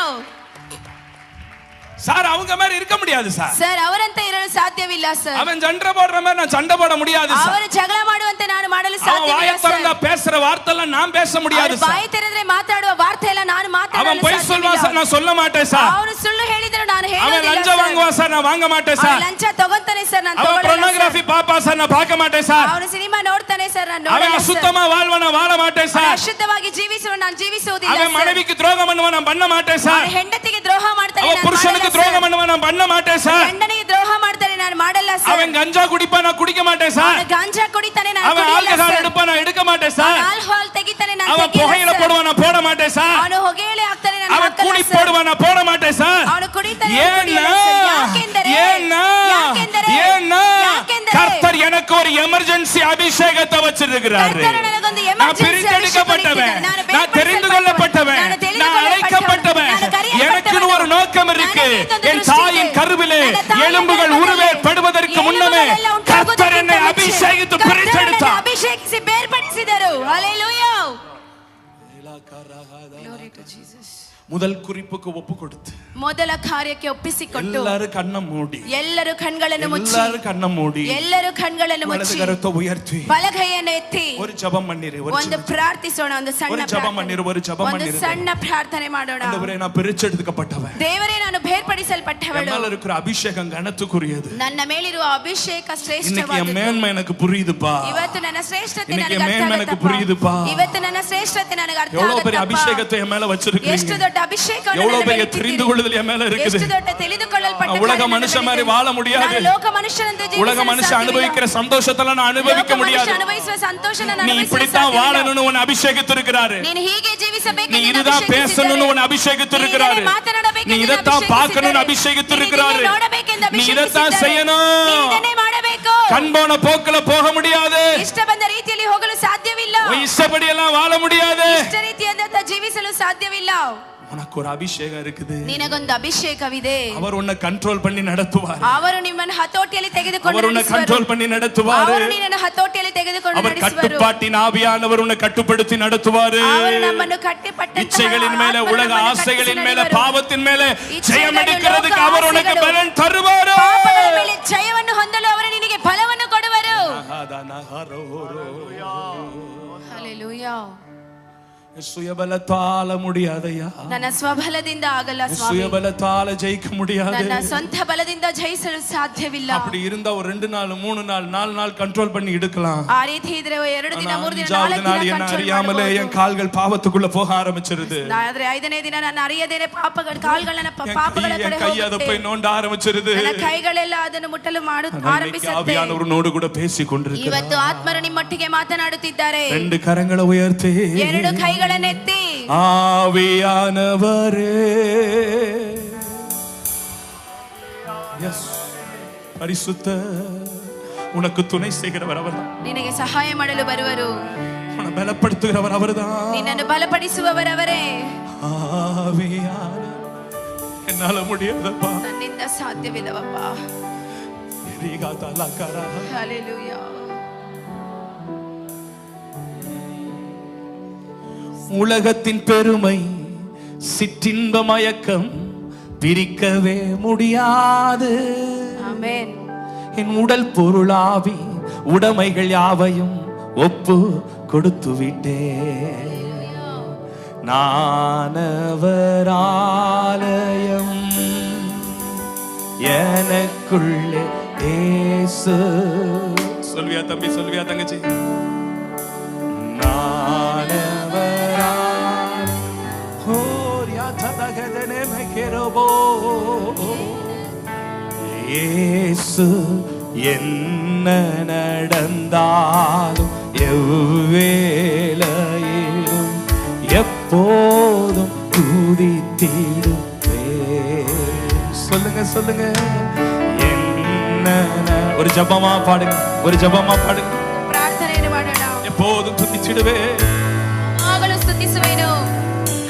சார் அவங்க மாதிரி இருக்க முடியாது சார். ಸರ್ ಅವರಂತೆ ಇರಲು ಸಾಧ್ಯವಿಲ್ಲ ಸರ್. அவன் சண்டை போடுற மாதிரி நான் சண்டை போட முடியாது சார். ಅವರು ಜಗಳ ಮಾಡುವಂತೆ ನಾನು ಮಾಡಲು ಸಾಧ್ಯವಿಲ್ಲ வாயை திறந்தா பேசுற வார்த்தை எல்லாம் நான் பேச முடியாது சார். ಬಾಯಿ ತೆರೆದ್ರೆ ಮಾತಾಡುವ ವಾರ್ತೆ ಎಲ್ಲ ನಾನು ಮಾತಾಡಲು அவன் பொய் சொல்வான் சார், நான் சொல்ல மாட்டேன் சார். ಅವನು ಸುಳ್ಳು ಹೇಳಿದ್ರು ನಾನು ಹೇಳೋದಿಲ್ಲ. அவன் லஞ்சம் வாங்குவான் சார், நான் வாங்க மாட்டேன் சார். ಅವನು ಲಂಚ ತಗೊಂತಾನೆ ಸರ್, ನಾನು அவன் ತಗೊಳ್ಳಲ್ಲ. pornography பாப்பா சார், நான் பார்க்க மாட்டேன் சார். ಅವನು ಸಿನಿಮಾ ನೋಡ್ತಾನೆ ಸರ್, ನಾನು அவன் ನೋಡಲ್ಲ ಸರ್. அசுத்தமா வாழ்வான், நான் வாழ மாட்டேன் சார். ಅಶುದ್ಧವಾಗಿ ಜೀವಿಸುವ ನಾನು ಜೀವಿಸುವುದಿಲ್ಲ அவன் ಸರ್. மனைவிக்கு துரோகம் பண்ணுவான், நான் பண்ண மாட்டேன் சார். ಅವನು ಹೆಂಡತಿಗೆ ದ್ರೋಹ ಮಾಡ್ತಾನೆ, அவன் ನಾನು புருஷனுக்கு ಮಾಡಲ್ಲ துரோகம் ಸರ್. பண்ணுவான், நான் பண்ண மாட்டேன் சார். ಗಂಡನಿಗೆ ದ್ರೋಹ ಮಾಡ್ತಾನೆ, ನಾನು ಮಾಡಲ್ಲ ಸರ್. அவன் கஞ்சா குடிப்பான், நான் குடிக்க மாட்டேன் சார். ಅವನು ಗಾಂಜಾ ಕುಡಿತಾನೆ, ನಾನು அவன் ಕುಡಿಯಲ್ಲ ஆல்கஹால் ಸರ್. எடுப்பான், நான் எடுக்க மாட்டேன் சார். ಆಲ್ಕೋಹಾಲ್ ತೆಗಿತಾನೆ, ನಾನು அவன் ತೆಗಿಯಲ್ಲ புகையில ಸರ್. போடுவான், நான் போட மாட்டேன் சார். ಅವನು ಹೊಗೆಯಲೆ ಹಾಕ್ತಾನೆ, ನಾನು அவன் ಹಾಕಲ್ಲ குடி ಸರ್. போடுவான், நான் போட மாட்டேன் சார். ಅವನು ಕುಡಿತಾನೆ, ನಾನು ஏன்னா ಕುಡಿಯಲ್ಲ ಸರ್. ಯಾಕೆಂದರೆ ஏன்னா கர்த்தர் எனக்கு ஒரு எமர்ஜென்சி அபிஷேகத்தை வச்சிருக்கிறாரு. கர்த்தர் எனக்கு ஒரு நான் emergency பிரித்தெடுக்கப்பட்டவன், அபிஷேகம் நான் நான் தெரிந்து கொள்ளப்பட்டவன், நான் தெரிந்து நான் அழைக்கப்பட்டவன். நான் கரியப்பட்டவன். எனக்கு ஒரு நோக்கம் இருக்கு. என் தாயின் கருவிலே எலும்புகள் உருவேற்படுவதற்கு முன்னமே கர்த்தர் என்னை அபிஷேகித்து பிரித்தெடுத்தார். ಅಭಿಷೇಕಿಸಿ ಬೇರ್ಪಡಿಸಿದರು. ಹಲ್ಲೆಲೂಯಾ. Glory to Jesus. முதல் குறிப்புக்கு ஒப்பு கொடுத்து ಮೊದಲ ಕಾರ್ಯಕ್ಕೆ ಒಪ್ಪಿಸಿಕೊಟ್ಟು எல்லாரும் கண்ணை மூடி ಎಲ್ಲರೂ ಕಣ್ಗಳನ್ನು ಮುಚ್ಚಿ எல்லாரும் கண்ணை மூடி ಎಲ್ಲರೂ ಕಣ್ಗಳನ್ನು வலது ಮುಚ್ಚಿ கரத்தை உயர்த்தி ಬಲಗೈಯನ್ನು ಎತ್ತಿ ஒரு ஜெபம் பண்ணிரு. ಒಂದು ಪ್ರಾರ್ಥಿಸೋಣ. ಒಂದು ಸಣ್ಣ ஒரு ஜெபம் பண்ணிரு. ஒரு ஜெபம் ಒಂದು பண்ணிரு. ಸಣ್ಣ ಪ್ರಾರ್ಥನೆ ಮಾಡೋಣ. ஆண்டவரே, நான் பிரிச்செடுக்கப்பட்டவன். ದೇವರೇ, ನಾನು ಬೇರ್ಪಡಿಸಲ್ಪಟ್ಟವಳು. என்னால இருக்கிற அபிஷேகம் கனத்துக்குரியது. ನನ್ನ ಮೇಲಿರುವ ಅಭಿಷೇಕ இன்னைக்கு என் ಶ್ರೇಷ್ಠವಾದದ್ದು. மேன்மை எனக்கு புரியுதுப்பா. ಇವತ್ತು ನನ್ನ ಶ್ರೇಷ್ಠತೆ இன்னைக்கு ನನಗೆ என் மேன்மை எனக்கு ಅರ್ಥ புரியுதுப்பா. ಆಗುತ್ತಪ್ಪ. ಇವತ್ತು ನನ್ನ ಶ್ರೇಷ್ಠತೆ ನನಗೆ ಅರ್ಥ எவ்வளவு பெரிய ಆಗುತ್ತಪ್ಪ. அபிஷேகத்தை என் மேல ಎಷ್ಟು வச்சிருக்கீங்க. ದೊಡ್ಡ ಅಭಿಷೇಕವನ್ನು எவ்வளவு ನನ್ನ பெரிய ಮೇಲೆ தெரிந்து ಇಟ್ಟಿದ್ದೀರಿ. கொள்ளுதல் என் மேல இருக்குது. ಎಷ್ಟು ದೊಡ್ಡ ತಿಳಿದುಕೊಳ್ಳಲ್ಪಟ್ಟ உலக ಕಾರ್ಯ மனுஷன் மாதிரி ನನ್ನಲ್ಲಿದೆ. வாழ முடியாது. ನಾನು ಲೋಕ ಮನುಷ್ಯನಂತೆ ಜೀವಿಸಲು உலக மனுஷன் ಸಾಧ್ಯವಿಲ್ಲ. அனுபவிக்கிற சந்தோஷத்தெல்லாம் நான் அனுபவிக்க ಲೋಕ முடியாது. ಮನುಷ್ಯ ಅನುಭವಿಸುವ ಸಂತೋಷನ ನಾನು நீ ಅನುಭವಿಸಲು இப்படித்தான் ಸಾಧ್ಯವಿಲ್ಲ. வாழணும்னு உன்னை அபிஷேகித்திருக்கிறாரு. ನೀನು ಹೀಗೆ ಜೀವಿಸಬೇಕು நீ ಎಂದು இதுதான் ಅಭಿಷೇಕಿಸಿದ್ದಾರೆ. பேசணும்னு உன்னை அபிஷேகித்திருக்கிறாரு. ನೀನು ಮಾತನಾಡಬೇಕು நீ ಎಂದು இதைத்தான் பார்க்கணும்னு ಅಭಿಷೇಕಿಸಿದ್ದಾರೆ. அபிஷேகித்திருக்கிறாரு. ನೀನು ನೋಡಬೇಕೆಂದು நீ இதைத்தான் ಅಭಿಷೇಕಿಸಿದ್ದಾರೆ. செய்யணும். ನೀನು ಇದನ್ನೇ ಮಾಡಬೇಕು. கண் போன போக்குல போக முடியாது. ಇಷ್ಟ ಬಂದ ರೀತಿಯಲ್ಲಿ ಹೋಗಲು ಸಾಧ್ಯವಿಲ್ಲ. உன் இஷ்டப்படி எல்லாம் வாழ முடியாது. ಇಷ್ಟ ರೀತಿಯಾದಂತ ಜೀವಿಸಲು ಸಾಧ್ಯವಿಲ್ಲ. உனக்கு ஒரு அபிஷேகம் இருக்குது. ನಿನಗೊಂದು ಅಭಿಷೇಕವಿದೆ. அவர் உன்னை கண்ட்ரோல் பண்ணி நடத்துவார். ಅವರು ನಿಮ್ಮನ್ನು ಹತೋಟಿಯಲ್ಲಿ ತೆಗೆದುಕೊಂಡು அவர் உன்னை ನಡೆಸುವರು. கண்ட்ரோல் பண்ணி நடத்துவார். ಅವರು ನಿನ್ನನ್ನು ಹತೋಟಿಯಲ್ಲಿ ತೆಗೆದುಕೊಂಡು அவர் ನಡೆಸುವರು. கட்டுப்பாட்டின் ஆவியானவர் உன்னை கட்டுப்படுத்தி நடத்துவார். ಅವರು ನಮ್ಮನ್ನು ಕಟ್ಟಿಪಟ್ಟಂತಹ இச்சைகளின் மேல, ಆತ್ಮನು உலக ನಮ್ಮನ್ನು ஆசைகளின் மேல, ಕಟ್ಟಿಸಿ பாவத்தின் மேல இச்சைಗಳು, ஜெயம் எடுக்கிறதுக்கு லோக அவர் உனக்கு ஆசைಗಳು, பலன் தருவார். ಪಾಪಗಳ ಮೇಲೆ ಜಯವನ್ನು ಹೊಂದಲು ಅವರು ನಿನಗೆ ಬಲವನ್ನು ಕೊಡುವರು. ಹಲ್ಲೆಲೂಯಾ. சுயபலத்தால முடியாதையா. ನನ್ನ ಸ್ವಬಲದಿಂದ ಆಗಲ್ಲ ಸ್ವಾಮಿ. சுயபலத்தால ஜெயிக்க முடியாது. ನನ್ನ ಸ್ವಂತ ಬಲದಿಂದ ಜಯಿಸಲು ಸಾಧ್ಯವಿಲ್ಲ. அப்படி இருந்தா ஒரு 2 நாள் 3 நாள் 4 நாள் கண்ட்ரோல் பண்ணி எடுக்கலாம். ಆ ರೀತಿ ಇದ್ರೆ 2 ದಿನ 3 ದಿನ 4 நாள் ದಿನ என்ன ಕಂಟ್ರೋಲ್ அறியாமலே என் கால்கள் பாவத்துக்குள்ள போக ஆரம்பிச்சிருது. ಆದ್ರೆ 5ನೇ ದಿನ ನಾನು ಅರಿಯದೇನೆ ಕಾಲ್ಗಳನ್ನ ಪಾಪಗಳ ಕಡೆ என் கை அதை போய் ಹೋಗುತ್ತೆ. நோண்ட ஆரம்பிச்சிருது. ನನ್ನ ಕೈಗಳೆಲ್ಲ ಅದನ್ನು ಮುಟ್ಟಲು ಆರಂಭಿಸುತ್ತೆ. ஆவியானவரோடு கூட பேசி கொண்டிருக்கிறார். ಇವತ್ತು ಆತ್ಮರು ನಿಮ್ಮೊಟ್ಟಿಗೆ ಮಾತನಾಡುತ್ತಿದ್ದಾರೆ. 2 கரங்களை உயர்த்தி 2 ಕೈಗಳನ್ನು ಎತ್ತಿ ஆவியானவரே, எஸ் பரிசுத்த உனக்கு துணை செய்கிறவர் அவர்தான். ನಿನಗೆ ಸಹಾಯ ಮಾಡಲು ಬರುವರು. உன்னை பலப்படுத்துகிறவர் அவர்தான். ನಿನ್ನನ್ನು ಬಲಪಡಿಸುವವರವರೇ. ஆவியான என்னால முடியாதப்பா. ನನ್ನಿಂದ ಸಾಧ್ಯವಿಲ್ಲವಪ್ಪ. ಹಲ್ಲೆಲೂಯಾ. உலகத்தின் பெருமை, சிற்றின்ப மயக்கம் பிரிக்கவே முடியாது. ஆமென். என் உடல் பொருளாவி உடைமைகள் யாவையும் ஒப்பு கொடுத்து விட்டேன். நானவர் ஆலயம், எனக்குள்ளே இயேசு. சொல்வியா தம்பி, சொல்வியா தங்கச்சி? இயேசு என்ன நடந்தாலும் எவ்வேளையிலும் எப்போதும் துதித்திடுவேன். சொல்லுங்க சொல்லுங்க. என்ன ஒரு ஜபமா பாடுங்க, ஒரு ஜபமா பாடுங்க. ಪ್ರಾರ್ಥನೆಯನ್ನು ಮಾಡೋಣ. எப்போதும் துதிச்சிடுவேன், ಆಗಲೂ ಸ್ತುತಿಸುವೆನು.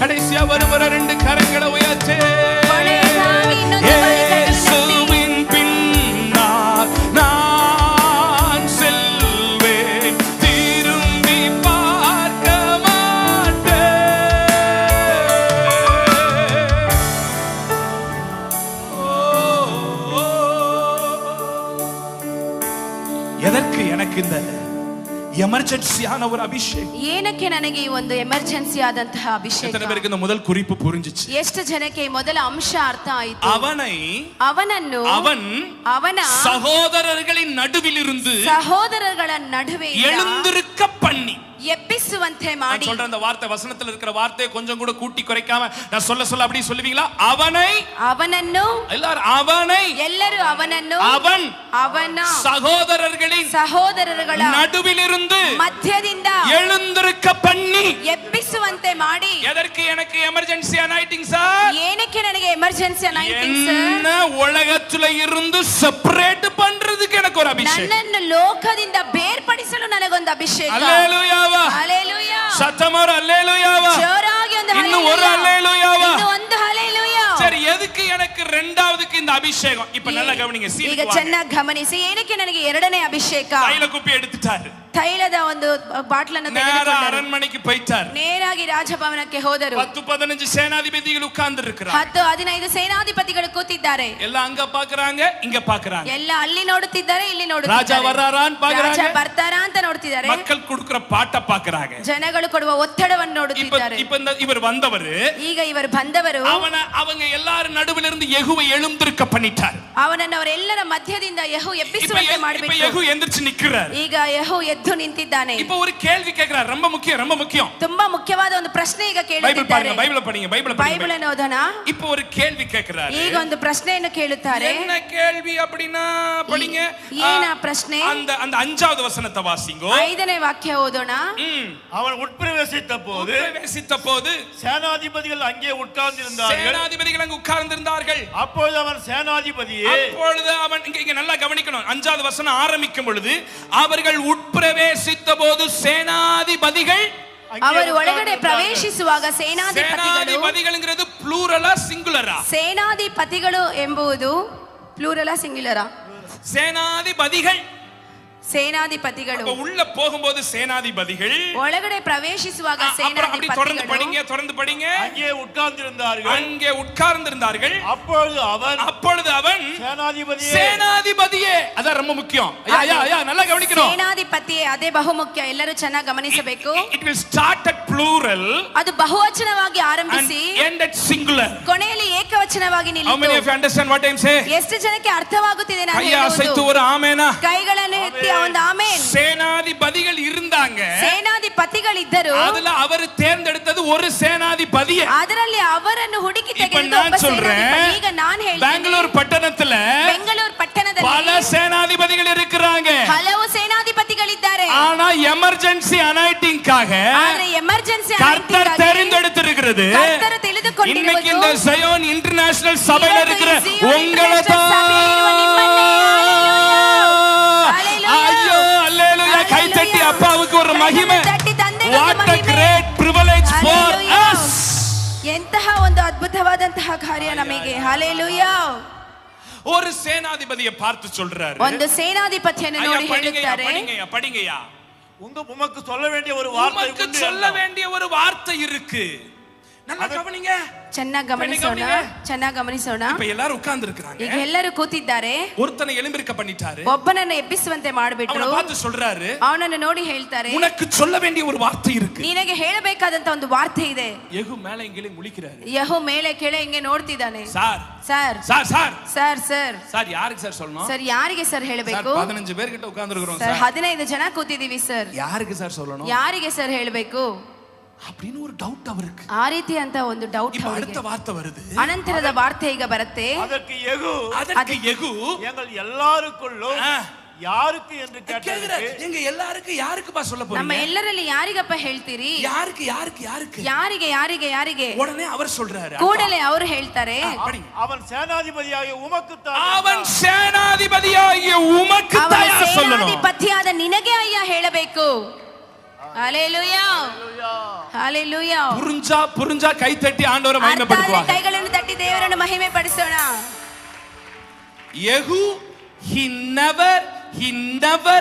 கடைசியா வருவர 2 கரங்களை உயர்த்தி கொடைசாமி இன்னொரு இயேசுவின் பின்னால் நான் எமர்ஜென்சியான ஒரு அபிஷேகம். ಏನಕ್ಕೆ ನನಗೆ ಈ ಒಂದು ಎಮರ್ಜೆನ್ಸಿ ಆದಂತಹ ಅಭಿಷೇಕ? எத்தனை பேருக்கு இந்த முதல் குறிப்பு புரிஞ்சிச்சு? ಎಷ್ಟು ಜನಕ್ಕೆ ಈ ಮೊದಲ ಅಂಶ ಅರ್ಥ ಆಯಿತು? ಅವನನ್ನು ಅವನ சகோதரர்களின் நடுவிலிருந்து ಸಹೋದರಗಳ ನಡುವೆ எழுந்திருக்க பண்ணி ಎಬ್ಬಿಸುವಂತೆ ಮಾಡಿ. சொல்ற அந்த வார்த்தை வசனத்துல இருக்கிற வார்த்தையை கொஞ்சம் கூட கூட்டி குறைக்காம நான் சொல்ல அப்படி சொல்லுவீங்களா? ಅವನನ್ನು ಎಲ್ಲರೂ ಅವನನ್ನು ಅವನ சகோதரர்ಗಳ ನಡುವಿಲಿருந்து ಮಧ್ಯದಿಂದ எழுந்திருக்க பண்ணி ಎಬ್ಬಿಸುವಂತೆ ಮಾಡಿ. எதற்கு எனக்கு எமர்ஜென்சி அனாயிட்டிங் சார்? ಏನಕ್ಕೆ ನನಗೆ ಎಮರ್ಜೆನ್ಸಿ ಅನಾಯಿಂಟಿಂಗ್ ಸರ್? என்ன உலகத்துல இருந்து செப்பரேட் பண்றதுக்கு எனக்கு ஒரு அபிஷேகம். ನನ್ನನ್ನು ಲೋಕದಿಂದ ಬೇರ್ಪಡಿಸಲು ನನಗೊಂದು ಅಭಿಷೇಕ. அல்லேலூயா. ஹalleluya. சத்தமோர் அல்லேலூயாவா. ஜோராಗಿ ಒಂದು ஹalleluya. இன்னும் ஒரு அல்லேலூயாவா. இன்னும் ಒಂದು ஹalleluya. சரி, எதுக்கு எனக்கு இரண்டாவதுக்கு இந்த அபிஷேகம்? இப்ப நல்லா கவனிங்க. ಈಗ ಚೆನ್ನಾಗಿ ಗಮನಿಸಿ. ಏನಕ್ಕೆ ನನಗೆ ಎರಡನೇ ಅಭಿಷೇಕ? தைல குப்பி எடுத்துட்டாரு. ತೈಲದ ಒಂದು ಬಾಟ್ಲನ್ನು ತೆಗೆದುಕೊಂಡು அரண்மனைக்கு போய்ட்டார். ನೇರಾಗಿ ರಾಜಭವನಕ್ಕೆ ಹೋದರು. 10-15 ಸೇನಾಧಿಪತಿಗಳು ಉட்கார்ந்து இருக்கிறாங்க. 10-15 ಸೇನಾಧಿಪತಿಗಳು ಕೂತಿದ್ದಾರೆ. ಎಲ್ಲ ಅಂಗ ಪಾಕறாங்க, ಇಂಗ ಪಾಕறாங்க. ಎಲ್ಲ ಅಲ್ಲಿ ನೋಡುತ್ತಿದ್ದಾರೆ, ಇಲ್ಲಿ ನೋಡುತ್ತಿದ್ದಾರೆ. ರಾಜ ವರಾರಾನ್ ಪಾಕறாங்க. ರಾಜ ಬರ್ತಾರಾ ಅಂತ ನೋಡ್ತಿದ್ದಾರೆ. மக்கள் கொடுக்கிற பாட்ட பாக்கறாங்க. ಜನಗಳು ಕೊಡುವ ಒತ್ತಡವನ್ನು ನೋಡುತ್ತಿದ್ದಾರೆ. இப்ப இவர் வந்தவர், ಈಗ ಇವರು ಬಂದವರು அவங்க எல்லாரும் நடுவுல இருந்து யெகூவை எழுந்திருக்க பண்ணிட்டார். ಅವನನ್ನು ಅವರೆಲ್ಲರ ಮಧ್ಯದಿಂದ ಯೆಹೂ ಎಬ್ಬಿಸುವಂತೆ ಮಾಡಿಬಿಟ್ಟು இப்ப யெகூ எந்திரிச்சு நிக்கிறார். ಈಗ ಯೆಹೂ ಎದ್ದು ನಿಂತಿದ್ದಾನೆ. இப்ப ஒரு கேள்வி கேக்குறார். ரொம்ப முக்கியம். ತುಂಬಾ ಮುಖ್ಯವಾದ ಒಂದು ಪ್ರಶ್ನೆ ಈಗ ಕೇಳುತ್ತಿದ್ದಾರೆ. பைபிள் படிங்க. ಬೈಬಲ್ ಓದೋಣ. இப்ப ஒரு கேள்வி கேக்குறாரு. ಈಗ ಒಂದು ಪ್ರಶ್ನೆಯನ್ನು ಕೇಳುತ್ತಾರೆ. என்ன கேள்வி அப்படினா படிங்க. ಏನ ಪ್ರಶ್ನೆ? அந்த 5வது வசனத்தை வாசிங்க. 5ನೇ ವಾಕ್ಯ ಓದೋಣ. அவன் உட்பிரவேசித்த போது சேனாதிபதிகள் அங்கே உட்கார்ந்திருந்தார்கள். அப்பொழுது அவன் இங்க நல்லா கவனிக்கணும். 5வது வசனம் ஆரம்பிக்கும் பொழுது அவர்கள் உட்பிரவேசித்த போது சேனாதிபதிகள் ಅವರು ಒಳಗಡೆ ಪ್ರವೇಶಿಸುವಾಗ ಸೇನಾಧಿಪತಿಗಳುங்கிறது ಪ್ಲೂರಲಾ ಸಿಂಗುಲರಾ? ಸೇನಾಧಿಪತಿಗಳು ಎಂಬುದು ಪ್ಲೂರಲಾ ಸಿಂಗುಲರಾ? ಸೇನಾಧಿಪತಿಗಳು உள்ள போகும்போது சேனாதிபதிகள், ಒಳಗಡೆ ಪ್ರವೇಶಿಸುವಾಗ ಸೇನಾಧಿಪತಿಗಳು. தொடர்ந்து படிங்க. அங்கே உட்கார்ந்திருந்தார்கள். அப்பொழுது அவன் சேனாதிபதியே. அதான் ரொம்ப முக்கியம். நல்லா கவனிக்கணும். ಸೇನಾಧಿಪತಿಯೇ, ಅದೇ ಬಹುಮುಖ್ಯ. ಎಲ್ಲರೂ ಚೆನ್ನಾಗಿ ಗಮನಿಸಬೇಕು. It will start at plural. ಅದು ಬಹುವಚನವಾಗಿ ಆರಂಭಿಸಿ end at singular. ಕೊನೆಯಲ್ಲಿ ಏಕವಚನವಾಗಿ ನಿಲ್ಲಿತು. How many of you understand what I am saying? ಎಷ್ಟು ಜನಕ್ಕೆ ಅರ್ಥವಾಗುತ್ತಿದೆ ನಾನು ಹೇಳುವುದು? ಅಸೈತು ஒரு ಆಮೆನಾ. ಕೈಗಳನ್ನು ಎತ್ತಿ ಒಂದು ಆಮೆನ್. சேனாதிபதிகள் இருந்தாங்க. ಸೇನಾಧಿಪತಿಗಳು ಇದ್ದರು. ಅದಲ್ಲ ಅವರು தேர்ந்தெடுத்தது ஒரு சேனாதிபதியே. ಅದರಲ್ಲಿ ಅವರನ್ನು ಹುಡುಕಿ ತೆಗೆದ ಒಬ್ಬ ಸೇನಾಧಿಪತಿ. ಈಗ ನಾನು ಹೇಳ್ತೀನಿ, ಬೆಂಗಳೂರು ಪಟ್ಟಣದಲ್ಲಿ பல சேனாதிபதிகள் இருக்கிறாங்க. ಹಲವು ಸೇನಾಧಿಪತಿಗಳಿದ್ದಾರೆ. ஆனா எமர்ஜென்சி அனாயிட்டிங்காக ಆದರೆ ಎಮರ್ಜೆನ್ಸಿ கர்த்தர் தெரிந்தெடுத்திருக்கிறது. ಕರ್ತರು ತಿಳಿದುಕೊಂಡಿರುವುದು இன்னைக்கு இந்த சயோன் இன்டர்நேஷனல் சபையில இருக்கிற உங்களை தான். ஐயோ அல்லேலூயா. கை தட்டி அப்பாவுக்கு ஒரு மகிமை. What a great privilege for us. ಎಂತಹ ಒಂದು ಅದ್ಭುತವಾದಂತಹ ಕಾರ್ಯ ನಮಗೆ. ಹಲ್ಲೆಲೂಯಾ. ஒரு சேனாதிபதியை பார்த்து சொல்றாரு. ಒಂದು ಸೇನಾಧಿಪತಿಯನ್ನು ನೋಡಿ ಹೇಳುತ್ತಾರೆ. படிங்கயா. உமக்கு சொல்ல வேண்டிய ஒரு வார்த்தை உமக்கு சொல்ல வேண்டிய ஒரு வார்த்தை இருக்கு. நல்லா கவனிங்க. ಚೆನ್ನಾಗಿ ಗಮನಿಸೋಣ. இப்ப எல்லாரும் உட்கார்ந்து இருக்காங்க. ಈಗ ಎಲ್ಲರೂ ಕೂತಿದ್ದಾರೆ. ஒருத்தனை எழுந்திருக்க பண்ணிட்டாரு. ಒಬ್ಬನನ್ನು ಎಬ್ಬಿಸುವಂತೆ ಮಾಡಿಬಿಟ್ರು. ಅವನ பார்த்து சொல்றாரு. ಅವನನ್ನು ನೋಡಿ ಹೇಳ್ತಾರೆ, உனக்கு சொல்ல வேண்டிய ஒரு வார்த்தை இருக்கு. ನಿನಗೆ ಹೇಳಬೇಕಾದಂತ ಒಂದು ವಾರ್ತೆ ಇದೆ. ಯೆಹೂ ಮೇಲೆ ಇಂಗಲೇ ಮುಳಿக்கிறாரு. ಯೆಹೂ ಮೇಲೆ ಕೆಳ ಹಿಂಗೆ ನೋಡ್ತಿದ್ದಾನೆ. சார் யாருக்கு சார் சொல்லணும்? ಸರ್ ಯಾರಿಗೆ ಸರ್ ಹೇಳಬೇಕು? 15 பேர் கிட்ட உட்கார்ந்து இருக்கோம் ಸರ್. 15 ಜನ ಕೂತಿದೀವಿ ಸರ್. யாருக்கு சார் சொல்லணும்? ಯಾರಿಗೆ ಸರ್ ಹೇಳಬೇಕು அப்படின்னு ஒரு டவுட் அவருக்கு. ಆ ರೀತಿ ಅಂತ ಒಂದು ಡೌಟ್ இப்ப அடுத்த வார்த்தை வருது. ಅನಂತರದ ವಾರ್ತೆ ಈಗ ಬರುತ್ತೆ. ಅದಕ್ಕೆ ಯೆಹೂ எங்கள் எல்லாருக்குள்ளும் யாருக்கு என்று கேட்டாரு. எங்க எல்லாருக்கு யாருக்குப்பா சொல்ல போறீங்க? நம்ம ಎಲ್ಲರಲ್ಲಿ ಯಾರಿಗಪ್ಪ ಹೇಳ್ತೀರಿ? ಯಾರಿಗೆ உடனே அவர் சொல்றாரு. ಕೂಡಲೇ ಅವರು ಹೇಳ್ತಾರೆ, அவன் சேனாதிபதியாகிய உமக்கு தான். அவன் சேனாதிபதியாகிய உமக்கு தான் சொல்லணும். ಸೇನಾಧಿಪತಿಯಾದ ನಿನಗೆ ಅಯ್ಯ ಹೇಳಬೇಕು. ஹalleluya. ஹalleluya. புரிஞ்சா கை தட்டி ஆண்டவரை மகிமைப்படுத்துவாங்க. ಕೈಗಳನ್ನು ತಟ್ಟಿ ದೇವರನ್ನು ಮಹಿಮೆ ಪಡಿಸೋಣ. ಯೆಹೂ he never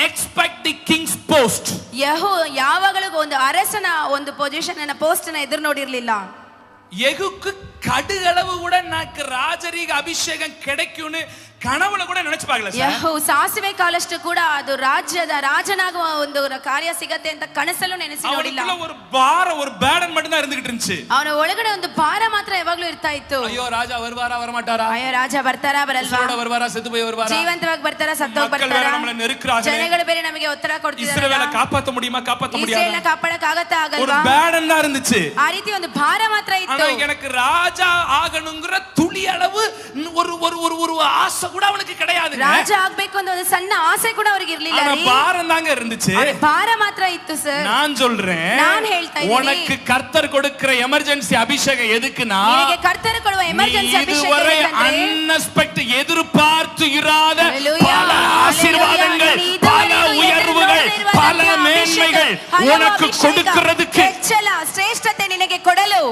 expect the king's post. ಯೆಹೂ ಯಾವಾಗಲೂ ಒಂದು ಅರಸನ ಒಂದು ಪೊಸಿಷನ್ ಅನ್ನ ಪೋಸ್ಟ್ ಅನ್ನ ಎದುರು ನೋಡಿರಲಿಲ್ಲ. ಯೆಹೂக்கு கடுகளவு கூட எனக்கு ராஜரீக அபிஷேகம் கிடைக்கும்னு ಕನವಳ ಕೂಡ ನೆನಚು ಪಾಗಲ್ಲ ಸರ್. ಸಾಸಿವೆ ಕಾಲಷ್ಟು ಕೂಡ ಅದು ರಾಜನಾಗುವ ಒಂದು ಕಾರ್ಯ ಸಿಗತ್ತೆ ಅಂತ ಕನಸಲ್ಲೂ ನೆನೆಸಿ ನೋಡಿಲ್ಲ. ஒரு பார ஒரு பேடன் மட்டும் தான் இருந்துகிட்டு இருந்துச்சு. ಅವನ ಒಳಗಡೆ ಒಂದು ಭಾರ ಮಾತ್ರ ಯಾವಾಗ್ಲೂ ಇರ್ತಾ ಇತ್ತು. ಅಯ್ಯೋ ರಾಜ வருவாரா வரமாட்டாரா, ಅಯ್ಯೋ ರಾಜ ಬರ್ತಾರಾ ಬರಲ್ವಾ, வருவாரா செத்து போய் வருவாரா, ಜೀವಂತವಾಗಿ ಬರ್ತಾರಾ ಸತ್ತೋಗಿ ಬರ್ತಾರಾ, நம்மள ನೆರುಕறாங்க, ಜನಗಳು ಬೇರೆ ನಮಗೆ ಒತ್ತಡ ಕೊಡ್ತಿದ್ದಾರೆ, ಇಸ್ರಾಯೇಲ ಕಾಪಾತ முடியுமா ಕಾಪಾತ முடியாதா, ಇಸ್ರಾಯೇಲನ ಕಾಪಾಡಕ ಆಗತ್ತಾ ಆಗಲ್ವಾ, ஒரு பேடன் தான் இருந்துச்சு. ಆ ರೀತಿ ಒಂದು ಭಾರ ಮಾತ್ರ ಇತ್ತು. ஆனா எனக்கு ராஜா ஆகணும்ங்கற துளி அளவு ஒரு ஒரு ஒரு ஒரு ஆசை கூட அவனுக்கு கிடையாது. ರಾಜ ಆಗಬೇಕು ಅಂತ ಒಂದು ಸಣ್ಣ ಆಸೆ ಕೂಡ ಅವರಿಗೆ ಇರಲಿಲ್ಲ. ஆனா பாரம் தாங்க இருந்துச்சு. ಭಾರ ಮಾತ್ರ ಇತ್ತು ಸರ್. நான் சொல்றேன், நான் ಹೇಳ್ತಾ ಇದ್ದೀನಿ, உனக்கு கர்த்தர் கொடுக்கிற எமர்ஜென்சி அபிஷேகம் எதுக்குனா, ನಿನಗೆ ಕರ್ತರು ಕೊಡುವ ಎಮರ್ಜೆನ್ಸಿ ಅಭಿಷೇಕ இதுவரை அன்எக்ஸ்பெக்டட் எதிர்பார்த்து இராத பல ஆசீர்வாதங்கள், பல உயர்வுகள், பல மேன்மைகள் உனக்கு கொடுக்கிறதுக்கு ಹೆಚ್ಚಳ ಶ್ರೇಷ್ಠತೆ ನಿನಗೆ ಕೊಡಲು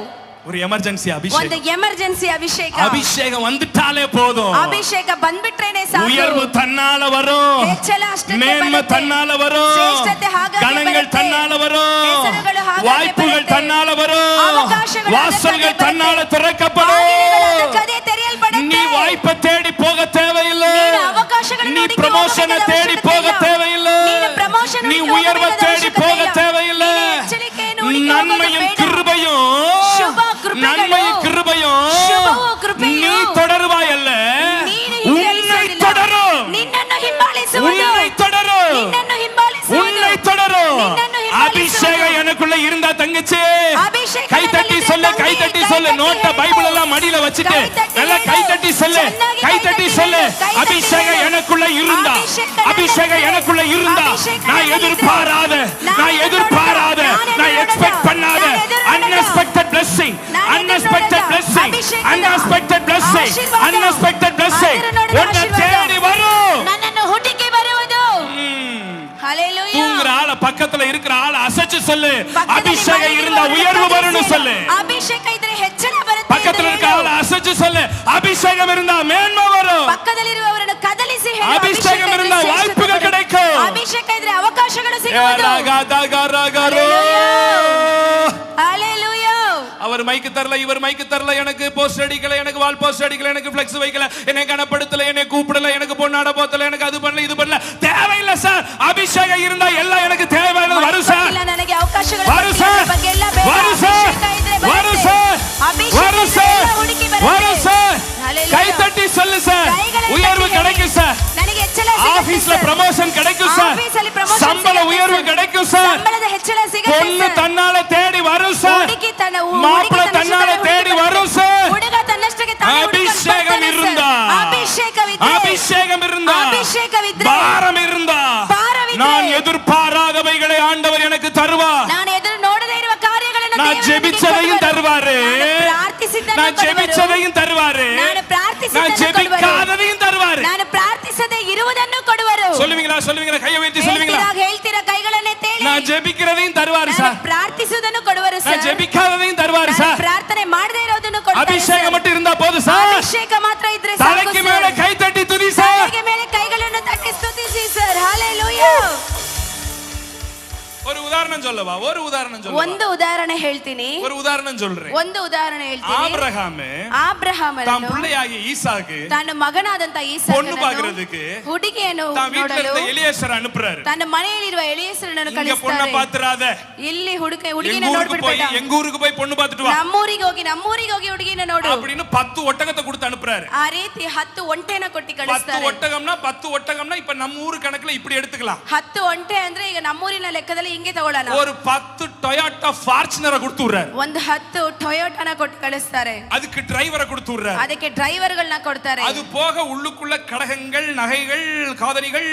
ஒரு எமர்ஜென்சி அபிஷேகம், ಒಂದು ಎಮರ್ಜೆನ್ಸಿ ಅಭಿಷೇಕ. அபிஷேகம் வந்துட்டாலே போதும், ಅಭಿಷೇಕ ಬಂದ್ಬಿಟ್ರೇನೆ ಸಾಕು. உயர்வு தன்னால வரும், ಹೆಚ್ಚಳ ಅಷ್ಟೇ மேன்மை தன்னால வரும், ಶ್ರೇಷ್ಠತೆ ಹಾಗಾಗಿ கணங்கள் ಬರುತ್ತೆ, தன்னால வரும், ಹೆಸರುಗಳು ಹಾಗಾಗಿ வாய்ப்புகள் ಬರುತ್ತೆ, தன்னால வரும், ಅವಕಾಶಗಳು வாசல்கள் ಅದಕ್ಕೆ தன்னால ಬರುತ್ತೆ, திறக்கப்படும். ಬಾಗಿಲುಗಳು ಅದಕ್ಕೆ ತೆರೆಯಲ್ಪಡುತ್ತೆ. நீ வாய்ப்பை தேடி போக தேவையில்லை, ನೀನು ಅವಕಾಶಗಳನ್ನು நீ ಹುಡುಕಿ ಪ್ರಮೋಷನ್ ಹೋಗಬೇಕಾದ தேடி ಅವಶ್ಯಕತೆ போக ಇಲ್ಲ. தேவையில்லை, ನೀನು ಪ್ರಮೋಷನ್ நீ ಹುಡುಕಿ உயர்வை ಹೋಗಬೇಕಾದ தேடி ಅವಶ್ಯಕತೆ போக ಇಲ್ಲ. தேவையில்லை. ನೀನು ಎಚ್ಚರಿಕೆಯನ್ನು ಹುಡುಕಿ ಹೋಗೋದು நன்மையும் ಬೇಡ. கிருபையும், ಶುಭ ಕೃಪೆಗಳು, நன்மையும் கிருபையும் ಶುಭವೂ ಕೃಪೆಯೂ நீ தொடருவாய் அல்ல, ನೀನು உன்னை ಹಿಂಬಾಲಿಸುವುದಿಲ್ಲ. தொடரும், ನಿನ್ನನ್ನು ಹಿಂಬಾಲಿಸುವುದು, உன்னை தொடரும், ನಿನ್ನನ್ನು ಹಿಂಬಾಲಿಸುವುದು, உன்னை தொடரும். ನಿನ್ನನ್ನು ಹಿಂಬಾಲಿಸುವುದು. அபிஷேகம் எனக்குள்ள இருந்தா தங்கச்சி ಅಭಿಷೇಕ கை தட்டி ನನ್ನಲ್ಲಿ சொல்லு, ತಂಗಿ, கை தட்டி ಕೈ சொல்லு, ತಟ್ಟಿ நோட்ட ಹೇಳು. பைபிள் எல்லாம் மடியில வச்சிட்டு கை தட்டி நல்லா ಹೇಳು. கை தட்டி சொல்லு, ಚೆನ್ನಾಗಿ கை தட்டி சொல்லு. கை தட்டி அபிஷேகம் ಹೇಳು. எனக்குள்ள இருந்தா, அபிஷேகம் அபிஷேகம் எனக்குள்ள இருந்தா, அபிஷேகம் நான் நன்ನಲ್ಲಿ எதிர்பாராத, நான் நான் எதிர்பாராத, நான் நான் எக்ஸ்பெக்ட் பண்ணாத நான் எதிர்பாராத, unexpected blessing, நான் unexpected எதிர்பாராத, blessing, அபிஷேகம் unexpected blessing, ஆசீர்வாதம், unexpected blessing ஆசீர்வாதம், உன்னை ஆசீர்வாதம். தேடி வரும். ನನ್ನನ್ನು ಹುಡುಕಿ ಬರುವುದು. ஹalleluya. தூங்குற ஆள பக்கத்துல இருக்கிற ஆள அசைச்சு சொல்லு, பக்கத்துல அபிஷேகம் மனைவி இருந்தா ஒரு உயர்வு கதை வரும்னு சொல்லு. சொல்லு. ಅಭಿಷೇಕ ಇದ್ರೆ ಹೆಚ್ಚಳ ಬರುತ್ತೆ. பக்கத்துல ಎಂದು இருக்க ಹೇಳು. ஆள அசைச்சு சொல்லு, அபிஷேகம் இருந்தா மேன்மை வரும், ಪಕ್ಕದಲ್ಲಿರುವವರನ್ನು ಕದಲಿಸಿ ಹೇಳು. அபிஷேகம் இருந்தா ಇದ್ರೆ வாய்ப்புகள் ಶ್ರೇಷ್ಠತೆ கிடைக்கும். ಅಭಿಷೇಕ ಇದ್ರೆ ಅವಕಾಶಗಳು ಸಿಗುವುದು. ஹalleluya. அவர் மைக்கு தரல, இவர் மைக்கு தரல, எனக்கு போஸ்ட் அடிக்கல, எனக்கு வால் போஸ்ட் அடிக்கல, எனக்கு ஃப்ளெக்ஸ் வைக்கல, என்னை கனப்படுத்தல, என்னை கூப்பிடல, எனக்கு பொண்ணாட போத்தல, எனக்கு அது பண்ணல இது பண்ணல, தேவையில்லை சார். அபிஷேகம் இருந்தா எல்லாம் எனக்கு தேவையானது வரும் சார். ಇಲ್ಲ ನನಗೆ ಅವಕಾಶಗಳು வரும் சார், ಬಗ್ಗೆ ಎಲ್ಲ ಬೇಡ. வரும் சார், ಅಭಿಷೇಕ ಇದ್ರೆ வரும் ಬರುತ್ತೆ. சார், ಅಭಿಷೇಕ வரும் ಇದ್ರೆ சார், ಎಲ್ಲ ಹುಡುಕಿ ಬರುತ್ತೆ. வரும் சார். ஹalleluya. கை தட்டி சொல்லு சார், ಕೈಗಳನ್ನು உயர்வு ತಟ್ಟಿ கிடைக்கும் சார். ನನಗೆ ಹೆಚ್ಚಳ ಸಿಗುತ್ತೆ ஆபீஸ்ல ಸರ್. ப்ரமோஷன் கிடைக்கும் சார், ஆபீஸ்ல promotion சம்பள ಸಿಗುತ್ತೆ உயர்வு ಸರ್. கிடைக்கும் சார், சம்பளದ ಹೆಚ್ಚಳ ಸಿಗುತ್ತೆ பொண்ணு ಸರ್. தன்னால தேடி வரும் சார், ಹುಡುಗಿ ತನ್ನ மாப்பிள்ளை தன்னால தேடி வரும் சார். ಹುಡುಗ ತನ್ನಷ್ಟಕ್ಕೆ ತಾನೇ ಹುಡುಕೊಂಡು அபிஷேகம் ಬರ್ತಾನೆ இருந்தா, ಸರ್. ಅಭಿಷೇಕವಿದ್ರೆ, அபிஷேகம் இருந்தா, ಅಭಿಷೇಕವಿದ್ರೆ, பாரம் இருந்தா, ಭಾರವಿದ್ರೆ, நான் எதிர்பாராதவைகளை ஆண்டவர் எனக்கு தருவார். ನಾನು ಎದುರು ನೋಡದೇ ಇರುವ ಕಾರ್ಯಗಳನ್ನು நான் ದೇವರು ನನಗೆ ஜெபிச்சதையும் ಕೊಡುವರು. தருவாரு, ನಾನು ಪ್ರಾರ್ಥಿಸಿದ್ದನ್ನು நான் ಕೊಡುವರು. ஜெபிச்சதையும் தருவாரு, ನಾನು நான் ಪ್ರಾರ್ಥಿಸಿದ್ದನ್ನು ಕೊಡುವರು. ஜெபிக்காததையும் தருவாரு. ನಾನು ಪ್ರಾರ್ಥಿಸದೆ ಇರುವುದನ್ನು ಕೊಡುವರು. சொல்லுவீங்களா, சொல்லுவீங்களா, கையை உயர்த்தி சொல்லுவீங்களா? ಹೇಳ್ತೀರಾ ಕೈಗಳನ್ನೇ ತೇಲಿ. நான் ஜெபிக்கிறதையும் தருவாரு ನಾನು சார், ಪ್ರಾರ್ಥಿಸುವುದನ್ನು ಕೊಡುವರು நான் ಸರ್. ஜெபிக்காததையும் தருவாரு ನಾನು சார். ಪ್ರಾರ್ಥನೆ ಮಾಡದೇ ಇರೋದನ್ನು ಕೊಡುತ್ತಾರೆ அபிஷேகம் ಸರ್. மட்டும் இருந்தா போதும் சார். ಅಭಿಷೇಕ ಮಾತ್ರ ಇದ್ರೆ ಸಾಕು தலைக்கு ಸರ್. மேல கை தட்டி துதி சார். ತಲೆಗೆ ಮೇಲೆ ಕೈಗಳನ್ನು ತಟ್ಟಿ ಸ್ತುತಿಸಿ ಸರ್. ಹalleluya. ஒரு உதாரணம் சொல்லவா, ஒரு உதாரணம் சொல்லவா, ಒಂದು ಉದಾಹರಣೆ ಹೇಳ್ತೀನಿ. ஒரு உதாரணம் சொல்றேன். ಒಂದು ಉದಾಹರಣೆ ಹೇಳ್ತೀನಿ. ஆபிரகாம் ಆಬ್ರಹಾಮನು தான் பிள்ளையாகிய ஈசாக்கு ತನ್ನ ಮಗನಾದಂತ பொண்ணு ಈಸಾಕನನ್ನು பார்க்கிறதுக்கு ಹುಡುಗಿಯನ್ನು தான் வீட்டுல ನೋಡಲು இருந்த ಎಲಿಯೇಸರ್ அனுப்புறாரு. ತನ್ನ ಮನೆಯಲ್ಲಿರುವ ಎಲಿಯೇಸರನನ್ನು இங்க பொண்ண ಕಳಿಸ್ತಾರೆ. பாத்துறாத, ಇಲ್ಲಿ ಹುಡುಗಿನ எங்க ஊருக்கு போய் ನೋಡ್ಬಿಡ್ಬೇಡ. எங்க ஊருக்கு போய் பொண்ணு பார்த்துட்டு வா ನಮ್ಮೂರಿಗೆ ಹೋಗಿ ಹುಡುಗಿನ ನೋಡು. அப்படின்னு 10 ஒட்டகத்தை கொடுத்து அனுப்புறாரு. ಆ ರೀತಿ 10 ಒಂಟೆನ ಕೊಟ್ಟಿ 10 ಕಳಿಸ್ತಾರೆ. ஒட்டகம்னா 10 ஒட்டகம்னா இப்ப நம்ம ஊரு கணக்குல இப்படி எடுத்துக்கலாம். 10 ಒಂಟೆ ಅಂದ್ರೆ ಈಗ ನಮ್ಮೂರಿನ ಲೆಕ್ಕದಲ್ಲಿ ಹಿಂಗೆ ತಗೊಳ್ಳೋಣ. ஒரு 10 டொயோட்டா ஃபார்ச்சுனரை கொடுத்து விடுறாரு. ಒಂದು 10 ಟೊಯೋಟಾನ ಕೊಟ್ಟು ಕಳಿಸ್ತಾರೆ. அதுக்கு டிரைவரை கொடுத்து விடுறாரு. ಅದಕ್ಕೆ ಡ್ರೈವರ್ಗಳನ್ನ ಕೊಡ್ತಾರೆ. அது போக உள்ளுக்குள்ள கடகங்கள், நகைகள், காதணிகள்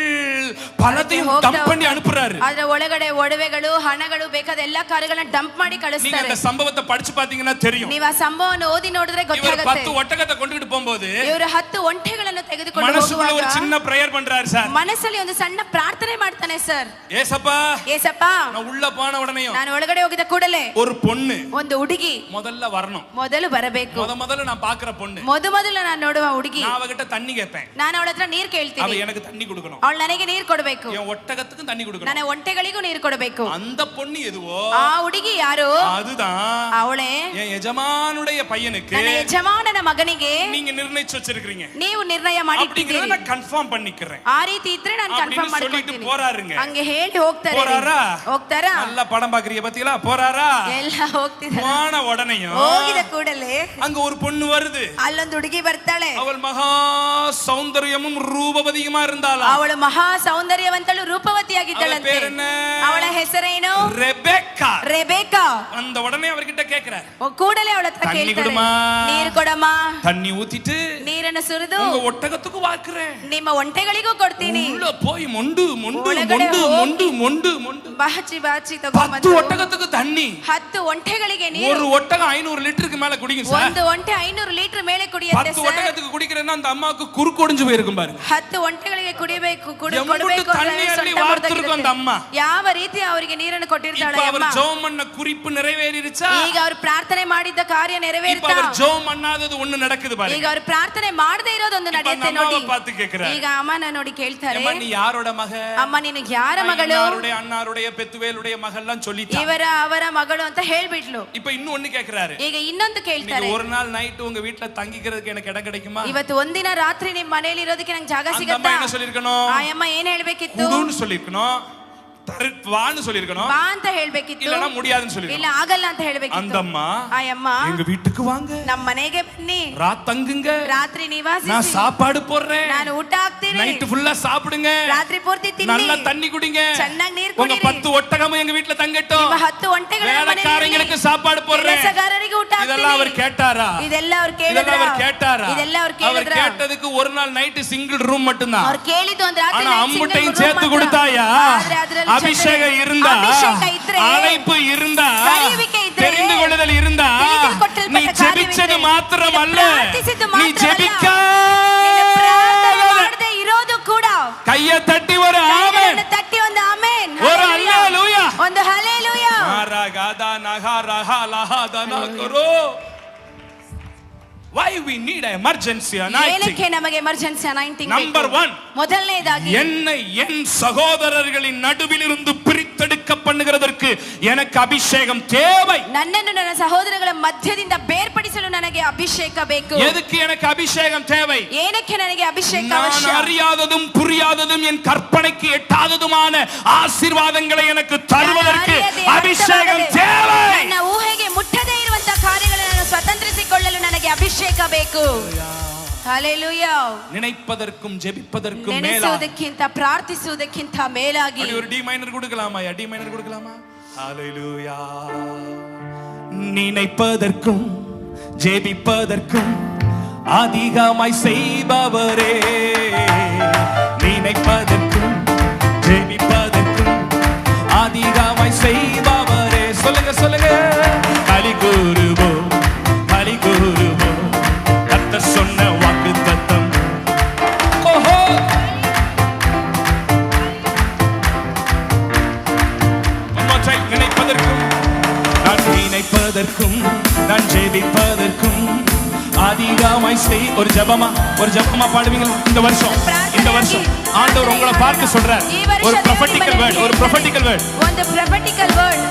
பலத்தையும் ಹೋಗ್ತಾ டம்ப் பண்ணி அனுப்புறாரு. ಅದರ ಒಳಗಡೆ ಒಡವೆಗಳು, ಹಣಗಳು ಬೇಕಾದ ಎಲ್ಲಾ ಕಾರ್ಯಗಳನ್ನ ಡಂಪ್ ಮಾಡಿ நீங்க ಕಳಿಸ್ತಾರೆ. அந்த சம்பவத்தை படிச்சு பாத்தீங்கன்னா தெரியும். ನೀವು ಆ ಸಂಭವವನ್ನು ಓದಿ ನೋಡಿದ್ರೆ இவர் ಗೊತ್ತಾಗುತ್ತೆ. 10 ஒட்டகத்தை கொண்டுட்டு போகும்போது ಇವರು 10 ಒಂಟೆಗಳನ್ನು ತೆಗೆದುಕೊಂಡು மனசுக்குள்ள ஒரு ಹೋಗುವಾಗ சின்ன பிரேயர் பண்றாரு சார். ಮನಸ್ಸಲ್ಲಿ ಒಂದು ಸಣ್ಣ ಪ್ರಾರ್ಥನೆ ಮಾಡ್ತಾನೆ ಸರ್. ஏசப்பா, ಏಸಪ್ಪ, நான் உள்ள போன உடனே ನಾನು ಒಳಗಡೆ ಹೋಗಿದ ಕೂಡಲೇ ஒரு பொண்ணு ಒಂದು ಹುಡುಗಿ முதல்ல வரணும். ಮೊದಲು ಬರಬೇಕು. முதல்ல நான் பாக்குற பொண்ணு. ಮೊದಲು ನಾನು ನೋಡುವ ಹುಡುಗಿ. நான் அவகிட்ட தண்ணி கேட்பேன். ನಾನು ಅವಳ ಹತ್ರ ನೀರು ಕೇಳ್ತೀನಿ. அவ எனக்கு தண்ணி கொடுக்கணும். ಅವಳು ನನಗೆ ನೀರು ಕೊಡಬೇಕು. என் ஒட்டகத்துக்கு தண்ணி கொடுக்கணும். ನನ್ನ ಒಂಟೆಗಳಿಗೂ ನೀರು ಕೊಡಬೇಕು. அந்த பொண்ணு எதுவோ ಆ ಹುಡುಗಿ ಯಾರು? அதுதான் ಅವಳೇ என் எஜமானுடைய பையனுக்கு ನನ್ನ ಯಜಮಾನನ ಮಗನಿಗೆ நீங்க நிர்ணயிச்சு வச்சிருக்கீங்க. ನೀವು ನಿರ್ಣಯ ಮಾಡಿದ್ದೀರಿ. நான் கன்ஃபார்ம் பண்ணிக்கிறேன். ಆ ರೀತಿ ಇದ್ರೆ ನಾನು ಕನ್ಫರ್ಮ್ ಮಾಡ್ಕೊಳ್ತೀನಿ. போறாருங்க. ಹಂಗೆ ಹೇಳಿ ಹೋಗ್ತಾರೆ. ಹೋಗ್ತಾರಾ? நல்ல படம் பாக்குறீங்க பாத்தீங்களா? போறாரா? ಎಲ್ಲ ಹೋಗ್ತಿದ್ದಾರೆ. போன உடனேயும் ಹೋಗಿದ ಕೂಡಲೇ அங்க ஒரு பொண்ணு வருது. ಅಲ್ಲೊಂದು ಹುಡುಗಿ ಬರ್ತಾಳೆ. அவள் மகா சௌந்தரியமும் ரூபவதியுமா இருந்தாளா? ಅವಳು ಮಹಾ ಸೌಂದರ್ಯವಂತಳು ರೂಪವತಿಯಾಗಿದ್ದಳಂತೆ. ಅವಳ ಹೆಸರೇನು? ரெபெக்கா. ரெபೆಕ್ಕಾ. அந்த உடனே அவர்கிட்ட கேக்குறார். ಕೂಡಲೇ ಅವಳ ಹತ್ರ ಕೇಳ್ತಾರೆ. ನೀರು ಕೊಡಮ್ಮ. தண்ணி ஊத்திட்டு ನೀರನ್ನು ಸುರಿದು உங்க ஒட்டகத்துக்கு வாக்குறேன். ನಿಮ್ಮ ಒಂಟೆಗಳಿಗೂ ಕೊಡ್ತೀನಿ. உள்ள போய் மொண்டு மொண்டு மொண்டு மொண்டு மொண்டு மொண்டு ಬಾಚಿ ಬಾಚಿ ತಗೊಂಡು 10 ஒட்டகத்துக்கு தண்ணி. 10 ಒಂಟೆಗಳಿಗೆ ನೀರು. ஒரு ஒட்டகம் 500 லிட்டருக்கு மேல குடிக்கும் சார். ಒಂದು ಒಂಟೆ 500 ಲೀಟರ್ ಮೇಲೆ ಕುಡಿಯುತ್ತೆ ಸರ್. 10 ஒட்டகத்துக்கு குடிக்கிறேன்னா அந்த அம்மாக்கு குறுக்கு ஒடிஞ்சு போயிருக்கும் பாருங்க. 10 ಒಂಟೆಗಳಿಗೆ ಕುಡಿಬೇಕು ಕೊಡಬೇಕು அந்த அம்மா ಯಾವ ರೀತಿ ಅವರಿಗೆ ನೀರನ್ನು ಕೊಟ್ಟಿರ್ತಾಳೆ ಅಮ್ಮ. அவர் ஜெபம் பண்ண குறிப்பு நிறைவேறிருச்சா? ಈಗ ಅವರು ಪ್ರಾರ್ಥನೆ ಮಾಡಿದ ಕಾರ್ಯ ನೆರವೇರಿತಾ? அவர் ஜெபம் பண்ணாதது ஒன்னு நடக்குது பாருங்க. ಈಗ ಅವರು ಪ್ರಾರ್ಥನೆ ಮಾಡದೇ ಇರೋದು ಒಂದು ನಡೆಯುತ್ತೆ ನೋಡಿ. பார்த்து கேக்குறாரு. ಈಗ ಅಮ್ಮನ ನೋಡಿ ಕೇಳ್ತಾರೆ. ಅಮ್ಮ ನೀ ಯಾரோட ಮಗ? ಅಮ್ಮ ನೀನು ಯಾರ ಮಗಳು? ಯಾರುடைய அண்ணாருடைய பெத்துவேலுடைய மகள்லாம் சொல்லிட்டா. ಅವರ ಮಗಳು ಅಂತ ಹೇಳ್ಬಿಟ್ಲು. இப்போ இன்னும் ஒன்னு கேக்குறாரு. ಈಗ ಇನ್ನೊಂದು ಕೇಳ್ತಾರೆ. ஒரு நாள் நைட் உங்க வீட்ல தங்கிக்கிறதுக்கு எனக்கு இடம் கிடைக்குமா? ಇವತ್ತು ಒಂದಿನ ರಾತ್ರಿ ನಿಮ್ಮ ಮನೆಯಲ್ಲಿ ಇರೋದಕ್ಕೆ ನನಗೆ ಜಾಗ ಸಿಗುತ್ತಾ? ಅಮ್ಮ ಏನು சொல்லிருக்கணும்? ಆ ಅಮ್ಮ ಏನು ಹೇಳಬೇಕಿತ್ತು? ಕುಡುன்னு சொல்லிருக்கணும். வான்னு சொல்லிருக்கணும். வா ಅಂತ ಹೇಳಬೇಕಿತ್ತು. இல்லனா முடியாதுன்னு சொல்லிருக்கணும். ಇಲ್ಲ ಆಗಲ್ಲ ಅಂತ ಹೇಳಬೇಕಿತ್ತು. அந்தம்மா ಆ ಅಮ್ಮ எங்க வீட்டுக்கு வாங்க. ನಮ್ಮ ಮನೆಗೆ ಬನ್ನಿ. ராத் தங்குங்க. ರಾತ್ರಿ ನಿವಾಸಿಸಿ. நான் சாப்பாடு போடுறேன். ನಾನು ಊಟ ಹಾಕ್ತೀನಿ. நைட் ஃபுல்லா சாப்பிடுங்க. ರಾತ್ರಿ ಪೂರ್ತಿ ತಿನ್ನಿ. நல்ல தண்ணி குடிங்க. ಚೆನ್ನಾಗಿ ನೀರು உங்க ಕುಡಿರಿ. 10 ஒட்டகமும் எங்க வீட்ல தங்கட்டும். ನಿಮ್ಮ 10 ಒಂಟೆಗಳ வேலைக்காரங்களுக்கு சாப்பாடு போடுறேன். ಕೆಲಸಗಾರರಿಗೆ ಊಟ ಹಾಕ್ತೀನಿ. இதெல்லாம் அவர் கேட்டாரா? ಇದೆಲ್ಲ அவர் ಕೇಳಿದ್ರಾ? அவர் கேட்டதுக்கு ஒரு நாள் நைட் சிங்கிள் ரூம் மட்டும் தான். அவர் ಕೇಳಿದ್ದು ಒಂದು ರಾತ್ರಿ ஆனா அம்முட்டையும் சேர்த்து கொடுத்தாயா? அபிஷேகம் இருந்தா, அழைப்பு இருந்தா, தெரிந்து கொள்ளுதல் இருந்தா, நீ ஜெபிச்சது மாத்திரம் அல்ல, நீ ஜெபிக்காதே இரோது கூட கையை தட்டி ஒரு ஆமென், தட்டி ಒಂದು ಆಮೆನ್, ஒரு ஹalleluya, ಒಂದು ஹalleluya. மாரகாதா நகாரஹா லஹாதனா கரோ. Why we need an emergency anointing? ಏನಕ್ಕೆ ನಮಗೆ ಎಮರ್ಜೆನ್ಸಿ ಅನಾಯಿಂಟಿಂಗ್ ಬೇಕು? Number 1, ಮೊದಲನೇದಾಗಿ என்னை என் சகோதரர்களின் நடுவில் இருந்து பிரித்தெடுக்க பண்ணுகிறதற்கு எனக்கு அபிஷேகம் தேவை. ನನ್ನನ್ನು ನನ್ನ ಸಹೋದರಗಳ ಮಧ್ಯದಿಂದ ಬೇರ್ಪಡಿಸಲು ನನಗೆ ಅಭಿಷೇಕ ಬೇಕು. எதுக்கு எனக்கு அபிஷேகம் தேவை? ಏನಕ್ಕೆ ನನಗೆ ಅಭಿಷೇಕ நான் ಅವಶ್ಯ? அறியாததும் புரியாததும் என் கற்பனைக்கு எட்டாததுமான ஆசீர்வாதங்களை எனக்கு தருவதற்கு அபிஷேகம் தேவை. ನನ್ನ ಊಹೆಗೆ ಮುಟ್ಟದೇ ಇರುವಂತ ಕಾರ್ಯಗಳನ್ನು ಸ್ವತಂತ್ರಿಸಿಕೊಳ್ಳಲು ನನಗೆ ಅಭಿಷೇಕ ಬೇಕು. ಹಲ್ಲೆಲೂಯಾ. நினைப்பதற்கும் ஜெபிப்பதற்கும் மேலாக, ನೆನೆಸುವುದಕ್ಕಿಂತ ಪ್ರಾರ್ಥಿಸುವುದಕ್ಕಿಂತ ಮೇಲಾಗಿ. ஒரு டி மைனர் கொடுக்கலாமா? டி மைனர் கொடுக்கலாமா? ஹல்லேலூயா. நினைப்பதற்கும் ஜெபிப்பதற்கும் அதிகமாய் செய்பவரே, நினைப்பதற்கும் ஜெபிப்பதற்கும் அதிகமாய் செய்பவரே. சொல்லுங்க சொல்லுங்க. கலி கூறுவோம், கலி கூறுவோம், கர்த்தர் சொன்ன வாக்குத்தத்தம். ஓஹோ, நினைப்பதற்கும் நான் நினைப்பதற்கும் நான் ஜெபிப்பதற்கும் அதிகமாய் செய். ஒரு ஜெபமா பாடுவீங்களா? இந்த வருஷம் ஆண்டவர் உங்களை பார்த்து சொல்றார். ஒரு ப்ரொஃபெட்டிக்கல் வேர்ட், ஒரு ப்ரொஃபெட்டிக்கல் வேர்ட், ಒಂದು ப்ரொஃபெட்டிக்கல் வேர்ட்.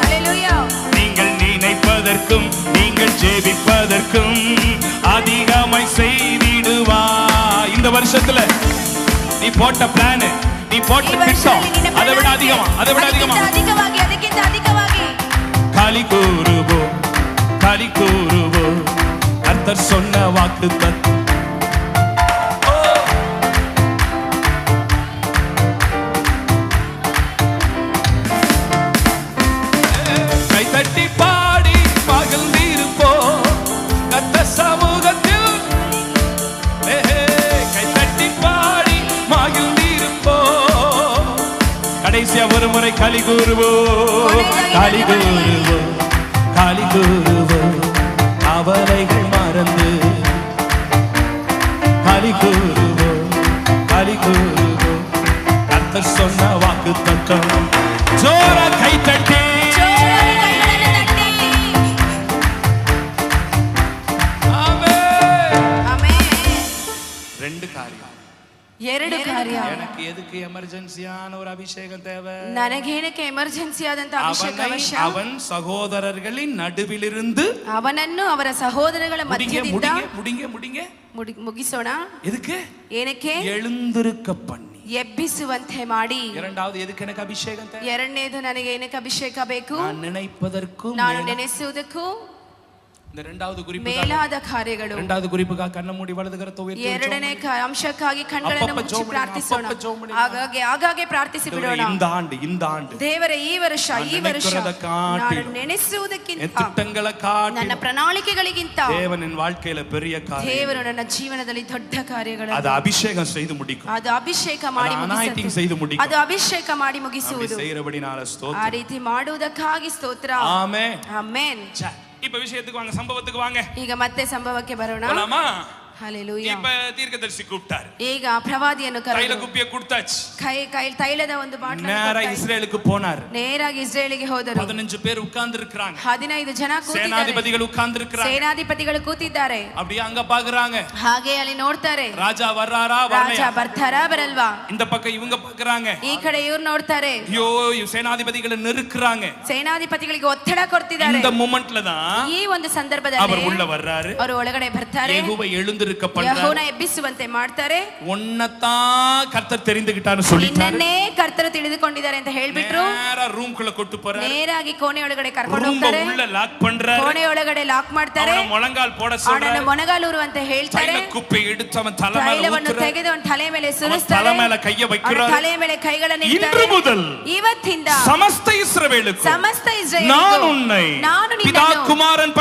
ஹல்லேலூயா. நீங்கள் நினைப்பதற்கும் நீங்கள் ஜெபிப்பதற்கும் அதிகமாய் செய்திடுவா. இந்த வருஷத்துல நீ போட்ட பிளான், நீ போட்ட திட்டம் அதை விட அதிகமா, அதை விட அதிகமா, அதிகವಾಗಿ, ಅದಕ್ಕಿಂತ அதிகವಾಗಿ கலி கூறுவோம், கலி கூறுவோம், கர்த்தர் சொன்ன வாக்குத்தத்தம். கை தட்டி பாடி மகிழ்ந்திருப்போம் கர்த்தர் சமூகத்தில். கை தட்டி பாடி மகிழ்ந்திருப்போம். கடைசியா ஒரு முறை கலி கூறுவோம், கலி கூறுவோம், கலி கூறுவோம், கவலைகள் மறந்து கலி கூறுவோம், கலி கூறுவோம், கர்த்தர் சொன்ன வாக்குத்தத்தம். ஜோரா கை எமர்ஜென்சியான ஒரு அபிஷேகம் தேவை. ನನಗೇನಕ್ಕೆ ಎಮರ್ಜೆನ್ಸಿ ಆದಂತ ಅಭಿಷೇಕ ಅವಶ್ಯ. அவன் சகோதரர்களின் நடுவிலிருந்து ಅವನನ್ನು ಅವರ ಸಹೋದರಗಳ ಮಧ್ಯದಿಂದ ಮುಗಿಸೋಣ. எதுக்கு? ಏನಕ್ಕೆ? எழுந்திருக்க பண்ணி ಎಬ್ಬಿಸುವಂತೆ ಮಾಡಿ. இரண்டாவது எதுக்கு எனக்கு அபிஷேகம் தேவை? ಎರಡನೇದು ನನಗೆ ಏನಕ್ಕೆ ಅಭಿಷೇಕ ಬೇಕು? நான் நினைப்பதற்கும் ನಾನು ನೆನೆಸುವುದಕ್ಕೂ இந்த இரண்டாவது குறிப்பு ಮೇಲಾದ ಕಾರ್ಯಗಳು. இரண்டாவது குறிப்புக்காக கண்ண மூடி வலது கரத்தை உயர்த்தி ಎರಡನೇ ಅಂಶಕ್ಕಾಗಿ ಕಣ್ಣುಗಳನ್ನು ಮುಚ್ಚಿ ಪ್ರಾರ್ಥಿಸೋಣ. ಆಗಾಗ್ಗೆ ಪ್ರಾರ್ಥಿಸಿ ಬಿಡೋಣ. இந்த ஆண்டு ದೇವರೇ ಈ ವರ್ಷ ನಾನು ನೆನೆಸುವುದಕ್ಕಿಂತ திட்டங்களை காட்டி ನನ್ನ ಪ್ರಣಾಳಿಕೆಗಳಿಗಿಂತ தேவனின் வாழ்க்கையில பெரிய காரியம் ದೇವರು ನನ್ನ ಜೀವನದಲ್ಲಿ ದೊಡ್ಡ ಕಾರ್ಯಗಳನ್ನು ಅದು ಅಭಿಷೇகம் செய்து முடிக்கும். ಅದು ಅಭಿಷೇಕ ಮಾಡಿ ಮುಗಿಸುವುದು. ಅದು ಅಭಿಷೇಕ ಮಾಡಿ ಮುಗಿಸುವುದು. செய்கிறபடினால ஸ்தோத்திரம். ಆ ರೀತಿ ಮಾಡುವುದಕ್ಕಾಗಿ ಸ್ತೋತ್ರ. Amen amen. இப்ப விஷயத்துக்கு வாங்க, சம்பவத்துக்கு வாங்க. ಈಗ ಮತ್ತೆ ಸಂಭವಕ್ಕೆ ಬರೋಣ. ಹಲ್ಲೆಲೂಯಾ. இப்ப தீர்க்கதரிசி கூப்பிட்டார். ಈಗ ಪ್ರವಾದಿಯನ್ನು ಕರೆದು தைல குப்பியை கொடுத்தாச்சு. ಕೈ ತೈಲದ ಒಂದು ಬಾಟಲ್ நேரா இஸ்ரேலுக்கு போனார். ನೇರಾಗಿ ಇಸ್ರೇಲಿಗೆ ಹೋದರು. 15 பேர் உட்கார்ந்து இருக்காங்க. 15 ಜನ ಕೂತಿದ್ದಾರೆ. ಸೇನಾಧಿಪತಿಗಳು ಉட்கார்ந்து இருக்காங்க. ಸೇನಾಧಿಪತಿಗಳು ಕೂತಿದ್ದಾರೆ. அப்படியே அங்க பாக்குறாங்க. ಹಾಗೆ ಅಲ್ಲಿ ನೋಡ್ತಾರೆ. ராஜா வர்றாரா ರಾಜ ಬರ್ತಾರಾ ಬರಲ್ವಾ? இந்த பக்கம் இவங்க பாக்குறாங்க. ಈ ಕಡೆ ಇವರು ನೋಡ್ತಾರೆ. ஐயோ ಸೇನಾಧಿಪತಿಗಳು நெருக்குறாங்க. ಸೇನಾಧಿಪತಿಗಳಿಗೆ ಒತ್ತಡ ಕೊಡ್ತಿದ್ದಾರೆ. இந்த ಮೊಮೆಂಟ್ல தான் ಈ ಒಂದು ಸಂದರ್ಭದಲ್ಲಿ அவர் உள்ள வர்றாரு. ಅವರು ಒಳಗಡೆ ಬರ್ತಾರೆ. ಯೆಹೋವ எழுந்திருக்க பண்றாரு. ಯೆಹೋವನ ಎಬ್ಬಿಸುವಂತೆ ಮಾಡ್ತಾರೆ. ஒன்னதான் கர்த்தர் தெரிந்துகிட்டான்னு சொல்லிட்டாரு. ನಿನ್ನೆ ಕರ್ತರು ತಿಳಿದುಕೊಂಡಿದ್ದಾರೆ ಅಂತ ಹೇಳಿಬಿಟ್ರು. நேரா ರೂಮ್ குள்ள ಕೊಟ್ಟು போறாரு. ನೇರಾಗಿ ಕೋಣೆ ಒಳಗಡೆ ಕರ್ಕೊಂಡು ಹೋಗ್ತಾರೆ. ರೂಮ್ உள்ள லாக் பண்றாரு. ಕೋಣೆ ಒಳಗಡೆ ಲಾಕ್ ಮಾಡ್ತಾರೆ. ಅವನ ಮೊಳಗಾಲ್ போட சொல்றாரு. ಅವನ ಮೊಣಗಾಲೂರು ಅಂತ ಹೇಳ್ತಾರೆ. ತೈಲ ಕುಪ್ಪೆ எடுத்து ಅವನ ತಲೆ ಮೇಲೆ ತೈಲವನ್ನು ತೆಗೆದು ಅವನ ತಲೆ ಮೇಲೆ ಸುರಿಸ್ತಾರೆ. ತಲೆ ಮೇಲೆ ಕೈಯ வைக்கிறார். ತಲೆ ಮೇಲೆ ಕೈಗಳನ್ನು ಇಡ್ತಾರೆ. இன்று முதல் ಇವತ್ತಿಂದ ಸಮಸ್ತ ಇಸ್ರಾಯೇಲುக்கு ನಾನು உன்னை ನಿನ್ನನ್ನು பிதா குமாரன்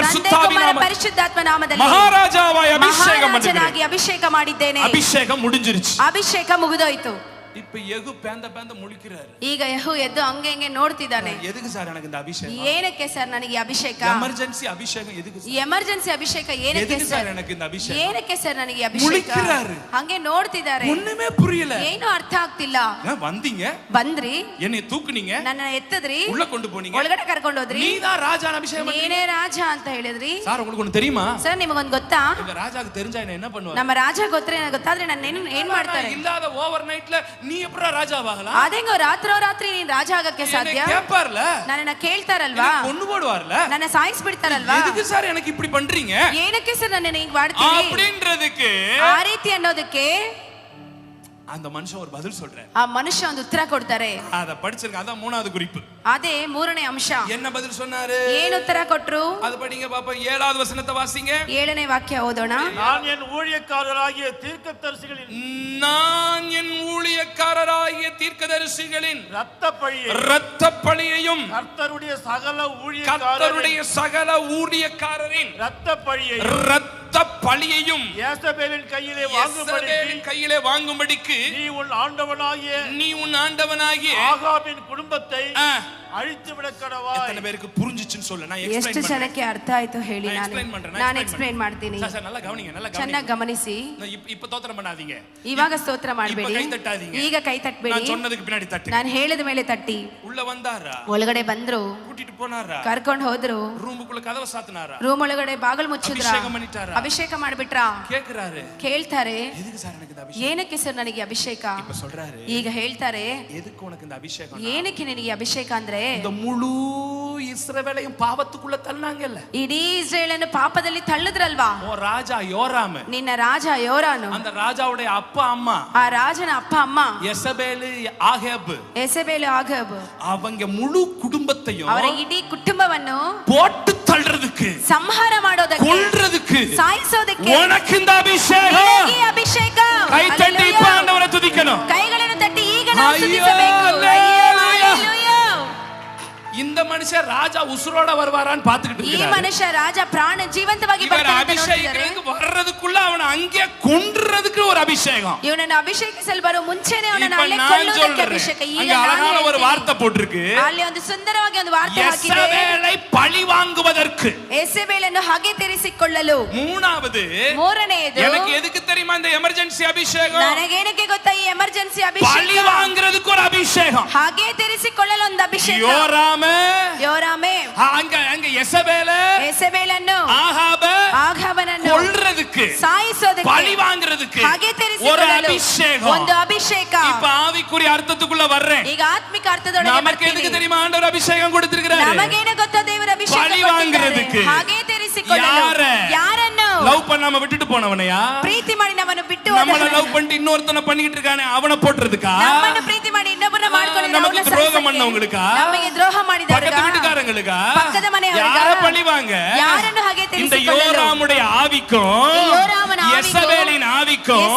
ಪರಿಶುದ್ಧಾತ್ಮ ನಾಮದಲ್ಲಿ ಮಹಾರಾಜಾವಾಯ ಅಭಿಷೇಕ ಮಹಾರಾಜನಾಗಿ ಅಭಿಷೇಕ ಮಾಡಿದ್ದೇನೆ. ಅಭಿಷೇಕ ಮುಡಿஞ்சிருச்சு. ಅಭಿಷೇಕ ಮುಗಿದೋಯ್ತು. இப்ப ಯೆಹೂ பேந்த முழிக்கிறாரு. ಈಗ ಯೆಹೂ ಎದ್ದು ಹಂಗೆ ನೋಡ್ತಿದ್ದಾನೆ. எதுக்கு சார் எனக்கு இந்த அபிஷேகம்? ಏನಕ್ಕೆ ಸರ್ ನನಗೆ ಅಭಿಷೇಕ? ಎಮರ್ಜೆನ್ಸಿ ಅಭಿಷೇகம் ಎதுக்கு சார்? ಎಮರ್ಜೆನ್ಸಿ ಅಭಿಷೇಕ ಏನಕ್ಕೆ ಸರ್ எனக்கு இந்த ಅಭಿಷೇகம்? ಏನಕ್ಕೆ ಸರ್ ನನಗೆ ಅಭಿಷೇಕ? ಮುಳಿಕ್கிறாரு. ಹಂಗೆ ನೋಡ್ತಿದ್ದಾರೆ. ஒண்ணுமே புரியல. ಏನು ಅರ್ಥ ಆಗ್ತಿಲ್ಲ. வந்தீங்க, ಬಂದ್ರಿ, என்னை தூக்குனீங்க, ನನ್ನ ಎತ್ತದ್ರಿ, உள்ள கொண்டு போனீங்க, ಒಳಗಡೆ ಕರ್ಕೊಂಡು ಹೋದ್ರಿ, நீதான் ராஜா அபிஷேகம் ನೀನೇ ರಾಜ ಅಂತ ಹೇಳಿದ್ರಿ. சார் உங்களுக்கு ஒன்னு தெரியுமா? ಸರ್ ನಿಮಗೊಂದು ಗೊತ್ತಾ? இந்த ராஜாக்கு தெரிஞ்சா என்ன பண்ணுவாரு? ನಮ್ಮ ರಾಜ ಗೊತ್ತಾದ್ರೆ ನನ್ನ ಏನ್ ಮಾಡ್ತಾರೆ? இல்லாத ஓவர் நைட்ல நீ எப்பறா ராஜா ಆವಾಗಲ್ಲ? ಅದೆಂಗೋ ರಾತ್ರಿ ನೀನು ರಾಜ ಆಗಕ್ಕೆ ಸಾಧ್ಯ? ಕೇಳ್ತಾರಲ್ಲ, ನನ್ನನ್ನ ಕೇಳ್ತಾರಲ್ವಾ, கொன்னு போடுவார்ல, ನನ್ನ ಸಾಯಿಸ್ಬಿಡ್ತಾರಲ್ವಾ. ಎದಕ್ಕೆ ಸರ್ எனக்கு இப்படி பண்றீங்க? ಏನಕ್ಕೆ ಸರ್ ನನ್ನ ಹಿಂಗ್ ಮಾಡ್ತೀರಿ அப்படின்றதுக்கு, ಆ ರೀತಿ ಅನ್ನೋದಕ್ಕೆ அந்த மனுஷன் ஒரு பதில் சொல்றாரு. ಆ ಮನುಷ್ಯ ಒಂದು ಉತ್ತರ ಕೊಡ್ತಾರೆ. ಅದ படிச்சிருங்க. அதான் மூணாவது குறிப்பு. ಅದೇ ಮೂರನೇ ಅಂಶ. என்ன பதில் சொன்னாரு? ಏನು ಉತ್ತರ ಕೊಟ್ರು? ಅದು படிங்க பாப்பா. 7வது வசனத்தை வாசிங்க. 7ನೇ ವಾಕ್ಯ ಓದೋಣ. நான் என் ஊழியக்காரராகிய தீர்க்கதரிசிகளின் இரத்தப்பழியையும் கர்த்தருடைய சகல ஊழியக்காரரின் இரத்தப்பழியையும் யேசபேலின் கையிலே வாங்கும்படிக்கு நீ உன் ஆண்டவனாகிய ஆகாபின் குடும்பத்தை அழித்து விடக்கடவா. எத்தனை பேருக்கு புரிஞ்சிச்சுன்னு சொல்ல நான் எக்ஸ்பிளைன் பண்றேன். ಎಷ್ಟು ಜನಕ್ಕೆ ಅರ್ಥ ಆಯ್ತು ಹೇಳಿ. ನಾನು ಎಕ್ಸ್ಪ್ಲೇನ್ ಮಾಡ್ತೀನಿ. ಸರ್ நல்லா கவனிங்க, நல்லா கவனிங்க, ಚೆನ್ನಾಗಿ ಗಮನಿಸಿ. இப்ப ಸ್ತೋತ್ರ பண்ணாதீங்க. ಇವಾಗ ಸ್ತೋತ್ರ ಮಾಡಬೇಡಿ. ಕೈ ತಟ್ಟಾದೀங்க. ಈಗ ಕೈ ತಟ್ಟಬೇಡಿ. ನಾನು சொன்னதுக்கு பின்னாடி தட்டி. ನಾನು ಹೇಳಿದ ಮೇಲೆ ತಟ್ಟಿ. ಉள்ள வந்தாரா, ಒಳಗಡೆ ಬಂದ್ರು, ಕೂಟಿட்டு போனாரா, ಕರ್ಕೊಂಡು ಹೋದ್ರು, ರೂಮುக்குள்ள ಕದವ ಸಾತನಾರಾ, ರೂಮ್ ಒಳಗಡೆ ಬಾಗಿಲು ಮುಚ್ಚಿದ್ರಾ, ಅಭಿಷೇಕ ಮಾಡಿட்டாரா, ಅಭಿಷೇಕ ಮಾಡಿಬಿಟ್ರಾ, ಕೇಳ್ತಾರೆ, ಎದಕ್ಕೆ ಸರ್ ನನಗೆ இந்த ಅಭಿಷೇಕ, ಏನಕ್ಕೆ ಸರ್ ನನಗೆ ಅಭಿಷೇಕ? இப்ப சொல்றாரு, ಈಗ ಹೇಳ್ತಾರೆ, ಎದಕ್ಕೆ ಉನக்கு இந்த ಅಭಿಷೇಕ, ಏನಕ್ಕೆ ನಿನಗೆ ಅಭಿಷೇಕ ಅಂದ್ರೆ இந்த முழு இஸ்ரவேலையும் பாவத்துக்குள்ள தள்ளினாங்கல்ல, ಇಡೀ ಇಸ್ರೇಲನ್ನು ಪಾಪದಲ್ಲಿ ತಳ್ಳಿದ್ರಲ್ವಾ. ಓ ರಾಜ ಯೋರಾಮ್, ನಿನ್ನ ರಾಜ ಯೋರಾನು, அந்த ராஜாவுடைய அப்பா அம்மா, ಆ ರಾಜನ ಅಪ್ಪ ಅಮ್ಮ ಯೆಸಬೇಲ್ ಆಗೇಬ್, அவங்க முழு குடும்பத்தையும், ಅವರ ಇಡೀ ಕುಟುಂಬವನ್ನು போட்டு தள்ளுறதுக்கு, ಸಂಹಾರ ಮಾಡೋದಕ್ಕೆ, கொல்றதுக்கு, ಸಾಯಿಸೋದಕ್ಕೆ உனக்கு இந்த அபிஷேகம், ಈ ಅಭಿಷೇಕ. ಕೈ ತಟ್ಟಿ இப்ப ಆண்டವரை துதிக்கணும். ಕೈಗಳನ್ನು ತಟ್ಟಿ ಈಗ ನಾವು ಸ್ತುತಿಸಬೇಕು. இந்த மனுஷன் ராஜா உசுரோட வருவாரான்னு பாத்துக்கிட்டு இருக்காரு. ಈ ಮನುಷ್ಯ ರಾಜ ಪ್ರಾಣ ಜೀವಂತವಾಗಿ ಬರ್ತಾನೆ ಅಂತ ನೋಡ್ತಿದ್ದಾರೆ. வர்றதுக்குள்ள அவனை அங்கே கொன்றதுக்கு ஒரு அபிஷேகம். ಇವನನ್ನು ಅಭಿಷೇಕಿಸಲು ಬರೋ ಮುಂಚೆನೇ ಅವನನ್ನು ಅಲ್ಲೇ ಕೊಲ್ಲುವುದಕ್ಕೆ ಅಭಿಷೇಕ. ಈಗ அழகான ஒரு வார்த்தை போட்டுருக்கு. ಅಲ್ಲಿ ಒಂದು ಸುಂದರವಾಗಿ ಒಂದು ವಾರ್ತೆ ಹಾಕಿದೆ. ಯೆಸಬೇலை பழி வாங்குவதற்கு, ಯೆಸಬೇಲನ್ನು ಹಗೆ ತೀರಿಸಿಕೊಳ್ಳಲು. ಮೂರನೆಯದು, எனக்கு எதுக்கு தெரியுமா இந்த எமர்ஜென்சி அபிஷேகம்? ನನಗೆ ಏನಕ್ಕೆ ಗೊತ್ತಾ ಈ ಎಮರ್ಜೆನ್ಸಿ ಅಭಿಷೇಕ? பழி வாங்குறதுக்கு ஒரு அபிஷேகம், ಹಗೆ ತೀರಿಸಿಕೊಳ್ಳಲು ಒಂದು ಅಭಿಷೇಕ. ಯೋರಾಮೆ ಯೆಸಬೇಲನ್ನು, ಆಹಾಬನನ್ನು ಕೊಲ್ಲುವುದಕ್ಕೆ, ಸಾಯಿಸೋದಕ್ಕೆ பழி வாங்குறதுக்கு ಹಾಗೆ ஒரு ತೀರಿಸಿಕೊಳ್ಳಲು அபிஷேகம். ಒಂದು ಅಭಿಷೇಕ. இப்ப ಆವಿக்குரிய ಅರ್ಥத்துக்குள்ள வர்றேன். ಈಗ ಆತ್ಮಿಕ ಅರ್ಥದೊಳಗೆ நமக்கு எதுக்கு தெரியுமா ஆண்டவர் அபிஷேகம் கொடுத்திருக்கிறாரு? ನಮಗೇನು ಗೊತ್ತಾ ದೇವರ ಅಭಿಷೇಕ பழி வாங்குறதுக்கு. ಹಾಗೆ ತೀರಿಸಿಕೊಳ್ಳಲು ಯಾರನ್ನು லவ் பண்ணாம விட்டுட்டு போனவனையா? ಪ್ರೀತಿ ಮಾಡಿ ನಮ್ಮನ್ನು ಬಿಟ್ಟು நம்மள லவ் பண்ணிட்டு இன்னொருத்தனை பண்ணிட்டு இருக்கானே அவனை போட்டுறதுக்கா? ನಮ್ಮನ್ನು ಪ್ರೀತಿ ಮಾಡಿ ಇನ್ನೊಬ್ಬರನ್ನ ಮಾಡ್ಕೊಂಡು நமக்கு துரோகம் பண்ணவங்களுக்கா? ನಮಗೆ ದ್ರೋಹ ಮಾಡಿದವರಿಗೆ பக்கத்து வீட்டுக்காரங்களுக்கா? பக்கத்து மனைಯವರಿಗೆ யார பழி வாங்க? ಯಾರನ್ನು ಹಾಗೆ இந்த ತೀರಿಸಿಕೊಳ್ಳಲು யோராமுடைய ஆவிக்கும் யெசபேலின் ஆவிக்கும்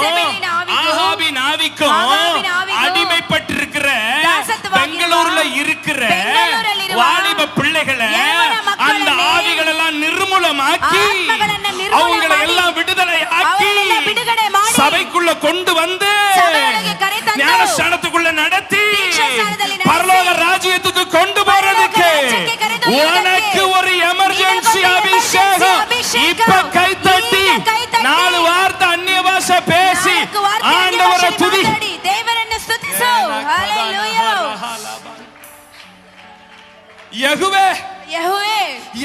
ஆகாபின் ஆவிக்கும் அடிமைப்பட்டிருக்கிற பெங்களூர்ல இருக்கிற வாலிப பிள்ளைகளை அந்த ஆவிகள் எல்லாம் நிர்மூலமாக்கி அவங்களை எல்லாம் விடுதலை ஆக்கி சபைக்குள்ள கொண்டு வந்து ஞானஸ்நானத்துக்குள்ள நடத்தி பரலோக ராஜ்யத்துக்கு கொண்டு போறதுக்கு உனக்கு ஒரு எமர்ஜென்சி அபிஷேகம். இப்ப கை தட்டி 4 வார்த்தை அந்நிய பாஷை பேசி ஆண்டவரை துதி. ದೇವರನ್ನು ಸ್ತುತಿಸು. ಹalleluya. யெகோவே ಯೆಹೋವೇ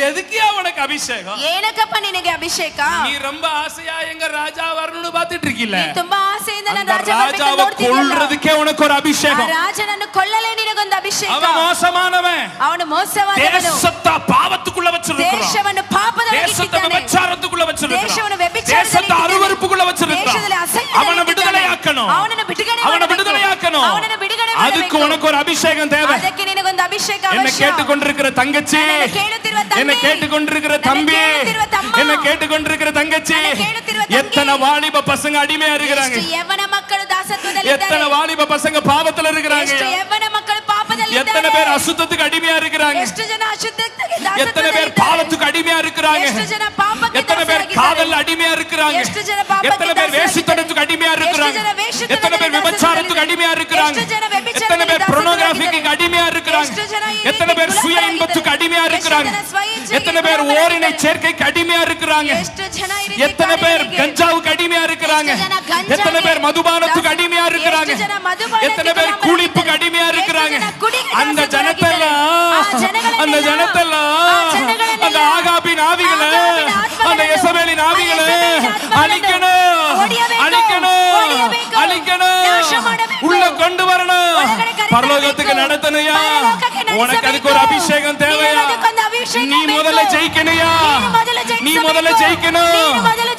எதுக்கு அவனுக்கு அபிஷேகம்? ಏನಕ್ಕಪ್ಪ ನಿನಗೆ ಅಭಿಷೇಕ? நீ ரொம்ப ஆசையா எங்க ராஜா வரணும்னு பாத்துட்டு இருக்கீல்ல? ನೀ ತುಂಬಾ ಆಸೆಯಿಂದ ನನ್ನ அந்த ರಾಜ ಬರ್ಬೇಕು ராஜாவை ನೋಡ್ತಿದ್ದೀಯಲ್ಲ? கொல்றதுக்கே உனக்கு ஒரு ಆ அபிஷேகம். ರಾಜನನ್ನು ಕೊಲ್ಲಲೇ ನಿನಗೊಂದು ಅಭಿಷೇಕ. அவன் மோசமானவன். ಅವನು ಮೋಸವಾದವನು. தேசத்தை பாவத்துக்குள்ள வச்சிருக்கான். ದೇಶವನ್ನು ಪಾಪದೊಳಗೆ தேசத்தை ಇಟ್ಟಿದ್ದಾನೆ. விபச்சாரத்துக்குள்ள வச்சிருக்கான். ದೇಶವನ್ನು ವ್ಯಭಿಚಾರದಲ್ಲಿ தேசத்தை ಇಟ್ಟಿದ್ದಾನೆ. அருவருப்புக்குள்ள வச்சிருக்கான். ದೇಶದಲ್ಲಿ ಅಸಹ್ಯದಲ್ಲಿ அவனை ಇಟ್ಟಿದ್ದಾನೆ. விடுதலையாக்கணும். ಅವನನ್ನು ಬಿಡುಗಡೆ அவனை ಮಾಡಬೇಕು. விடுதலையாக்கணும். ಅವನನ್ನು ಬಿಡುಗಡೆ அதுக்கு ಮಾಡಬೇಕು. உனக்கு ஒரு அபிஷேகம் தேவை. ಅದಕ್ಕೆ ನಿನಗೊಂದು ಅಭಿಷೇಕ என்ன ಅವಶ್ಯ. கேட்டுக்கொண்டிருக்கிற தங்கச்சி, ನನ್ನನ್ನು ಕೇಳುತ್ತಿರುವ ತಂದೆ, என்ன கேட்டுக்கொண்டிருக்கிற தம்பி, கேளுத்திರುವ தம்மா, என்ன கேட்டுக்கொண்டிருக்கிற தங்கச்சி, நன்னை கேளுத்திರುವ ತಂಗಿ, எத்தனை வாலிப பசங்க அடிமையா இருக்கிறாங்க? ಎಷ್ಟು ಯವ್ವನ ಮಕ್ಕಳು ದಾಸತ್ವದಲ್ಲಿ எத்தனை ಇದ್ದಾರೆ? வாலிப பசங்க பாவத்துல இருக்கிறாங்க? ಎಷ್ಟು ಯವ್ವನ ಮಕ್ಕಳು ಪಾಪದಲ್ಲಿ எத்தனை ಇದ್ದಾರೆ? பேர் அசுத்தத்துக்கு அடிமையா இருக்கிறாங்க? ಎಷ್ಟು ಜನ ಅಶುದ್ಧತೆಗೆ எத்தனை பேர் ದಾಸತ್ವದಲ್ಲಿ பாவத்துக்கு அடிமையா இருக்கிறாங்க? ಎಷ್ಟು ಜನ ಪಾಪಕ್ಕೆ எத்தனை பேர் ದಾಸರಾಗಿದ್ದಾರೆ? காதல்ல அடிமையா இருக்கிறாங்க? ಎಷ್ಟು ಜನ ಪಾಪಕ್ಕೆ எத்தனை பேர் ದಾಸರಾಗಿದ್ದಾರೆ? வேசித்தனத்துக்கு அடிமையா இருக்கிறாங்க? ಎಷ್ಟು ಜನ ವೇಶ್ಯತನದಲ್ಲಿ எத்தனை பேர் விபச்சாரத்துக்கு அடிமையா இருக்கிறாங்க? ಎಷ್ಟು ಜನ ವ್ಯಭಿಚಾರದಲ್ಲಿ எத்தனை பேர் ದಾಸರಾಗಿದ್ದಾರೆ? pornographyக்கு அடிமையா இருக்கிறாங்க? ಎಷ್ಟು ಜನ ಈ எத்தனை பேர் ರೀತಿ சுய ಗುಲಾಮರಾಗಿದ್ದಾರೆ? இன்பத்துக்கு அடிமையா ಎಷ್ಟು இருக்கிறாங்க? ಜನ ಸ್ವಯ ಇಚ್ಛೆಗೆ எத்தனை பேர் ಗುಲಾಮರಾಗಿದ್ದಾರೆ? ஓரினை சேர்க்கைக்கு அடிமையா இருக்கிறாங்க? ಎಷ್ಟು ಜನ ಈ ರೀತಿ எத்தனை பேர் ಕಾರ್ಯಗಳಿಗೆ? கஞ்சாவுக்கு அடிமையா இருக்கிறாங்க? ಎಷ್ಟು ಜನ ಗಂಜಾಗೆ எத்தனை பேர் மதுபானத்துக்கு அடிமையா இருக்கிறாங்க? ಎಷ್ಟು ಜನ ಮಧುಪಾನಕ್ಕೆ எத்தனை பேர் ಗುಲಾಮರಾಗಿದ್ದಾರೆ? குடிப்புக்கு அடிமையா இருக்கிறாங்க? ಎಷ್ಟು ಜನ குಡಿಗೆ அந்த ದಾಸರಾಗಿದ್ದಾರೆ? ஜனத்தெல்லாம் அந்த ஜனத்தெல்லாம் அந்த ஆகாபின் ஆவிகளை அந்த யெசபேலின் ஆவிகளை அழிக்கணும், அழிக்கணும், அழிக்கணும், உள்ள கொண்டு வரணும், பரலோகத்துக்கு நடத்தணுயா. உனக்கு அதுக்கு ஒரு அபிஷேகம் தேவையா? நீ முதல்ல ஜெயிக்கணுயா, நீ முதல்ல ஜெயிக்கணும்,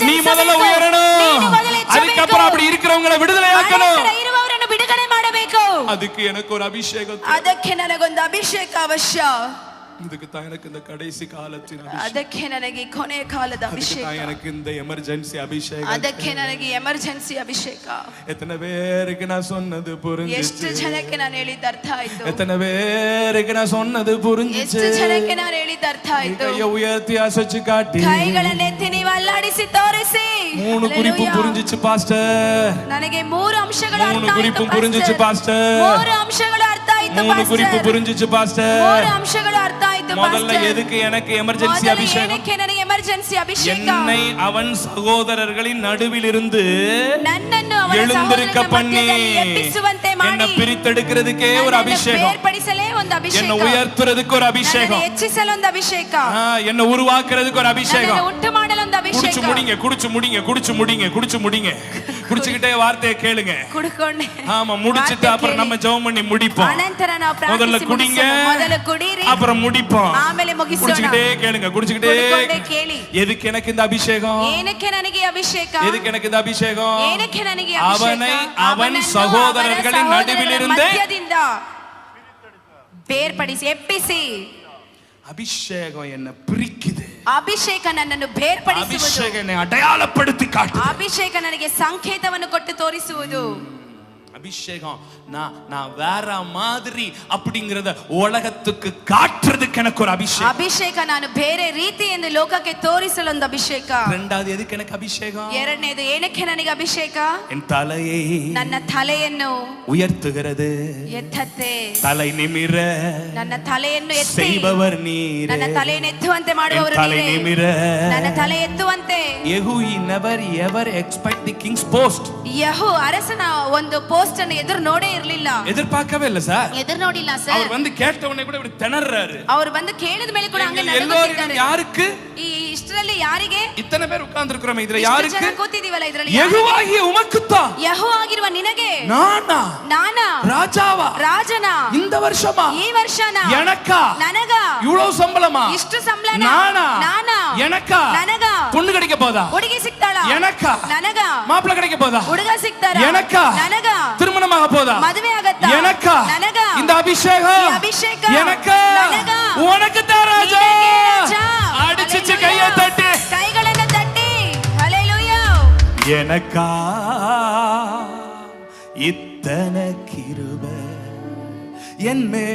நீ முதல்ல உயரணும், அதுக்கப்புறம் அப்படி இருக்கிறவங்களை விடுதலையாக்கணும். ಇರುವವರನ್ನು ಬಿಡುಗಡೆ ಮಾಡಬೇಕು. அதுக்கு எனக்கு ஒரு அபிஷேகம், ಅದಕ್ಕೆ ನನಗೊಂದು ಅಭಿಷೇಕ ಅವಶ್ಯ. இதுக்கு தான் எனக்கு இந்த கடைசி காலத்தின் அபிஷேகம், ಅದಕ್ಕೆ ನನಗೆ ಕೊನೆ ಕಾಲದ அதுக்கு ಅಭಿಷೇಕ. தான் எனக்கு இந்த எமர்ஜென்சி அபிஷேகம். ಅದಕ್ಕೆ ನನಗೆ ಎಮರ್ಜೆನ್ಸಿ ಅಭಿಷೇಕ. எத்தனை பேருக்கு நான் சொன்னது ಎಷ್ಟು புரிஞ்சிச்சு? ಜನಕ್ಕೆ ನಾನು ಹೇಳಿದ ಅರ್ಥ ಆಯ್ತು? எத்தனை பேருக்கு நான் சொன்னது புரிஞ்சிச்சு? ಎಷ್ಟು ಜನಕ್ಕೆ ನಾನು ಹೇಳಿದ ಅರ್ಥ ಆಯ್ತು? கையை உயர்த்தி அசைச்சு காட்டி ಕೈಗಳನ್ನು ಎತ್ತಿ ನೀವು ಅಲ್ಲಾಡಿಸಿ ತೋರಿಸಿ. 3 குறிப்பு Hallelujah. புரிஞ்சிச்சு பாஸ்டர். ನನಗೆ 3 ಅಂಶಗಳು ಅರ್ಥ 3 ಆಯ್ತು குறிப்பு புரிஞ்சிச்சு பாஸ்டர். 3 ಅಂಶಗಳು ಅರ್ಥ ಆಯ್ತು 3 குறிப்பு ಪಾಸ್ಟರ್. புரிஞ்சிச்சு பாஸ்டர். 3 ಅಂಶಗಳು ಅರ್ಥ ಆಯ್ತು முதல்ல ಪಾಸ್ಟರ್. எதுக்கு எனக்கு எமர்ஜென்சி ಮೊದಲು அபிஷேகம்? ಏನಕ್ಕೆ ನನಗೆ ಎಮರ್ಜೆನ್ಸಿ ಅಭಿಷೇಕ? என்னை அவன் சகோதரர்களின் நடுவில் இருந்து ನನ್ನನ್ನು ಅವನ எழுந்திருக்க ಸಹೋದರರ பண்ணி ಮಧ್ಯದಲ್ಲಿ ಎಬ್ಬಿಸುವಂತೆ ಮಾಡಿ என்னை பிரித்தெடுக்கிறதுக்கே ஒரு ನನ್ನನ್ನು அபிஷேகம், ಬೇರ್ಪಡಿಸಲೇ ಒಂದು ಅಭಿಷೇಕ. என்னை உயர்த்துறதுக்கு ஒரு ನನ್ನನ್ನು அபிஷேகம், ಹೆಚ್ಚಿಸಲು ಒಂದು ಅಭಿಷೇಕ. என்னை உருவாக்குறதுக்கு ஒரு அபிஷேகம். ನನ್ನನ್ನು ಉಂಟು ಮಾಡಲು ಒಂದು குடிச்சு ಅಭಿಷೇಕ. முடிங்க, குடிச்சு முடிங்க, குடிச்சு முடிங்க, குடிச்சு முடிங்க, குடிச்சுக்கிட்டே வார்த்தையை கேளுங்க. ಕುಡ್ಕೊಂಡೆ ஆமா, முடிச்சிட்டு அப்புறம் நம்ம ஜெபம் பண்ணி முடிப்போம். ಅನಂತರ ನಾವು முதல்ல ಪ್ರಾರ್ಥಿಸಿ குடிங்க, ಮುಗಿಸೋಣ. ಮೊದಲು ಕುಡೀರಿ, அப்புறம் முடிப்போம். ಆಮೇಲೆ ಮುಗಿಸೋಣ. குடிச்சுக்கிட்டே கேளுங்க, குடிச்சுக்கிட்டே. ಕುಡ್ಕೊಂಡೆ ಕೇಳಿ. எதுக்கு எனக்கு இந்த அபிஷேகம்? ಏನಕ್ಕೆ ನನಗೆ ಅಭಿಷೇಕ? எதுக்கு எனக்கு இந்த அபிஷேகம்? ಏನಕ್ಕೆ ನನಗೆ அவனை ಅಭಿಷೇಕ? அவன் ಅವನನ್ನು சகோதரர்களின் ಅವನ நடுவிலிருந்து ಮಧ್ಯದಿಂದ ಬೇರ್ಪಡಿಸಿ ಎಬ್ಬಿಸಿ. அபிஷேகம் என்ன பிரிக்குது. ಅಭಿಷೇಕ ನನ್ನನ್ನು ಬೇರ್ಪಡಿಸುವುದು. அபிஷேகம் என்னை அடையாளப்படுத்தி காட்டுது. ಅಭಿಷೇಕ ನನಗೆ ಸಂಕೇತವನ್ನು ಕೊಟ್ಟು ತೋರಿಸುವುದು. அபிஷேகம் நான் வேற மாதிரி அப்படிங்கறத உலகத்துக்கு காட்டுறதுக்கு எனக்கு ஒரு அபிஷேகம். ಅಭಿಷೇಕ ನಾನು ಬೇರೆ ರೀತಿ ಎಂದು ಲೋಕಕ್ಕೆ ತೋರಿಸಲು ಒಂದು ಅಭಿಷೇಕ. ரெண்டாவது எதுக்கு எனக்கு அபிஷேகம்? ಎರಡನೇದು ಏನಕ್ಕೆ ನನಗೆ ಅಭಿಷೇಕ? என் தலையை ನನ್ನ ತಲೆಯನ್ನು உயர்த்துகிறது, ಎತ್ತತ್ತೆ. தலை நிமிர ನನ್ನ ತಲೆಯನ್ನು ಎತ್ತಿ செய்பவர் நீரே. ನನ್ನ ತಲೆಯನ್ನು ಎತ್ತುವಂತೆ ಮಾಡುವವರು என் தலை ನೀವೇ. நிமிர. ನನ್ನ ತಲೆ ಎತ್ತುವಂತೆ. Yehu never ever expect the king's post. ಯೆಹೂ ಅರಸನ ಒಂದು ಪೋಸ್ಟ್ ಅನ್ನು ಎದುರು ನೋಡೇ ಇರಲಿಲ್ಲ. எதிர்பார்க்கவே இல்ல சார். ಎದುರು ನೋಡಿಲ್ಲ ಸರ್. அவர் வந்து கேட்ட உடனே கூட இப்படி திணறாரு. ಅವರು ಬಂದು ಕೇಳಿದ ಮೇಲೆ ಕೂಡ ಹಂಗೆ ಎಲ್ಲರೂ ನಡುಗುತ್ತಿದ್ದಾರೆ. யாருக்கு? ಈ ಇಷ್ಟರಲ್ಲಿ ಯಾರಿಗೆ? ಇತ್ತನೆ பேர் உட்கார்ந்திருக்கிறோம் இதுல ಇಷ್ಟು யாருக்கு? ಜನ ಕೂತಿದೀವಲ್ಲ ಇದರಲ್ಲಿ யெகோவாகிய உமக்குத்தான். ಯೆಹೋವಾಗಿರುವ ನಿನಗೆ நானா ನಾನಾ ராஜாவா ರಾಜನ இந்த வருஷமா ಈ ವರ್ಷನ எனக்கா ನನಗ இவ்வளவு சம்பளமா ಇಷ್ಟು ಸಂಬಳನ நானா ನಾನಾ எனக்கா ನನಗ பொண்ணு கிடைக்க போதா ಹುಡುಗಿ ಸಿಗ್ತಾಳ எனக்கா ನನಗ மாப்பிள்ளை கிடைக்க போதா ಹುಡುಗ ಸಿಗ್ತಾರ எனக்கா ನನಗ திருமணமாக போதா ಮದುವೆ ಆಗತ್ತಾ எனக்கா ನನಗ இந்த அபிஷேகம் ಈ ಅಭಿಷೇಕ எனக்கா ನನಗ உனக்கு தான் ராஜா ನಿನಗೆ ರಾಜಾ. அடிச்சு ಹಲ್ಲೆಲೂಯಾ. கையை தட்டி ಕೈಗಳನ್ನು ತಟ್ಟಿ ಹಲ್ಲೆಲೂಯಾ. எனக்கா இத்தனை கிருபை என்மே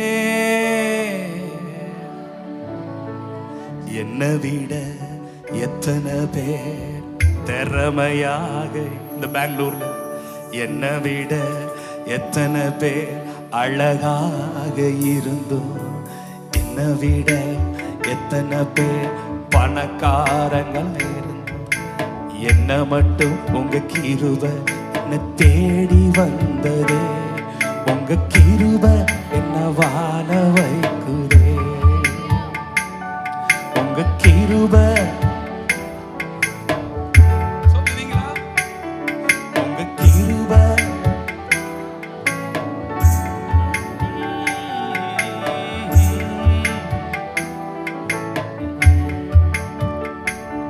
என்னை விட எத்தனை பேர் திறமையாக இந்த பெங்களூர்ல என்னை விட எத்தனை பேர் அழகாக இருந்தோம் என்னை விட எத்தனை பேர் பணக்காரங்கள் இருந்தோம் என்ன மட்டும் உங்க கிருபை என்னை தேடி வந்ததே உங்க கிருபை என்ன வாழ வைக்குதே உங்க கிருபை சொல்லுவீங்களா? உங்க கிருபை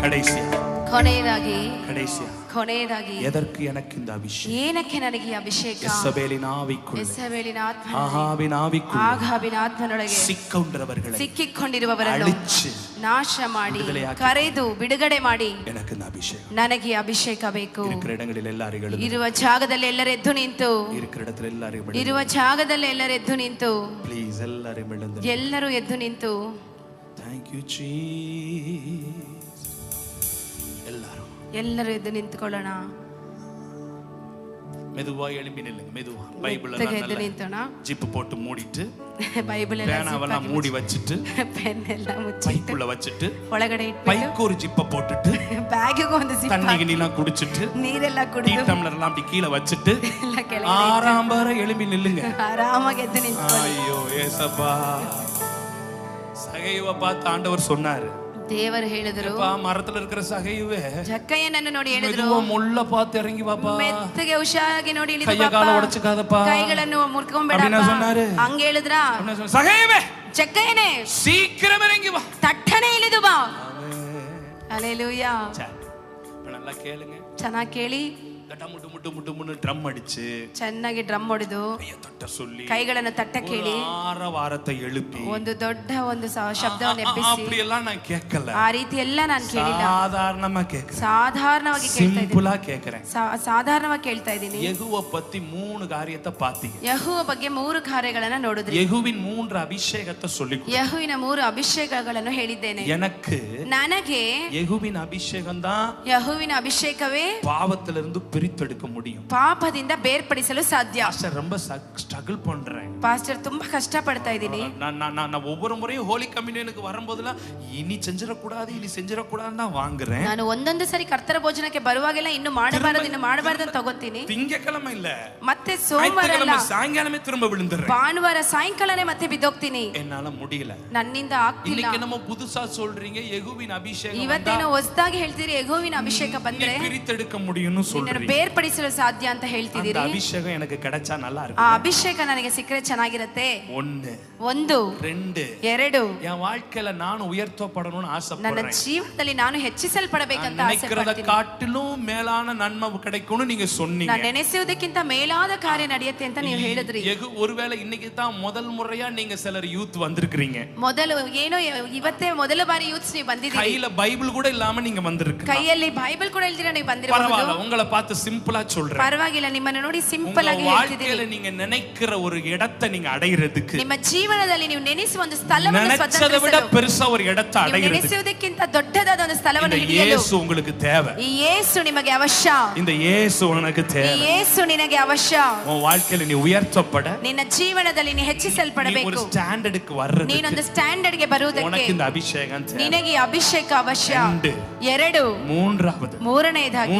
கடைசியா ಕೊನೆಯದಾಗಿ கடைசியா ಕೊನೆಯದಾಗಿ எதற்கு எனக்கு இந்த அபிஷேகம் ಏನಕ್ಕೆ ನನಗೆ ಈ ಅಭಿಷೇಕ? எசபேலின் ஆவிக்குள்ளே ಯೆಸಬೇಲಿನ ಆತ್ಮ ஆகாபின் ஆவிக்குள்ளே ಆಗಾಬಿನ ಆತ್ಮನೊಳಗೆ சிக்கொண்டவர்களை ಸಿಕ್ಕಿಕೊಂಡಿರುವವರನ್ನು அழிச்சு ನಾಶ ಮಾಡಿ ಬಿಡುಗಡೆಯಾಕಿ. ಕರೆದು ಬಿಡುಗಡೆ ಮಾಡಿ எனக்கு இந்த அபிஷேகம் ನನಗೆ ಈ ಅಭಿಷೇಕ ಬೇಕು. இருக்கிற இடங்களில் எல்லாரும் எழுந்து ಇರುವ ಜಾಗದಲ್ಲಿ ಎಲ್ಲರೂ ಎದ್ದು ನಿಂತು இருக்கிற இடத்துல எல்லாரும் ಇರುವ ಜಾಗದಲ್ಲಿ ಎಲ್ಲರೂ ಎದ್ದು ನಿಂತು ப்ளீஸ் எல்லாரும் எழுந்து ಎಲ್ಲರೂ ಎದ್ದು ನಿಂತು Thank you Jesus எல்லாரும் ಎಲ್ಲರೂ ಎದ್ದು ನಿಂತ್ಕೊಳ್ಳೋಣ. மெதுவா எழும்பி நில்லுங்க மெதுவா பைபிள் ಮೆತ್ತಗೆ ಎದ್ದು எல்லாம் ನಿಂತೋಣ. ஜிப் போட்டு மூடிட்டு ಬೈಬಲ್ ಎಲ್ಲ பேனாவெல்லாம் மூடி வச்சிட்டு ಪೆನ್ ಎಲ್ಲ ಮುಚ್ಚಿಟ್ಟು பைக்குள்ள வச்சிட்டு ಒಳಗಡೆ ಇಟ್ಬಿಟ್ಟು பைக்கு ஒரு ஜிப்ப போட்டுட்டு ಬ್ಯಾಗಿಗೂ ಒಂದು zip தண்ணி ಹಾಕಿ, கிண்ணிலாம் குடிச்சிட்டு ನೀರೆಲ್ಲ டீ ಕುಡಿದು டம்ளர் எல்லாம் அப்படி கீழே வச்சிட்டு ಎಲ್ಲ ಕೆಳಗಡೆ ஆறாம்பர எழும்பி நில்லுங்க ಆರಾಮಾಗಿ ಎದ್ದು ನಿಂತ್ಕೊಳ್ಳಿ. ஐயோ ஏசப்பா சகையுவ பார்த்து ஆண்டவர் சொன்னாரு ದೇವರು ಹೇಳಿದ್ರು, அப்பா மரத்துல இருக்கிற சகையுவே ಜಕ್ಕಯ್ಯನನ್ನು ನೋಡಿ ಹೇಳಿದ್ರು, மெதுவா முள்ள பார்த்து இறங்கி வாப்பா ಮೆತ್ತಗೆ ಹುಷಾರಾಗಿ ನೋಡಿ ಇಳಿದು கைய ಬಾಪ್ಪ. கால உடைச்சுக்காதப்பா ಕೈಗಳನ್ನು ಮುರ್ಕೊಂಬೇಡ அப்படின்னா சொன்னாரு. ಹಂಗ ಹೇಳಿದ್ರ. அப்படின்னு சொன்ன, சகையுவே ಜಕ್ಕಯ್ಯನೇ சீக்கிரம் இறங்கி வா ತಟ್ಟನೆ ಇಳಿದು ಬಾ. ಹಲ್ಲೆಲೂಯಾ. சரி, இப்ப நல்லா கேளுங்க ಚೆನ್ನಾಗಿ ಕೇಳಿ. தட்ட முட்டு முட்டு முட்டு முட்டு ட்ரம் அடிச்சு ಚೆನ್ನಾಗಿ ಡ್ರಮ್ ಹೊಡೆದು கைய தட்ட சொல்லி ಕೈಗಳನ್ನು ತಟ್ಟ ಕೇಳಿ வாரத்தை எழுப்பி ಒಂದು ದೊಡ್ಡ ಒಂದು ಶಬ್ದವನ್ನು ಎಬ್ಬಿಸಿ அப்படி எல்லாம் நான் கேட்கல ಆ ರೀತಿ ಎಲ್ಲ ನಾನು ಕೇಳಿಲ್ಲ. சாதாரணமா கேட்கிறேன் ಸಾಧಾರಣವಾಗಿ ಕೇಳ್ತಾ ಇದ್ದೀನಿ. சிம்பிளா கேட்கிறேன் ಸಾಧಾರಣವಾಗಿ ಕೇಳ್ತಾ ಇದ್ದೀನಿ. யெகூவை பத்தி 3 காரியத்தை பாத்தீங்க. ಯೆಹೋವ ಬಗ್ಗೆ 3 ಕಾರ್ಯಗಳನ್ನ ನೋಡಿದ್ರಿ. யெகூவின் 3 அபிஷேகத்தை சொல்லி ಯೆಹೋವಿನ 3 ಅಭಿಷೇಕಗಳನ್ನು ಹೇಳಿದ್ದೇನೆ. எனக்கு ನನಗೆ யெகூவின் அபிஷேகம் தான் ಯೆಹೋವಿನ ಅಭಿಷೇಕವೇ பாவத்திலிருந்து பிரித்தெடுக்க முடியும். ಪಾಪದಿಂದ ಬೇರ್ಪಡಿಸಲು ಸಾಧ್ಯ. பாஸ்டர் ரொம்ப ஸ்ட்ரகிள் பண்றேன். ಪಾಸ್ಟರ್ ತುಂಬಾ ಕಷ್ಟ ಪಡ್ತಾ ಇದ್ದೀನಿ. நான் ஒவ்வொரு முறையும் ஹோலி கம்யூனியனுக்கு வரும்போதெல்லாம் இனி செஞ்சிடக்கூடாது இனி செஞ்சிடக்கூடாதுன்னு தான் வாங்குறேன். ನಾನು ಒಂದೊಂದು ಸರಿ ಕರ್ತರ ಭೋಜನಕ್ಕೆ ಬರುವಾಗೆಲ್ಲ ಇನ್ನು ಮಾಡಬಾರದು ಅಂತ ತಗೋತೀನಿ. திங்கக்கிழமை இல்ல ಮತ್ತೆ ಸೋಮವಾರ ಅಲ್ಲ, சாயங்காலமே திரும்ப விழுந்துறேன். ಭಾನುವಾರ ಸಾಯಂಕಾಲನೇ ಮತ್ತೆ ಬಿದ್ದೋಗ್ತೀನಿ. என்னால முடியல. ನನ್ನಿಂದ ಆಗ್ತಿಲ್ಲ. இன்னைக்கு நம்ம புதுசா சொல்றீங்க யெகூவின் அபிஷேகம் ಇವತ್ತೇನೋ ಹೊಸದಾಗಿ ಹೇಳ್ತೀರಿ, ಯೆಹೋವಿನ ಅಭಿಷೇಕ ಬಂದ್ರೆ பிரித்தெடுக்க முடியும்னு ನಿನ್ನನ್ನು சொல்றீங்க. ಬೇರ್ಪಡಿಸಲು ಸಾಧ್ಯ ಅಂತ அந்த ಹೇಳ್ತಿದ್ದೀರಿ. அபிஷேகம் எனக்கு கிடைச்சா நல்லா ಆ இருக்கும். ಅಭಿಷೇಕ ನನಗೆ ಸಿಕ್ಕರೆ ಚೆನ್ನಾಗಿರತ್ತೆ. 1 1 2 2 என் வாழ்க்கையில நான் உயர்த்தப்படணும்னு ನನ್ನ ஆசைப்படுறேன். ಜೀವನದಲ್ಲಿ ನಾನು ಹೆಚ್ಚಿಸಲ್ಪಡಬೇಕಂತ ಆಸೆ நினைக்கிறத ಪಡ್ತೀನಿ. காட்டிலும் மேலான நன்மை கிடைக்கும்னு நீங்க சொன்னீங்க. ನಾನು ನೆನೆಸುವುದಕ್ಕಿಂತ ಮೇಲಾದ ಕಾರ್ಯ ನಡೆಯುತ್ತೆ ಅಂತ ನೀವು ಹೇಳಿದ್ರಿ. ஒருவேளை இன்னைக்கு தான் முதல் முறையா நீங்க சிலர் யூத் வந்திருக்கீங்க. ಮೊದಲು ಏನೋ ಇವತ್ತೇ ಮೊದಲ ಬಾರಿ ಯೂತ್ಸ್ ನೀವು ಬಂದಿದ್ದೀರಿ. கையில பைபிள் கூட இல்லாம நீங்க வந்திருக்கீங்க. ಕೈಯಲ್ಲಿ ಬೈಬಲ್ ಕೂಡ ಇಲ್ದಿರ ನೀವು ಬಂದಿರಬಹುದು. பரவாயில்லை, உங்களை பார்த்து சிம்பிளா சொல்றேன். ಪರವಾಗಿಲ್ಲ, ನಿಮ್ಮನ್ನು ನೋಡಿ ಸಿಂಪಲ್ ಆಗಿ ಹೇಳ್ತಿದ್ದೀನಿ. வாழ்க்கையில நீங்க நினைக்கிற ஒரு இடத்தை நீங்க அடையிறதுக்கு, ನಿಮ್ಮ ಜೀವನದಲ್ಲಿ ನೀವು ನೆನೆಸುವ ಒಂದು ಸ್ಥಳವನ್ನು நினைச்சதை விட ಸ್ವತಂತ್ರಿಸಲು, பெருசா ஒரு இடத்தை ನೀವು அடையிறதுக்கு ನೆನೆಸುವುದಕ್ಕಿಂತ ದೊಡ್ಡದಾದ ಒಂದು ಸ್ಥಳವನ್ನು இந்த ಹಿಡಿಯಲು இயேசு உங்களுக்கு தேவை. ಈ ಯೇಸು ನಿಮಗೆ ಅವಶ್ಯ. இந்த இயேசு உனக்கு ಈ தேவை. ಯೇಸು ನಿನಗೆ ಅವಶ್ಯ. உன் வாழ்க்கையில நீ உயர்த்தப்பட, ನಿನ್ನ ಜೀವನದಲ್ಲಿ ನೀ நீ ஒரு ಹೆಚ್ಚಿಸಲ್ಪಡಬೇಕು. ஸ்டாண்டர்டுக்கு வர்றதுக்கு ನೀನೊಂದು ಸ್ಟ್ಯಾಂಡರ್ಡ್ ಗೆ ಬರುವುದಕ್ಕೆ உனக்கு இந்த அபிஷேகம் தேவை. ನಿನಗೆ ಈ ಅಭಿಷೇಕ ಅವಶ್ಯ. 2 2 மூன்றாவது ಮೂರನೆಯದಾಗಿ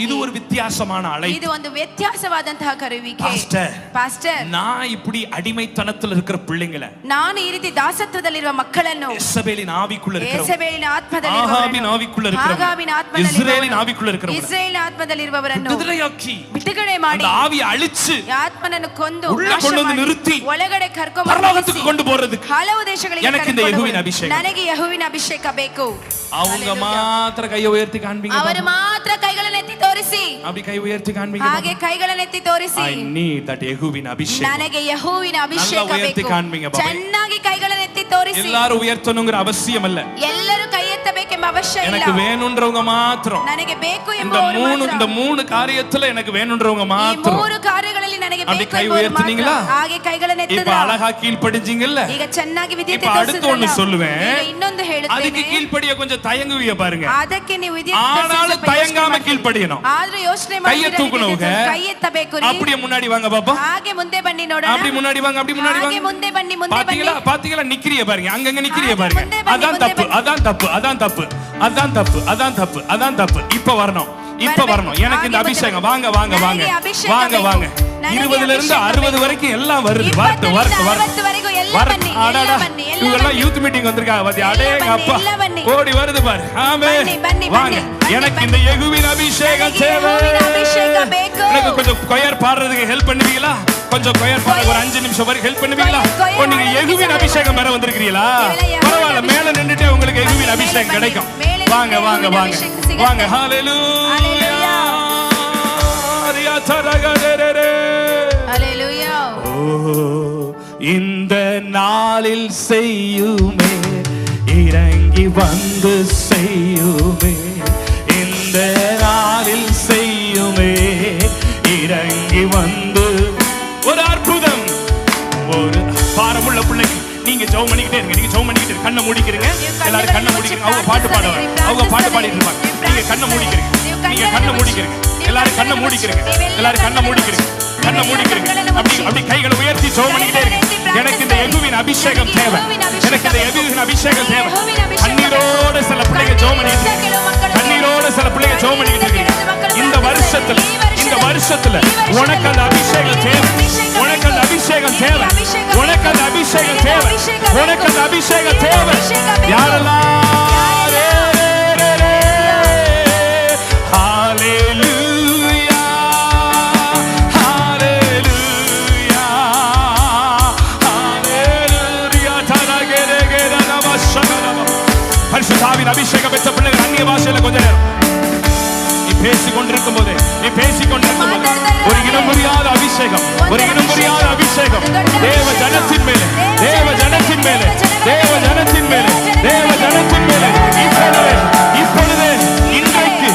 இது ஒரு வித்தியாசமான அழைப்பு. ಇದು ಒಂದು ವ್ಯತ್ಯಾಸವಾದಂತಹ ಕರುವಿಕೆ. பாஸ்டர், ಪಾಸ್ಟರ್, நான் இப்படி அடிமைத்தன அடிமைத்தனத்துல இருக்கிற பிள்ளைங்களை, ನಾನು ಈ ರೀತಿ ದಾಸತ್ವದಲ್ಲಿರುವ ಮಕ್ಕಳನ್ನು, ಯೆಸಬೇಲಿನ ಆವಿக்குள்ள இருக்கிற, ಯೆಸಬೇಲಿನ ಆತ್ಮದಲ್ಲಿ ಆಹಾಬಿನ ಆವಿக்குள்ள இருக்கிற, ಆಹಾಬಿನ ಆತ್ಮದಲ್ಲಿ ಇಸ್ರಾಯೇಲಿನ ಆವಿக்குள்ள இருக்கிற, ಇಸ್ರಾಯೇಲಿನ ಆತ್ಮದಲ್ಲಿರುವವರನ್ನು ಬಿಡುಗಡೆಯಾಕಿ ಬಿಡುಗಡೆ ಮಾಡಿ அந்த ஆவியை அழிச்சு ಆತ್ಮನನ್ನು ಕೊಂದು உள்ள கொண்டு வந்து நிறுத்தி ಒಳಗಡೆ ಕರ್ಕೊಂಡು பரலோகத்துக்கு கொண்டு போறதுக்கு ಹಲವು ದೇಶಗಳಿಗೆ எனக்கு இந்த ಯೆಹೋವನ ಅಭಿಷೇಕ, ನನಗೆ ಯೆಹೋವನ ಅಭಿಷೇಕ ಬೇಕು. அவங்க ಮಾತ್ರ ಕೈ ಉಯರ್ತಿ ಕಾಣ್ಬೀங்க, ಅವರು ಮಾತ್ರ ಕೈಗಳನ್ನು ಎತ್ತಿ ತೋರಿಸಿ, அப்படி ಕೈ ಉಯರ್ತಿ ಕಾಣ್ಬೀங்க, ಹಾಗೆ ಕೈಗಳನ್ನು ಎತ್ತಿ ತೋರಿಸಿ, I need that ಯೆಹೋವನ ಅಭಿಷೇಕ, ನನಗೆ ಯೆಹೋವನ ಅಭಿಷೇಕ நல்லா உயர்த்தி ಬೇಕು. காண்பீங்க பாபா. ಚೆನ್ನಾಗಿ ಕೈಗಳನ್ನು ಎತ್ತಿ ತೋರಿಸಿ. எல்லாரும் உயர்த்தணுங்கிற அவசியம் இல்ல, ಎಲ್ಲರೂ ಕೈ ಎತ್ತಬೇಕೆಂಬ ಅವಶ್ಯ ಇಲ್ಲ. எனக்கு வேணும்ன்றவங்க மாத்திரம், ನನಗೆ ಬೇಕು இந்த ಎಂಬುವರು ಮಾತ್ರ, இந்த மூணு காரியத்துல எனக்கு வேணும்ன்றவங்க ಈ மாத்திரம் ಮೂರು ಕಾರ್ಯಗಳಲ್ಲಿ ನನಗೆ அப்படி ಬೇಕು கை ಎಂಬುವರು உயர்த்தினீங்களா? ಮಾತ್ರ. ಹಾಗೆ ಕೈಗಳನ್ನು இப்ப ಎತ್ತಿದ್ರ அழகா கீழ்ப்படிஞ்சீங்கல்ல, ಈಗ ಚೆನ್ನಾಗಿ ವಿದ್ಯುತ್ இப்ப அடுத்து ஒண்ணு சொல்லுவேன், ಇನ್ನೊಂದು அதுக்கு ಹೇಳುತ್ತೇನೆ. கீழ்ப்படிய கொஞ்சம் தயங்குவீங்க பாருங்க, ಅದಕ್ಕೆ ನೀವು ವಿದ್ಯುತ್ ஆனாலும் தயங்காம கீழ்ப்படியணும். ಆದ್ರೂ ಯೋಚನೆ கையை தூக்கணுங்க, ಕೈ ಎತ್ತಬೇಕು ರೀ. அப்படியே முன்னாடி வாங்க பாப்பா, ಹಾಗೆ ಮುಂದೆ ಬನ್ನಿ ನೋಡೋಣ. அப்படி முன்னாடி வாங்க, அப்படி முன்னாடி ಹಾಗೆ வாங்க, ಮುಂದೆ ಬನ್ನಿ, ಮುಂದೆ ಬನ್ನಿ. பாத்தீங்களா பாத்தீங்களா நிக்கிறிய பாருங்க, அங்கங்க நிக்கிறிய ಹಾಗೆ பாருங்க, ಮುಂದೆ ಬನ್ನಿ, அதான் ಮುಂದೆ தப்பு, ಬನ್ನಿ. அதான் தப்பு, அதான் தப்பு, அதான் தப்பு, அதான் தப்பு, அதான் தப்பு. இப்ப வரணும், இப்ப வரணும் எனக்கு இந்த அபிஷேகம். வாங்க வாங்க வாங்க வாங்க வாங்க, 20ல இருந்து 60 வரைக்கும் எல்லாம் வருது, வரட்டு வரட்டு வரட்டு வரட்டு. அடடா, இவங்க எல்லாம் யூத் மீட்டிங் வந்திருக்காங்க பாத்தி, அடேங்க அப்பா ஓடி வருது பாரு. ஆமென், வாங்க. எனக்கு இந்த யெகோவின் அபிஷேகம் தேவை. எனக்கு கொஞ்சம் கொயர் பாடுறதுக்கு ஹெல்ப் பண்ணுவீங்களா? கொஞ்சம் கொயர் பாட ஒரு 5 நிமிஷம் வரைக்கும் ஹெல்ப் பண்ணுவீங்களா? நீங்க யெகோவின் அபிஷேகம் பெற வந்திருக்கீங்களா? பரவாயில்ல, மேல நின்னுட்டே உங்களுக்கு யெகோவின் அபிஷேகம் கிடைக்கும். வாங்க வாங்க வாங்க வாங்க. ஹalleluya, ஹalleluya. இந்த நாளில் செய்யுமே, இறங்கி வந்து செய்யுமே, இந்த நாளில் செய்யுமே, இறங்கி வந்து ஒரு அற்புதம். ஒரு பாரமுள்ள பிள்ளைக்கு நீங்க ஜெபம் பண்ணிக்கிட்டே இருங்க, நீங்க ஜெபம் பண்ணிக்கிட்டே இருங்க, கண்ணை மூடிக்கிறீங்க, எல்லாரும் கண்ணை மூடிக்கிறீங்க. அவங்க பாட்டு பாடுவாங்க, அவங்க பாட்டு பாடிட்டு இருப்பாங்க, நீங்க கண்ணை மூடிக்கிறீங்க, நீங்க கண்ணை மூடிக்கிறீங்க, எல்லாரும் கண்ணை மூடிக்கிறீங்க, எல்லாரும் கண்ணை மூடிக்கிறீங்க, கண்ணை மூடிக்கிறீங்க. அப்படி அப்படி கைகளை உயர்த்தி ஜெபம் பண்ணிக்கிட்டே இருங்க. எனக்கு இந்த யெகோவின் அபிஷேகம் தேவை, எனக்கு இந்த யெகோவின் அபிஷேகம் தேவை. கண்ணீரோட சில பிள்ளைங்க ஜெபம் பண்ணிட்டு, கண்ணீரோட சில பிள்ளைங்க ஜெபம் பண்ணிக்கிட்டு இருக்கீங்க. இந்த வருஷத்துல உனக்கு அந்த அபிஷேகம் தேவை, உனக்கு அந்த அபிஷேகம் தேவை, உனக்கு அந்த அபிஷேகம் தேவை, உனக்கு அந்த அபிஷேகம் தேவை. யாரெல்லாம் ஹalleluya ஹalleluya ஹalleluya தரகரகர நமஸ்காரம். பரிசுத்தாவின் அபிஷேகம் பெற்ற பிள்ளைகள் அந்நிய பாஷையில கொஞ்ச நேரம் நீ பேசிக் கொண்டிருக்கும் போது ஒரு இனம் புரியாத அபிஷேகம், ஒரு இனம் புரியாத அபிஷேகம் தேவ ஜனத்தின் மேலே, தேவ ஜனத்தின் மேலே, தேவ ஜனத்தின் மேலே, தேவ ஜனத்தின் மேலே இப்பொழுது இப்பொழுது இன்றைக்கு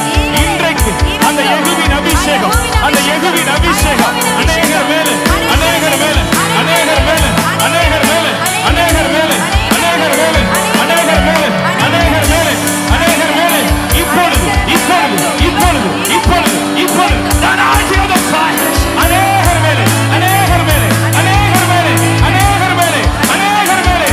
இன்றைக்கு அந்த யெகோவின் அபிஷேகம், அந்த யெகோவின் அபிஷேகம் அநேகர் மேலே, அநேகர் மேலே, அநேகர் மேலே, அநேகர் மேலே, அநேகர் மேலே, அநேகர் மேலே, அநேகர் மேலே, அநேகர் மேலே, அநேகர் மேலே இப்பொழுது இப்பொழுது இப்பொழுது இப்பொழுது இப்பொழுது அநேகர் மேலே, அநேகர் மேலே, அநேகர் மேலே, அநேகர் மேலே, அநேகர் மேலே,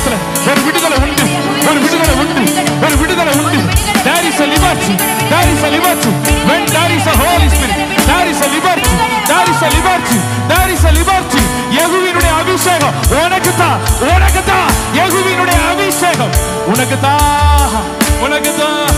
இடத்துல ஒரு விடுதலை உண்டு, ஒரு விடுதலை உண்டு, ஒரு விடுதலை உண்டு. There is a liberty, there is a liberty. When there is a Holy Spirit, there is a liberty, there is a liberty, there is a liberty. யெகோவாவுடைய அபிஷேகம் உனக்குதான், உனக்குதான். யெகோவாவுடைய அபிஷேகம் உனக்குதான், உனக்குதான்.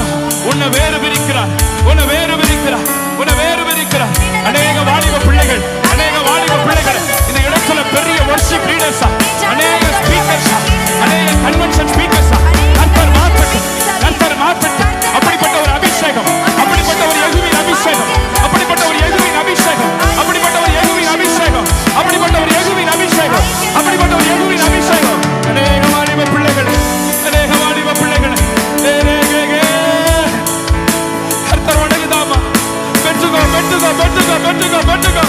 உன்னை வேறு பிரிக்கிறார், உன்னை வேறு பிரிக்கிறார், உன்னை வேறு பிரிக்கிறார். அநேக வாலிப பிள்ளைகள், அநேக வாலிப பிள்ளைகள் இந்த இடத்துல பெரிய வர்ஷிப் லீடர்ஸா, அநேக ஸ்பீக்கர்ஸா, அநேக கன்வென்ஷன் ஸ்பீக்கர்ஸா, கர்த்தர் மாற்றட்டும், கர்த்தர் மாற்றட்டும். அப்படிப்பட்ட ஒரு அபிஷேகம், அப்படிப்பட்ட ஒரு யெகோவாவின் அபிஷேகம், அப்படிப்பட்ட ஒரு யெகோவாவின் அபிஷேகம், அப்படிப்பட்ட ஒரு யெகோவாவின் அபிஷேகம், அப்படிப்பட்ட ஒரு யெகோவாவின் அபிஷேகம், அப்படிப்பட்ட ஒரு யெகோவாவின் அபிஷேகம். அநேக வாலிப பிள்ளைகள், அநேக வாலிப பிள்ளைகள் கர்த்தர் வணங்குதாமா. பெற்றுக்கோ, பெற்றுக்கோ, பெற்றுக்கோ, பெற்றுக்கோ, பெற்றுக்கோ,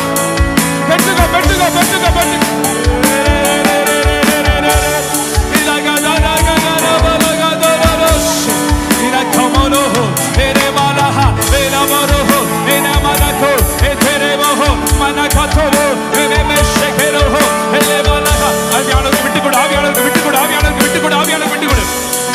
பெற்றுக்கோ, பெற்றுக்கோ, பெற்றுக்கோ, பெற்றுக்கோ.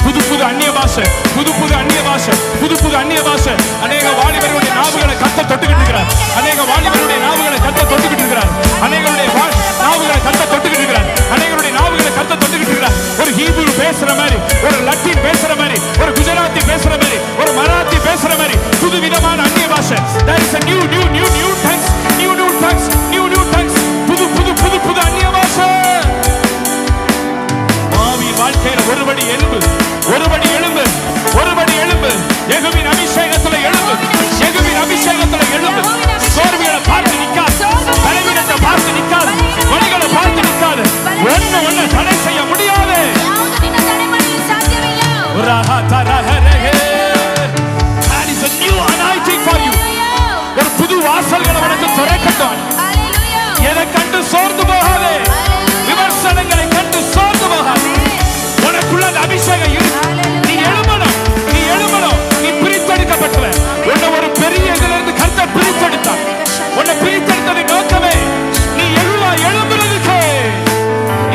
புது புது அந்நிய பாஷை, புது புது அந்நிய பாஷை, புது புது அந்நிய பாஷை. அநேக வாலிபருடைய நாவுகளை கர்த்தர் தொட்டுக்கிட்டு இருக்கிறார். அநேக வாலிபருடைய நாவுகளை கர்த்தர் தொட்டுக்கிட்டு இருக்கிறார். அநேகருடைய நாவுகளை கர்த்தர் தொட்டுக்கிட்டு இருக்கிறார். அநேகருடைய நாவுகளை கர்த்தர் தொட்டுக்கிட்டு இருக்கிறார். ஒரு ஹீப்ரு பேசுற மாதிரி, ஒரு லத்தீன் பேசுற மாதிரி, ஒரு குஜராத்தி பேசுற மாதிரி, ஒரு மராத்தி பேசுற மாதிரி புது விதமான அந்நிய பாஷை. There is a new tongues, new tongues, new tongues. புது புது புது புது அந்நிய பாஷை. ஆவியின் வாழ்க்கையில ஒருபடி எழும்பு, ஒருபடி எழும்பு, ஒருபடி எழும்பு. யெகோவாவின் அபிஷேகத்துல எழும்பு, யெகோவாவின் அபிஷேகத்துல எழும்பு. சோர்வுகளை பார்த்து நிக்காது, பலவீனத்தை பார்த்து நிக்காது, வழிகளை பார்த்து நிக்காது. ஒண்ணு தடை செய்ய முடியாது. That is a new anointing for you. ஒரு புது வாசல்களை உனக்கு திறக்கட்டும். எதை கண்டு சோர்ந்து போகாதே, விமர்சனங்களை கண்டு சோர்ந்து போகாதே. உனக்குள்ள அபிஷேகம் இருக்கு. நீ எழும்பணும், நீ எழும்பணும். நீ பிரித்தெடுக்கப்பட்டவன். உன்னை ஒரு பெரிய இதுல இருந்து கர்த்தர் பிரித்தெடுத்தார். உன்னை பிரித்தெடுத்தது நோக்கமே நீ எழும்புறதுக்கு.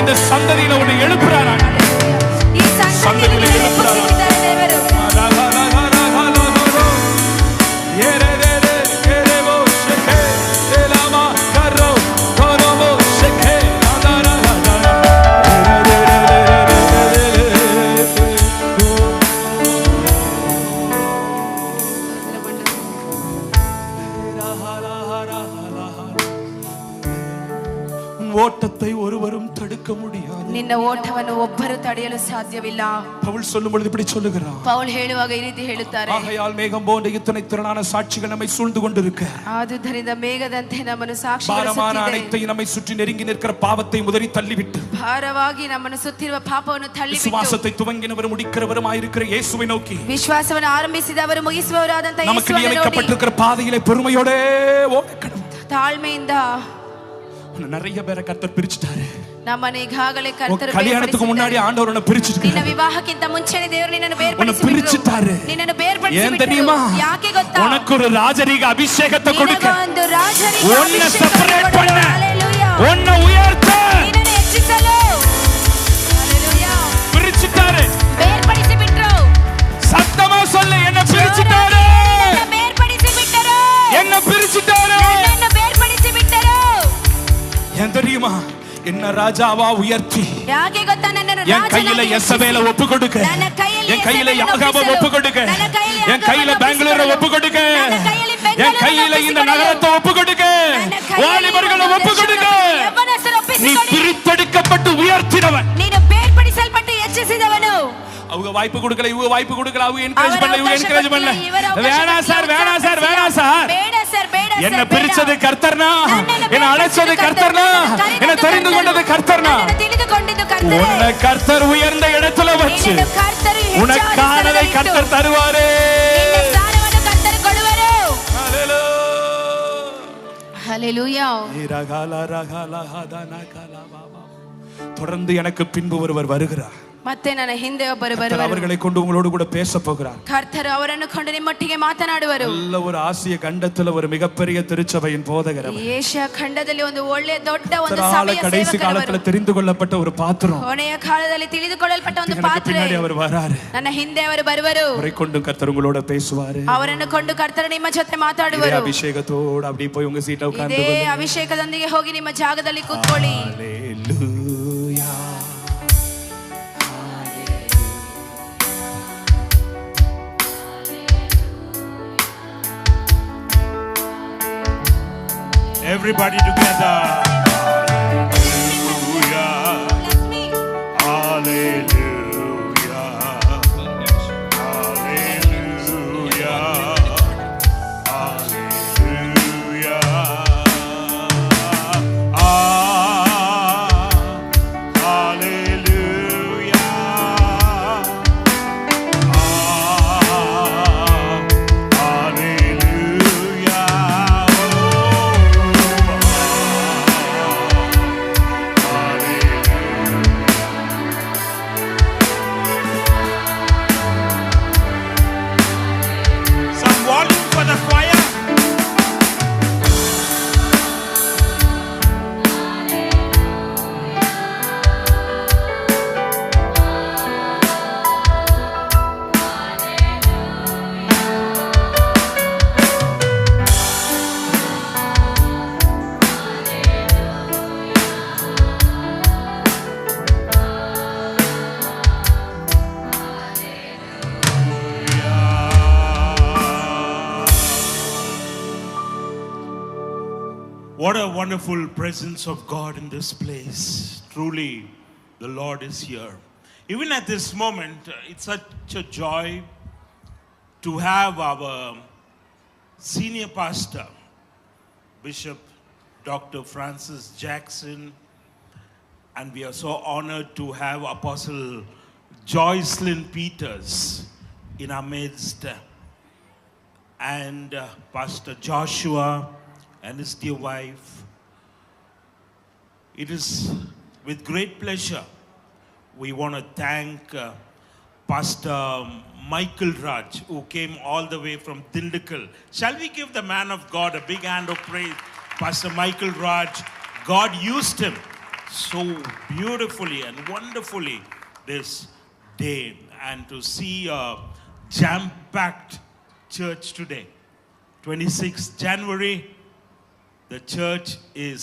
இந்த சந்ததியில உன்னை எழுப்புறாரா, சந்ததியில எழுப்புறாரா. ಓಟத்தை ஒருவரும் தடுக்க முடியாது. ನಿನ್ನ ಓಟವನ್ನು ಒಬ್ಬರು ತಡೆಯಲು ಸಾಧ್ಯವಿಲ್ಲ. பவுல் சொல்லும் பொழுது இப்படி சொல்லுகிறார். ಪೌಲ್ ಹೇಳುವಾಗ ಈ ರೀತಿ ಹೇಳುತ್ತಾರೆ. ஆகையால் மேகம் போன்ற இத்தனை திரளான சாட்சிகள் நம்மை சூழ்ந்து கொண்டிருக்க, ಆದುದರಿಂದ ಮೇಘದಂತೆ ನಮ್ಮನ್ನು ಸಾಕ್ಷಿಗಳು ಭಾರமான ಸುತ್ತಿದೆ. அனைத்தையும் நம்மை சுற்றி நெருங்கி நிற்கிற பாவத்தை முதறி தள்ளிவிட்டு, ಭಾರವಾಗಿ ನಮ್ಮನ್ನು ಸುತ್ತಿರುವ ಪಾಪವನ್ನು ತಳ್ಳಿಬಿಟ್ಟು, விசுவாசத்தை துவங்கினவரும் முடிக்கிறவருமாயிருக்கிற இயேசுவை நோக்கி, ವಿಶ್ವಾಸವನ್ನು ಆರಂಭಿಸಿದವರು ಮುಗಿಸುವವರಾದಂತ நமக்கு ಯೇಸುವನ್ನು ನೋಡಿ, நியமிக்கப்பட்டிருக்கிற பாதையிலே பொறுமையோட ஓடக்கணும். ತಾಳ್ಮೆಯಿಂದ. நிறைய பேரை கர்த்தர் பிரிச்சுட்டாரு. ನಮ್ಮನ್ನು ಈಗಾಗಲೇ ಕರ್ತರು கல்யாணத்துக்கு முன்னாடி ஆண்டவர் உன்னை பிரிச்சிட்டாரு. ನಿನ್ನ ವಿವಾಹಕ್ಕಿಂತ ಮುಂಚೆನೇ ದೇವರು ನಿನ್ನನ್ನು ಬೇರ್ಪಡಿಸಿட்டாரு. ನಿನ್ನನ್ನು ಬೇರ್ಪಡಿಸಿಬಿಟ್ಟರು. தெரியுமா? ಯಾಕೆ ಗೊತ್ತಾ? உனக்கு ஒரு ராஜரீக அபிஷேகத்தை கொடுக்க, ಒಂದು ರಾಜರಿಗ உன்னை செப்பரேட் பண்ண, ஹalleluya, உன்னை உயர்த்த, ನಿನ್ನನ್ನು ಹೆಚ್ಚಿಸಲು ஹalleluya பிரிச்சிட்டாரு. ಬೇರ್ಪಡಿಸಿಬಿಟ್ರು. சத்தமா சொல்லு, என்ன பிரிச்சிட்டாரு, ನಿನ್ನನ್ನು ಬೇರ್ಪಡಿಸಿಬಿಟ್ಟರು, என்ன பிரிச்சிட்டாரு, ನಿನ್ನನ್ನು ಬೇರ್ಪಡಿಸಿಬಿಟ್ಟರು. ஏன் தெரியுமா? என்ன ராஜாவா உயர்த்தி, ಯಾಕೆ ಗೊತ್ತಾ? ನನ್ನನ್ನು என் கையில எசபேல ஒப்பு கொடுக்க, என் கையில யாகாப ஒப்பு கொடுக்க, என் கையில பெங்களூரை ஒப்பு கொடுக்க, என் கையில இந்த நகரத்தை ஒப்பு கொடுக்க, வாலிபர்களை ஒப்பு கொடுக்க. நீ பிரித்தெடுக்கப்பட்டு உயர்த்தினவன், ನೀನು ಬೇರ್ಪಡಿಸಲ್ಪಟ್ಟು ಹೆಚ್ಚಿಸಿದವನು. அவங்க வாய்ப்பு கொடுக்கல, இவங்க வாய்ப்பு கொடுக்கல, அவங்க என்கரேஜ் பண்ணல, இவங்க என்கரேஜ் பண்ணல. வேணாம் சார், வேணாம் சார், வேணாம் சார். என்ன பிரிச்சது கர்த்தர்னா, என்ன அழைச்சது கர்த்தர்னா, என்ன தெரிந்து கொண்டது கர்த்தர்னா, உன்னை கர்த்தர் உயர்ந்த இடத்துல வச்சு உனக்கானதை கர்த்தர் தருவாரே. ஹalleluya. தொடர்ந்து எனக்கு பின்பு ஒருவர் வருகிறார். ಮತ್ತೆ ನನ್ನ ಹಿಂದೆ ಒಬ್ಬರು கர்த்தர் ಬರುವರು. அவர்களை கொண்டு உங்களோடு கூட பேச போகிறார். ಕರ್ತರು ಅವರನ್ನು ಕೊಂಡು ನಿಮ್ಮೊಟ್ಟಿಗೆ ಮಾತನಾಡುವರು. நல்ல ஒரு ஆசிய கண்டத்துல ஒரு மிகப்பெரிய திருச்சபையின் போதகர் அவர். ಏಷ್ಯಾ ಖಂಡದಲ್ಲಿ ಒಂದು ಒಳ್ಳೆಯ ದೊಡ್ಡ ಒಂದು கர்த்தரால ಸಭೆಯ கடைசி காலத்துல ಸೇವಕರು. தெரிந்து கொள்ளப்பட்ட ஒரு பாத்திரம். ಕೊನೆಯ ಕಾಲದಲ್ಲಿ ತಿಳಿದುಕೊಳ್ಳಲ್ಪಟ್ಟ ಒಂದು எனக்கு ಪಾತ್ರೆ. பின்னாடி அவர் வராரு. ನನ್ನ ಹಿಂದೆ ಅವರು ಬರುವರು. அவரை கொண்டு கர்த்தர் உங்களோட பேசுவாரு. ಅವರನ್ನು ಕೊಂಡು ಕರ್ತರು ನಿಮ್ಮ ಜೊತೆ இதே ಮಾತಾಡುವರು. அபிஷேகத்தோடு அப்படி போய் உங்க சீட்டை உட்கார்ந்து ಇದೇ ಅಭಿಷೇಕದೊಂದಿಗೆ ಹೋಗಿ ನಿಮ್ಮ ಜಾಗದಲ್ಲಿ ಕೂತ್ಕೊಳ್ಳಿ. ஹalleluya. Everybody together. Hallelujah. Hallelujah. Hallelujah. Hallelujah. Some volume for the choir. What a wonderful presence of God in this place. Truly, the Lord is here. Even at this moment, it's such a joy to have our senior pastor, Bishop Dr. Francis Jackson, and we are so honored to have Apostle Joycelyn Peters in our midst, and Pastor Joshua and his dear wife. It is with great pleasure we want to thank Pastor Michael Raj, who came all the way from Dindukal. Shall we give the man of God a big hand of praise? Pastor Michael Raj, God used him so beautifully and wonderfully this day, and to see a jam-packed church today. 26th January, the church is